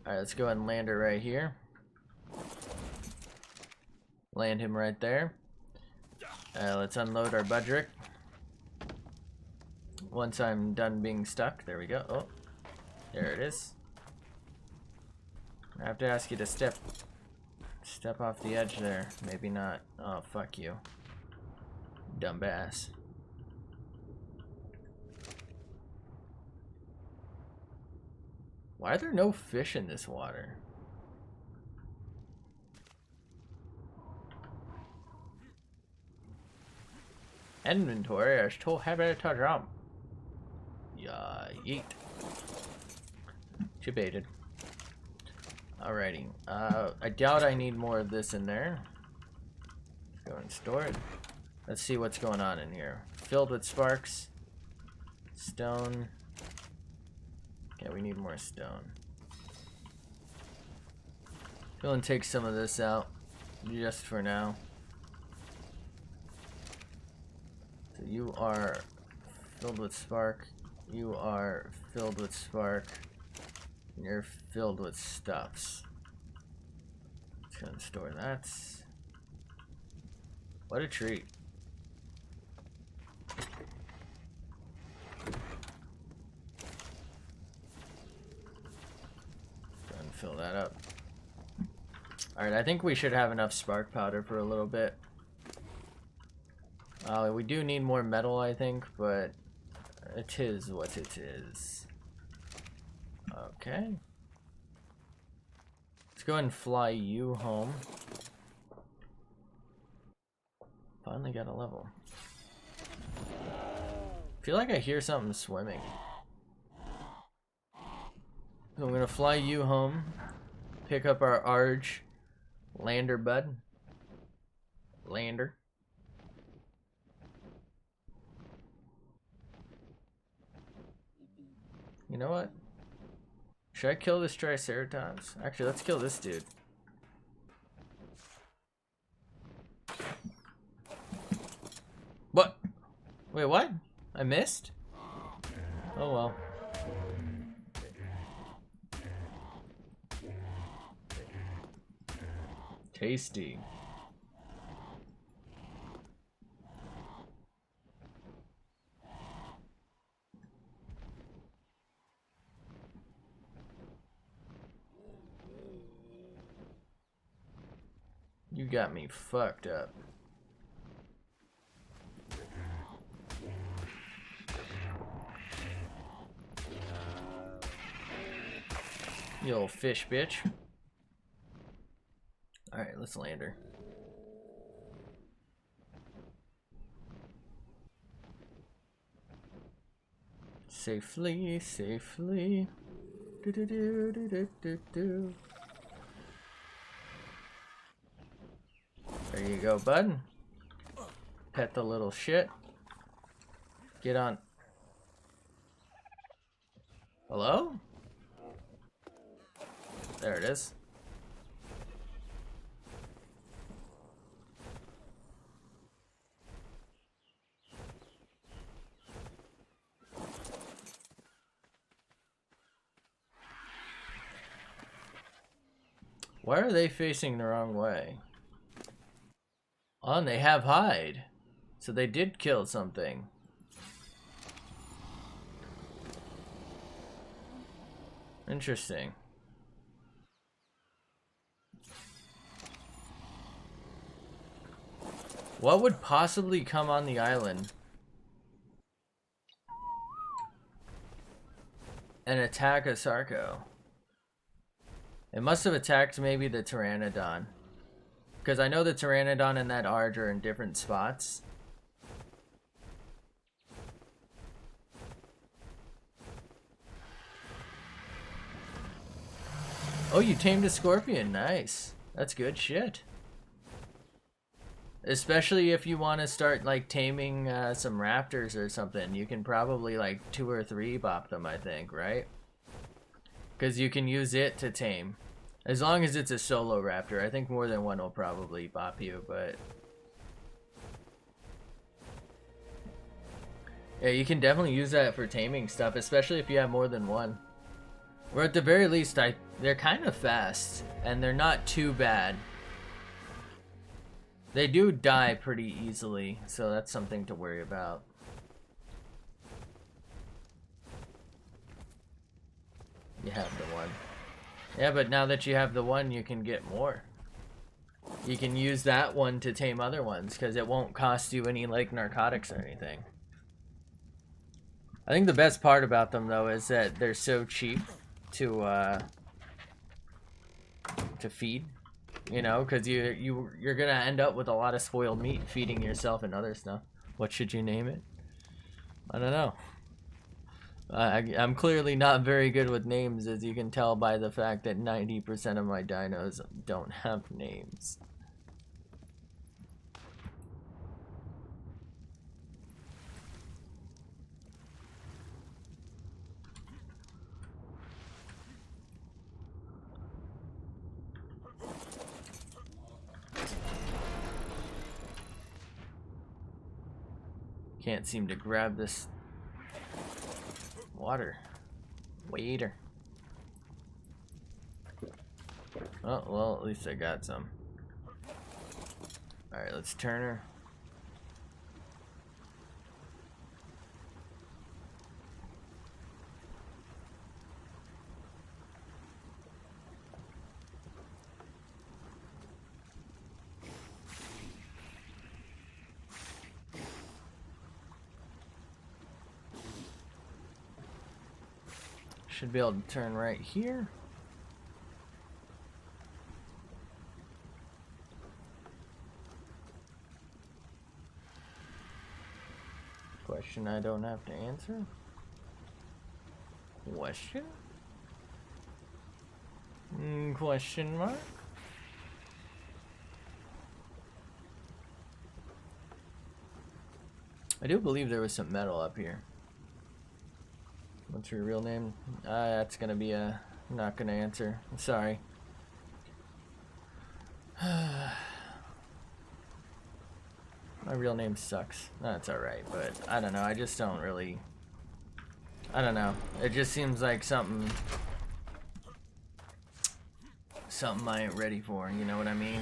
Alright, let's go ahead and land her right here. Land him right there. Let's unload our Budrick. Once I'm done being stuck, there we go. Oh, there it is. I have to ask you to step off the edge there. Maybe not. Oh, fuck you. Dumbass. Why are there no fish in this water? Inventory is too heavy to jump. Yeah, yeet. She baited. Alrighty. I doubt I need more of this in there. Let's go and store it. Let's see what's going on in here. Filled with sparks. Stone. Okay, we need more stone. Go and take some of this out. Just for now. So you are filled with spark. You are filled with spark. And you're filled with stuffs. Let's go and store that. What a treat. Go and fill that up. Alright, I think we should have enough spark powder for a little bit. We do need more metal, I think, but it is what it is. Okay. Let's go ahead and fly you home. Finally got a level. feel like I hear something swimming. So I'm gonna fly you home, pick up our Arge lander bud. Lander. You know what? Should I kill this Triceratops? Actually, let's kill this dude. What? Wait, what? I missed? Oh well. Tasty. You got me fucked up. You little fish bitch. Alright, let's land her. Safely, safely. Do do do do do do do. There you go, bud. Pet the little shit. Get on. Hello? There it is. Why are they facing the wrong way? Oh, and they have hide. So they did kill something. Interesting. What would possibly come on the island and attack a Sarco? It must have attacked maybe the Pteranodon. Because I know the Pteranodon and that Arge are in different spots. Oh, you tamed a scorpion. Nice. That's good shit. Especially if you want to start like taming some raptors or something. You can probably like 2 or 3 bop them, I think, right? Because you can use it to tame. As long as it's a solo raptor. I think more than one will probably bop you, but... yeah, you can definitely use that for taming stuff, especially if you have more than one. Or at the very least, they're kind of fast, and they're not too bad. They do die pretty easily, so that's something to worry about. You have the one. Yeah, but now that you have the one, you can get more. You can use that one to tame other ones, because it won't cost you any, like, narcotics or anything. I think the best part about them, though, is that they're so cheap to feed. You know, because you're gonna end up with a lot of spoiled meat feeding yourself and other stuff. What should you name it? I don't know. I'm clearly not very good with names, as you can tell by the fact that 90% of my dinos don't have names. Can't seem to grab this water. Waiter. Oh, well, at least I got some. Alright, let's turn her. Should be able to turn right here. Question question I don't have to answer? Question? Question mark? I do believe there was some metal up here. What's your real name? That's gonna be a... not gonna answer. I'm sorry. My real name sucks. That's alright, but I don't know. I just don't really... I don't know. It just seems like something I ain't ready for, you know what I mean?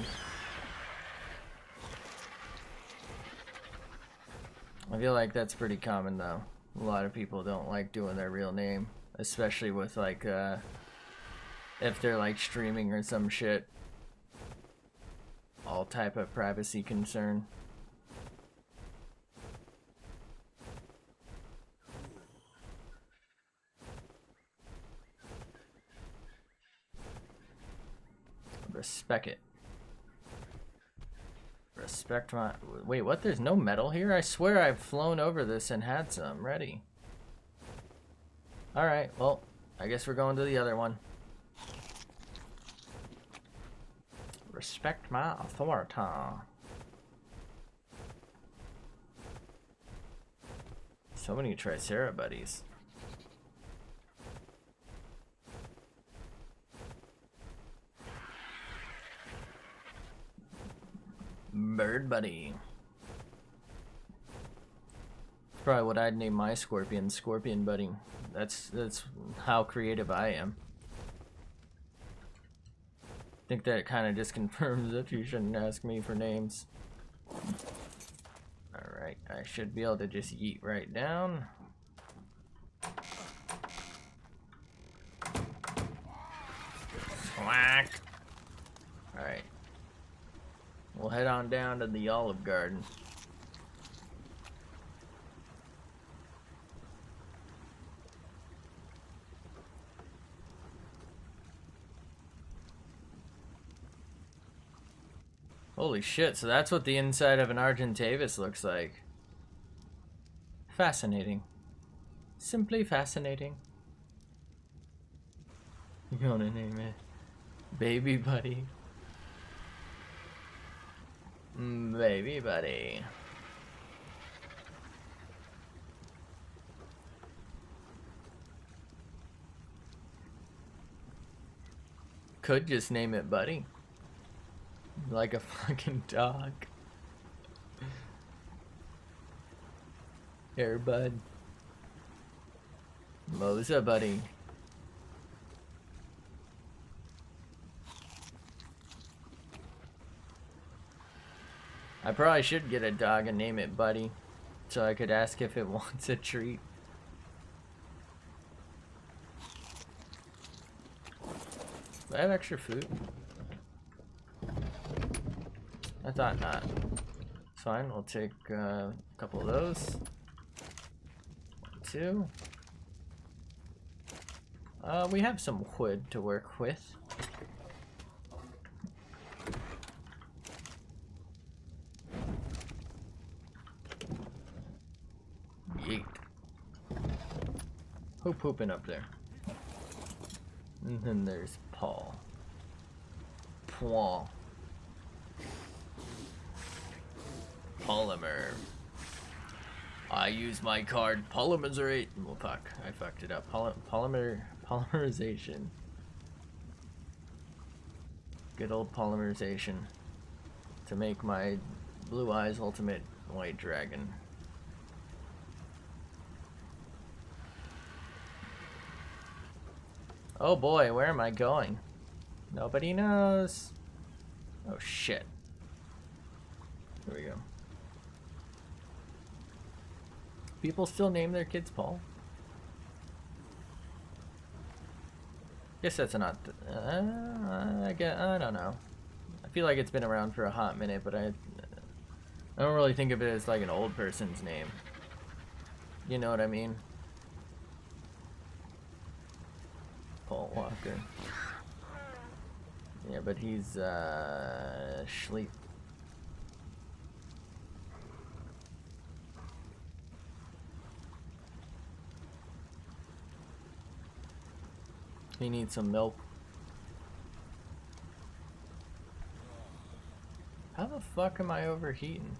I feel like that's pretty common though. A lot of people don't like doing their real name, especially with like if they're like streaming or some shit. All type of privacy concern. Respect it. Respect my... Wait, what? There's no metal here? I swear I've flown over this and had some ready. Alright, well, I guess we're going to the other one. Respect my authority. So many Tricera buddies. Bird buddy. That's probably what I'd name my scorpion, Scorpion buddy. That's how creative I am. I think that kind of just confirms that you shouldn't ask me for names. Alright, I should be able to just yeet right down. Whack. Alright. We'll head on down to the Olive Garden. Holy shit, so that's what the inside of an Argentavis looks like. Fascinating. Simply fascinating. You're gonna name it Baby Buddy. Baby Buddy. Could just name it Buddy. Like a fucking dog. Here, bud. Moza Buddy. I probably should get a dog and name it Buddy, so I could ask if it wants a treat. Do I have extra food? I thought not. It's fine, we'll take a couple of those. 1, 2. We have some wood to work with. Yeet. Who pooping up there? And then there's Paul. Paul. Polymer. I use my card polymerizate. Well, fuck, I fucked it up. Polymerization. Good old polymerization to make my Blue Eyes Ultimate White Dragon. Oh boy, where am I going? Nobody knows. Oh shit. Here we go. People still name their kids Paul? Guess that's not. I don't know. I feel like it's been around for a hot minute, but I don't really think of it as like an old person's name. You know what I mean? Paul Walker. Yeah, but he's asleep. He needs some milk. How the fuck am I overheating?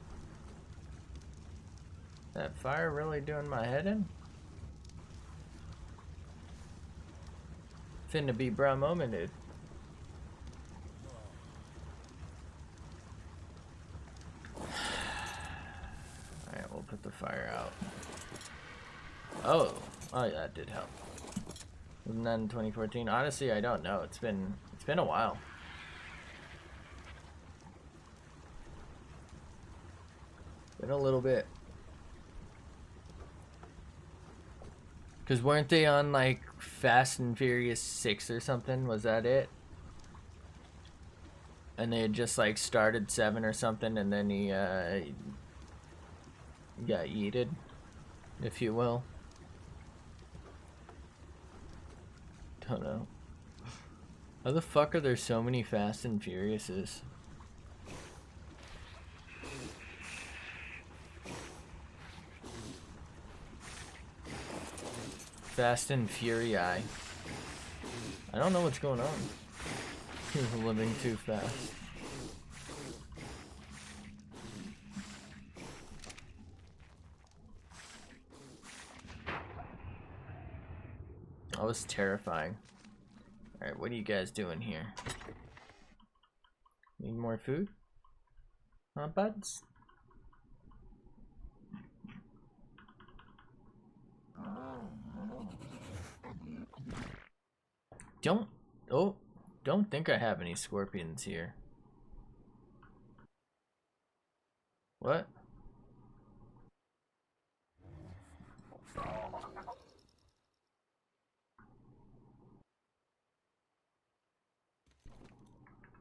That fire really doing my head in? Finna be bra momented. Alright, we'll put the fire out. Oh, yeah, that did help. Wasn't that in 2014? Honestly, I don't know. It's been a while. Been a little bit. Cause weren't they on like Fast and Furious 6 or something? Was that it? And they had just like started 7 or something, and then he got yeeted, if you will. Don't know. How the fuck are there so many Fast and Furiouses? Fast and Fury I don't know what's going on. He's living too fast. That was terrifying. Alright, what are you guys doing here? Need more food? Huh, buds? Don't think I have any scorpions here. What?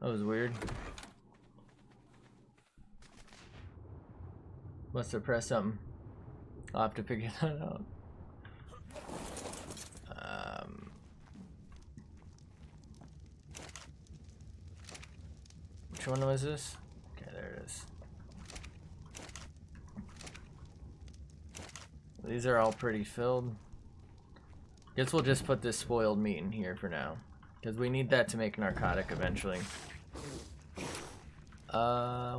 That was weird. Must have pressed something. I'll have to figure that out. Which one was this? Okay, there it is. These are all pretty filled. Guess we'll just put this spoiled meat in here for now, because we need that to make narcotic eventually.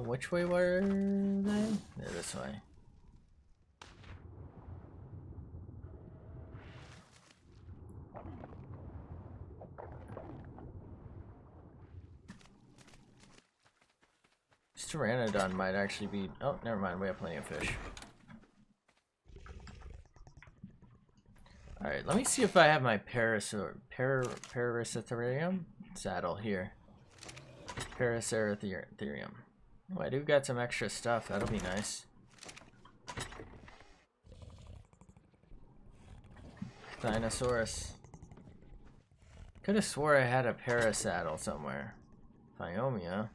Which way were they? They're this way. This pteranodon might actually be... Oh, never mind. We have plenty of fish. Alright, let me see if I have my Paraceratherium saddle here. Paraceratherium. Oh, I do got some extra stuff. That'll be nice. Dinosaurus. Could have swore I had a parasaddle somewhere. Phiomia.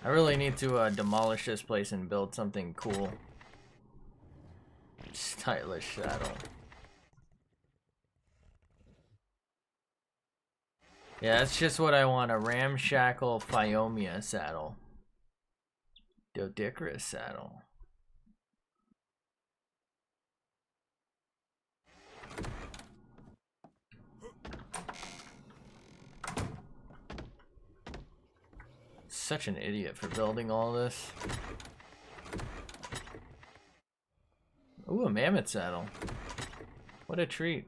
I really need to demolish this place and build something cool. Stylish saddle. Yeah, that's just what I want. A ramshackle Phiomia saddle. Doedicurus saddle. Such an idiot for building all this. Ooh, a mammoth saddle. What a treat.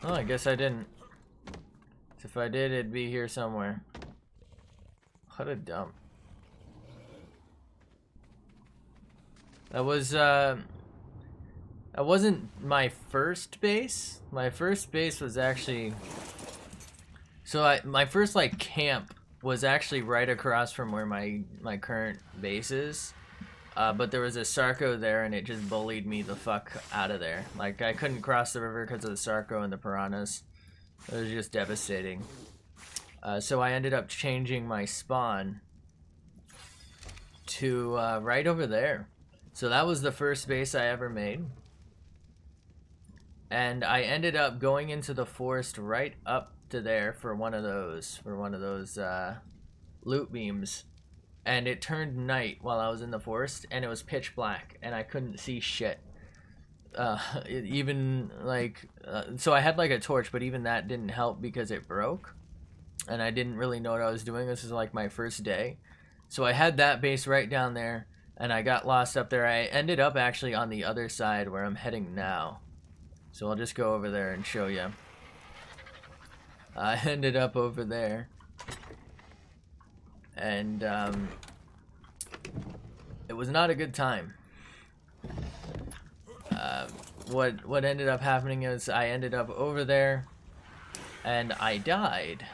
Oh, I guess I didn't. If I did, it'd be here somewhere. What a dump. That wasn't my first base. My first base was actually... So my first like camp was actually right across from where my current base is. But there was a Sarco there, and it just bullied me the fuck out of there. Like, I couldn't cross the river because of the Sarco and the piranhas. It was just devastating. So I ended up changing my spawn to right over there. So that was the first base I ever made. And I ended up going into the forest right up to there for one of those loot beams. And it turned night while I was in the forest, and it was pitch black, and I couldn't see shit. Even like so I had like a torch, but even that didn't help because it broke and I didn't really know what I was doing. This is like my first day, so I had that base right down there and I got lost up there. I ended up actually on the other side where I'm heading now, so I'll just go over there and show you. I ended up over there, and it was not a good time. What ended up happening is I ended up over there and I died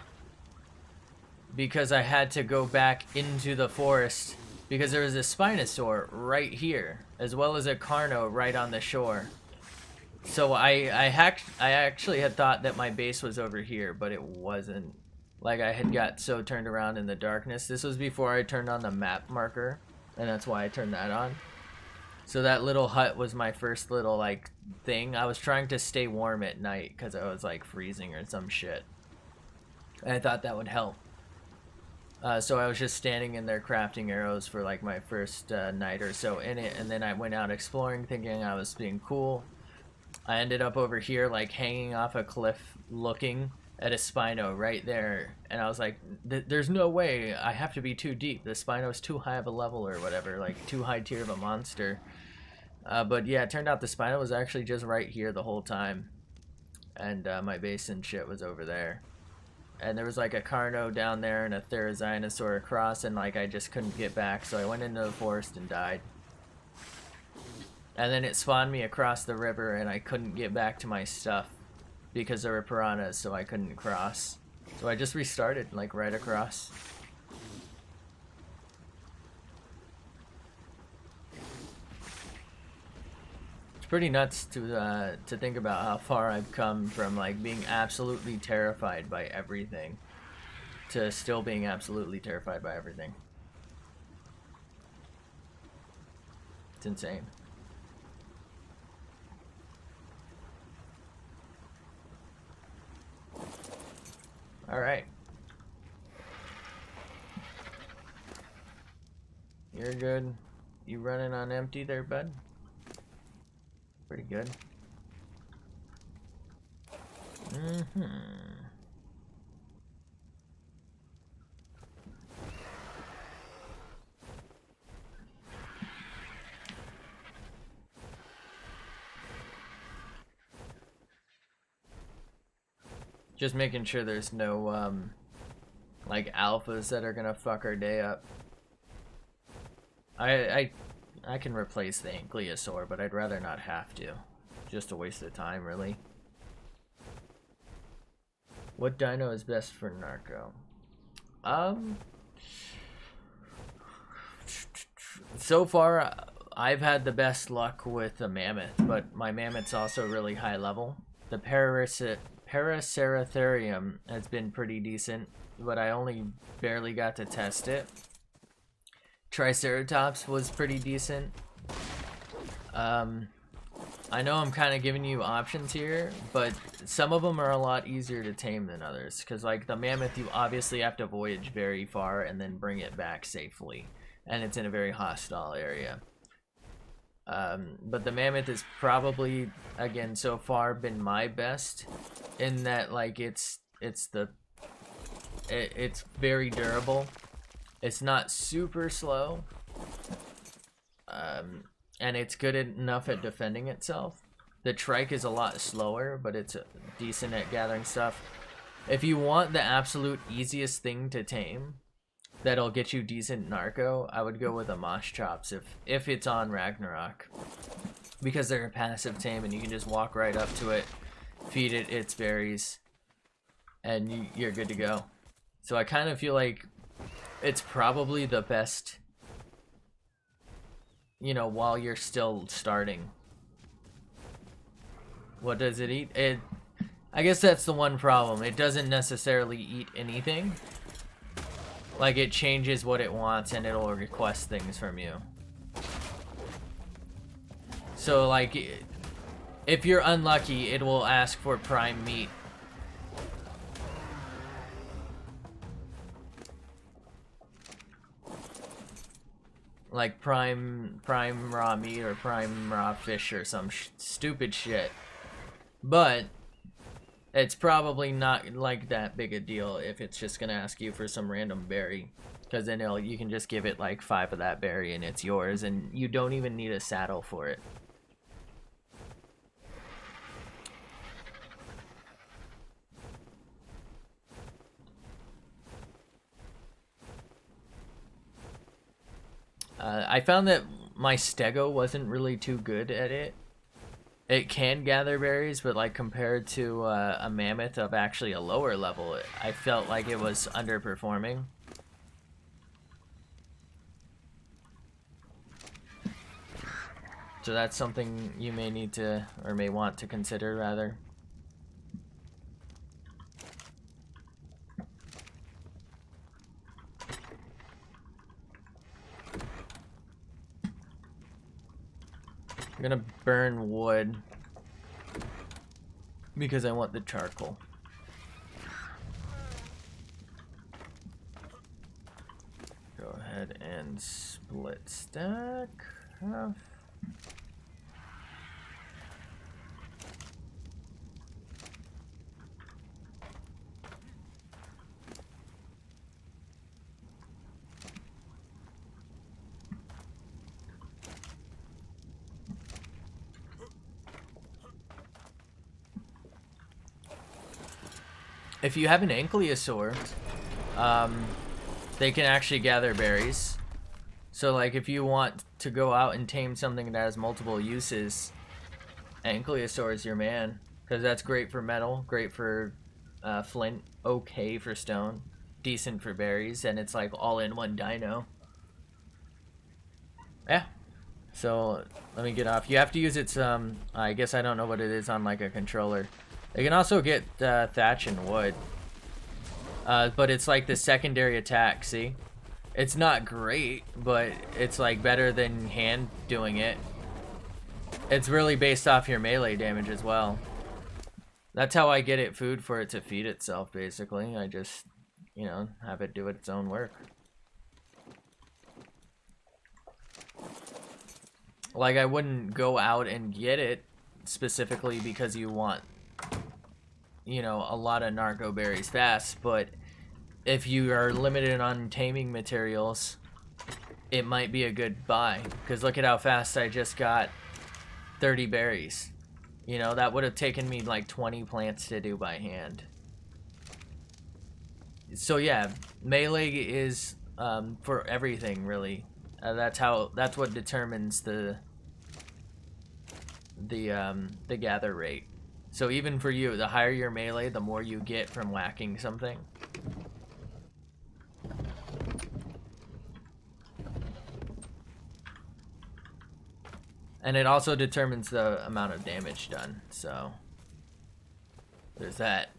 because I had to go back into the forest because there was a Spinosaur right here as well as a Carno right on the shore. So I actually had thought that my base was over here, but it wasn't. Like, I had got so turned around in the darkness. This was before I turned on the map marker, and that's why I turned that on. So that little hut was my first little, like, thing. I was trying to stay warm at night because I was, like, freezing or some shit. And I thought that would help. So I was just standing in there crafting arrows for, like, my first night or so in it. And then I went out exploring thinking I was being cool. I ended up over here, like, hanging off a cliff looking at a Spino right there. And I was like, there's no way. I have to be too deep. The Spino's too high of a level or whatever. Like, too high tier of a monster. But yeah, it turned out the Spino was actually just right here the whole time. And my base and shit was over there. And there was like a Carno down there and a Therizinosaur across. And like, I just couldn't get back. So I went into the forest and died. And then it spawned me across the river and I couldn't get back to my stuff because there were piranhas, so I couldn't cross. So I just restarted, like, right across. It's pretty nuts to think about how far I've come from, like, being absolutely terrified by everything to still being absolutely terrified by everything. It's insane. Alright. You're good. You running on empty there, bud? Pretty good. Just making sure there's no, like, alphas that are gonna fuck our day up. I can replace the Ankylosaur, but I'd rather not have to. Just a waste of time, really. What dino is best for Narco? So far, I've had the best luck with the Mammoth, but my Mammoth's also really high level. The Paraceratherium has been pretty decent, but I only barely got to test it. Triceratops was pretty decent. I know I'm kind of giving you options here, but some of them are a lot easier to tame than others. Because, like, the Mammoth, you obviously have to voyage very far and then bring it back safely. And it's in a very hostile area. But the Mammoth is probably, again, so far been my best in that, like, it's very durable. It's not super slow. And it's good enough at defending itself. The Trike is a lot slower, but it's decent at gathering stuff. If you want the absolute easiest thing to tame that'll get you decent Narco, I would go with a Moschops if it's on Ragnarok. Because they're a passive tame and you can just walk right up to it, feed it its berries, and you're good to go. So I kind of feel like it's probably the best, you know, while you're still starting. What does it eat? I guess that's the one problem. It doesn't necessarily eat anything. Like, it changes what it wants and it'll request things from you. So, like, if you're unlucky, it will ask for prime meat. like prime raw meat or prime raw fish or some stupid shit. But it's probably not like that big a deal if it's just gonna ask you for some random berry, because then you can just give it like 5 of that berry and it's yours, and you don't even need a saddle for it. I found that my stego wasn't really too good at it. It can gather berries, but like compared to a mammoth of actually a lower level, I felt like it was underperforming. So that's something you may need to, or may want to consider rather. I'm gonna burn wood because I want the charcoal. Go ahead and split stack half. If you have an ankylosaur, they can actually gather berries. So like if you want to go out and tame something that has multiple uses, ankylosaur is your man, because that's great for metal, great for flint, okay for stone, decent for berries, and it's like all in one dino. Yeah. So let me get off. You have to use its I guess I don't know what it is on like a controller. They can also get thatch and wood. But it's like the secondary attack, see? It's not great, but it's like better than hand doing it. It's really based off your melee damage as well. That's how I get it food for it to feed itself, basically. I just, you know, have it do its own work. Like, I wouldn't go out and get it specifically because you want, you know, a lot of narco berries fast, but if you are limited on taming materials, it might be a good buy. Because look at how fast I just got 30 berries. You know, that would have taken me like 20 plants to do by hand. So yeah, melee is for everything, really. That's what determines the gather rate. So even for you, the higher your melee, the more you get from whacking something. And it also determines the amount of damage done, so there's that.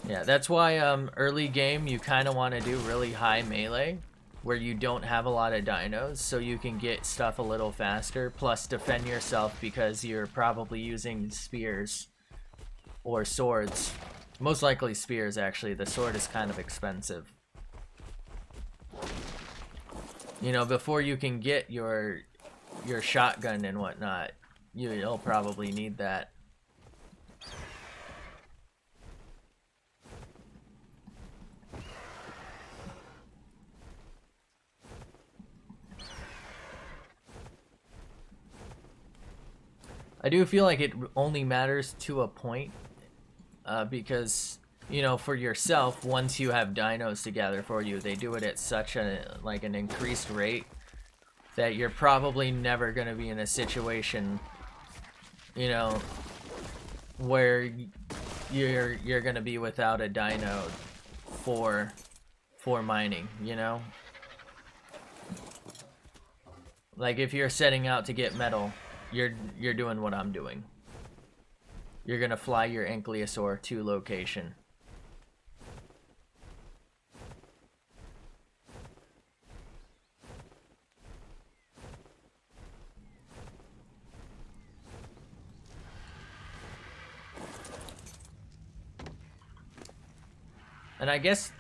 Yeah, that's why early game you kind of want to do really high melee, where you don't have a lot of dinos, so you can get stuff a little faster, plus defend yourself because you're probably using spears or swords. Most likely spears, actually. The sword is kind of expensive. You know, before you can get your shotgun and whatnot, you'll probably need that. I do feel like it only matters to a point, because, you know, for yourself, once you have dinos to gather for you, they do it at such an increased rate that you're probably never going to be in a situation, you know, where you're going to be without a dino for mining, you know? Like if you're setting out to get metal, you're doing what I'm doing. You're gonna fly your ankylosaur to location. And I guess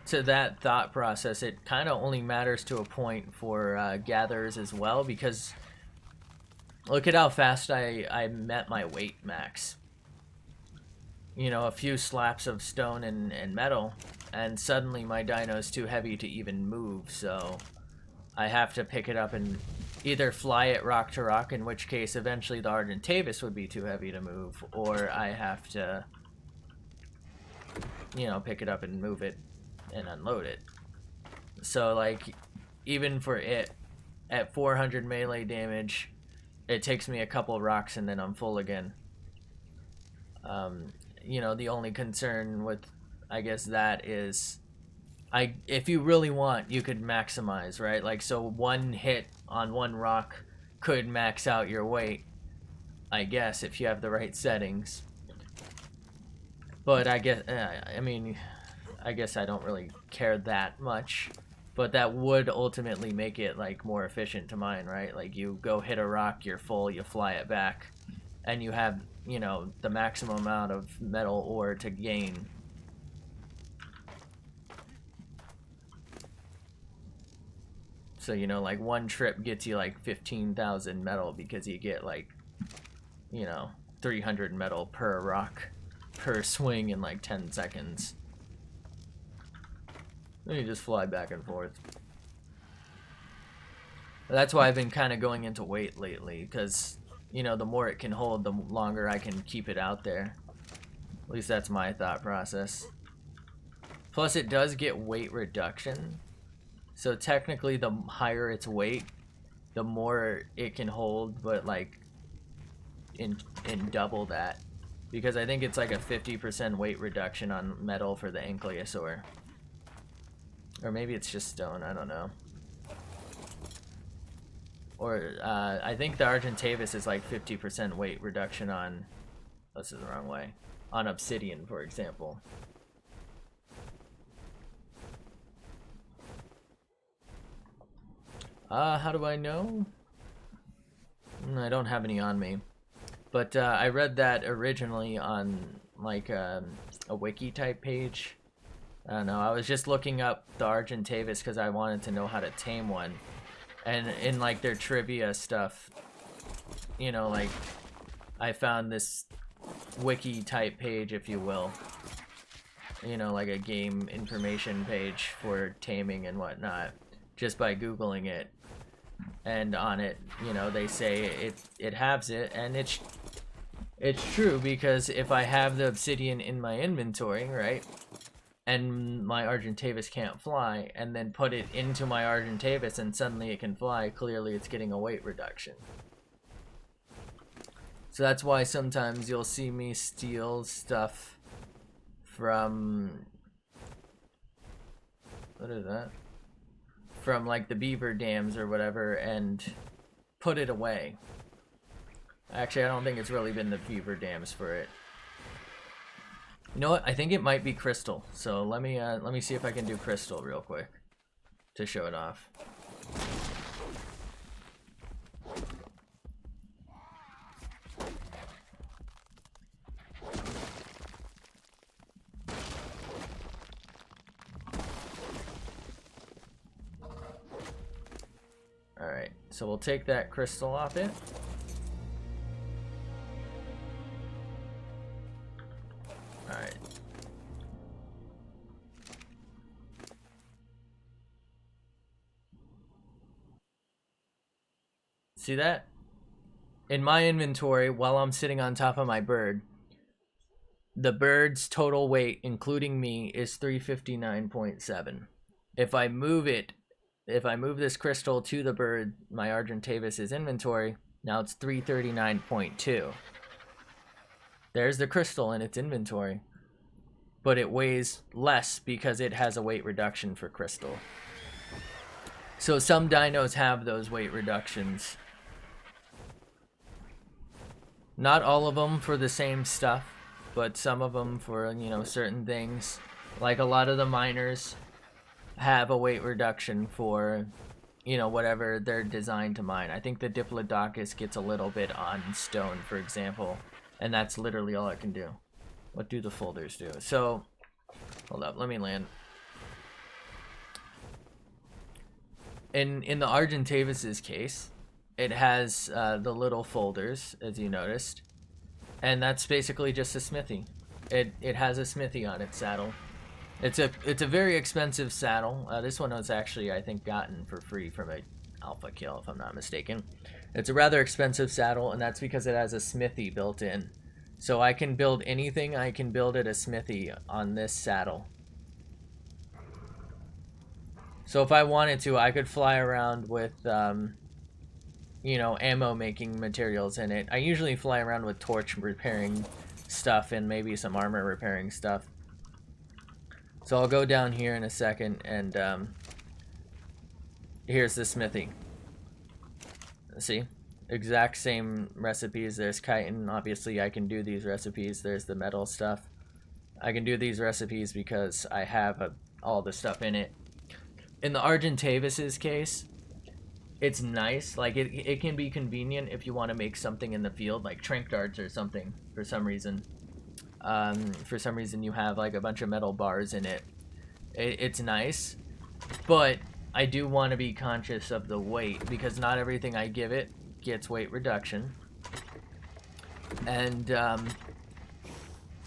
to that thought process, it kind of only matters to a point for gatherers as well, because look at how fast I met my weight max. You know, a few slaps of stone and metal, and suddenly my dino's too heavy to even move, so I have to pick it up and either fly it rock to rock, in which case eventually the Argentavis would be too heavy to move, or I have to, you know, pick it up and move it and unload it. So, like, even for it, at 400 melee damage, it takes me a couple rocks and then I'm full again. You know, the only concern with, I guess, that is, if you really want, you could maximize, right? Like, so one hit on one rock could max out your weight, I guess, if you have the right settings. But I guess, I mean, I guess I don't really care that much. But that would ultimately make it, like, more efficient to mine, right? Like, you go hit a rock, you're full, you fly it back, and you have, you know, the maximum amount of metal ore to gain. So, you know, like, one trip gets you, like, 15,000 metal because you get, like, you know, 300 metal per rock, per swing in, like, 10 seconds. Then you just fly back and forth. That's why I've been kind of going into weight lately, because, you know, the more it can hold, the longer I can keep it out there. At least that's my thought process. Plus, it does get weight reduction. So technically, the higher its weight, the more it can hold, but, like, in double that. Because I think it's like a 50% weight reduction on metal for the Ankylosaur. Or maybe it's just stone, I don't know. Or, I think the Argentavis is like 50% weight reduction on... This is the wrong way. On obsidian, for example. How do I know? I don't have any on me. But, I read that originally on, like, a wiki type page. I don't know, I was just looking up the Argentavis because I wanted to know how to tame one. And in, like, their trivia stuff, you know, like, I found this wiki type page, if you will. You know, like a game information page for taming and whatnot, just by Googling it. And on it, you know, they say it halves it, and it's true, because if I have the obsidian in my inventory, right? And my Argentavis can't fly, and then put it into my Argentavis and suddenly it can fly, clearly it's getting a weight reduction. So that's why sometimes you'll see me steal stuff from... What is that? From, like, the beaver dams or whatever, and put it away. Actually, I don't think it's really been the beaver dams for it. You know what? I think it might be crystal. So let me see if I can do crystal real quick to show it off. All right. So we'll take that crystal off it. Alright. See that? In my inventory, while I'm sitting on top of my bird, the bird's total weight, including me, is 359.7. If I move this crystal to the bird, my Argentavis' inventory, now it's 339.2. There's the crystal in its inventory, but it weighs less because it has a weight reduction for crystal. So some dinos have those weight reductions. Not all of them for the same stuff, but some of them for, you know, certain things. Like a lot of the miners have a weight reduction for, you know, whatever they're designed to mine. I think the Diplodocus gets a little bit on stone, for example. And that's literally all it can do. What do the folders do? So, Hold up, let me land. In the Argentavis's case, it has the little folders, as you noticed, and that's basically just a smithy. It has a smithy on its saddle. It's a very expensive saddle. This one was actually, I think, gotten for free from a alpha kill, if I'm not mistaken. It's a rather expensive saddle, and that's because it has a smithy built in. So I can build anything I can build at a smithy on this saddle. So if I wanted to, I could fly around with, you know, ammo making materials in it. I usually fly around with torch repairing stuff and maybe some armor repairing stuff. So I'll go down here in a second, and here's the smithy. See? Exact same recipes. There's chitin. Obviously, I can do these recipes. There's the metal stuff. I can do these recipes because I have all the stuff in it. In the Argentavis's case, it's nice. Like, it can be convenient if you want to make something in the field, like trank darts or something, for some reason. For some reason you have like a bunch of metal bars in it. It's nice, but I do want to be conscious of the weight, because not everything I give it gets weight reduction. And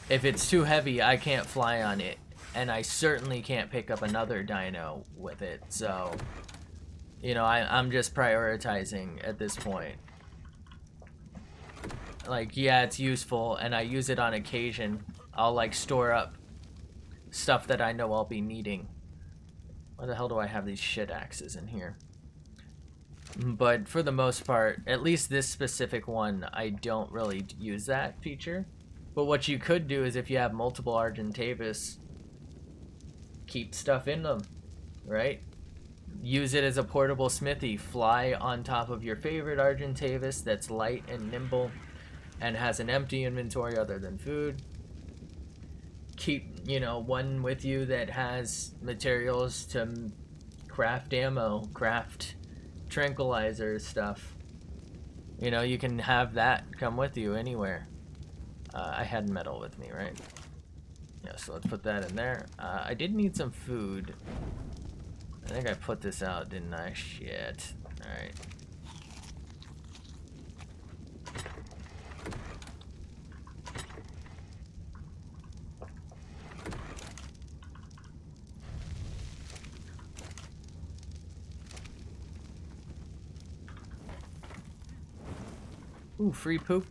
if it's too heavy, I can't fly on it, and I certainly can't pick up another dino with it. So, you know, I'm just prioritizing at this point. Like, yeah, it's useful, and I use it on occasion. I'll, like, store up stuff that I know I'll be needing. Why the hell do I have these shit axes in here? But for the most part, at least this specific one, I don't really use that feature. But what you could do is, if you have multiple Argentavis, keep stuff in them, right? Use it as a portable smithy. Fly on top of your favorite Argentavis that's light and nimble and has an empty inventory other than food. Keep, you know, one with you that has materials to craft ammo, craft tranquilizer stuff. You know, you can have that come with you anywhere. I had metal with me, right? Yeah, so let's put that in there. I did need some food. I think I put this out, didn't I? Shit. Alright. Ooh, free poop.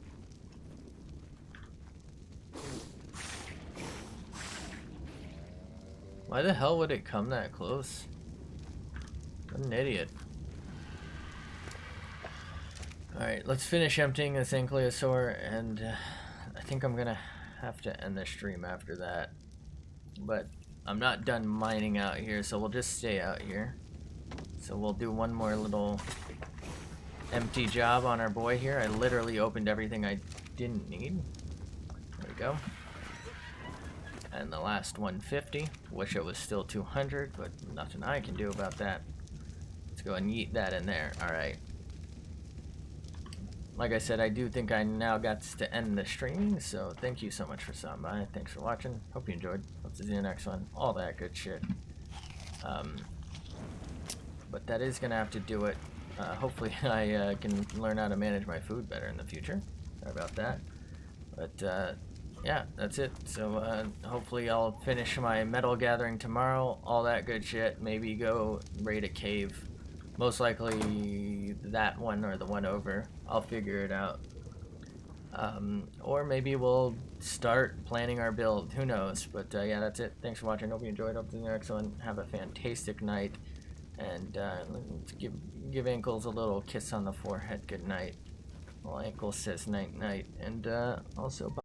Why the hell would it come that close? What an idiot. Alright, let's finish emptying this ankylosaur, and I think I'm gonna have to end the stream after that. But I'm not done mining out here, so we'll just stay out here. So we'll do one more little empty job on our boy here. I literally opened everything I didn't need. There we go. And the last 150. Wish it was still 200, but nothing I can do about that. Let's go and yeet that in there. Alright. Like I said, I do think I now got to end the stream, so thank you so much for stopping by. Thanks for watching. Hope you enjoyed. Hope to see you in the next one. All that good shit. But that is going to have to do it. Hopefully I can learn how to manage my food better in the future. Sorry about that. But yeah, that's it. So hopefully I'll finish my metal gathering tomorrow. All that good shit. Maybe go raid a cave. Most likely that one or the one over. I'll figure it out. Or maybe we'll start planning our build. Who knows? But yeah, that's it. Thanks for watching. Hope you enjoyed. Hope to see you in the next one. Have a fantastic night. And let's give Ankles a little kiss on the forehead. Good night. Well, Ankles says night night. And also bye.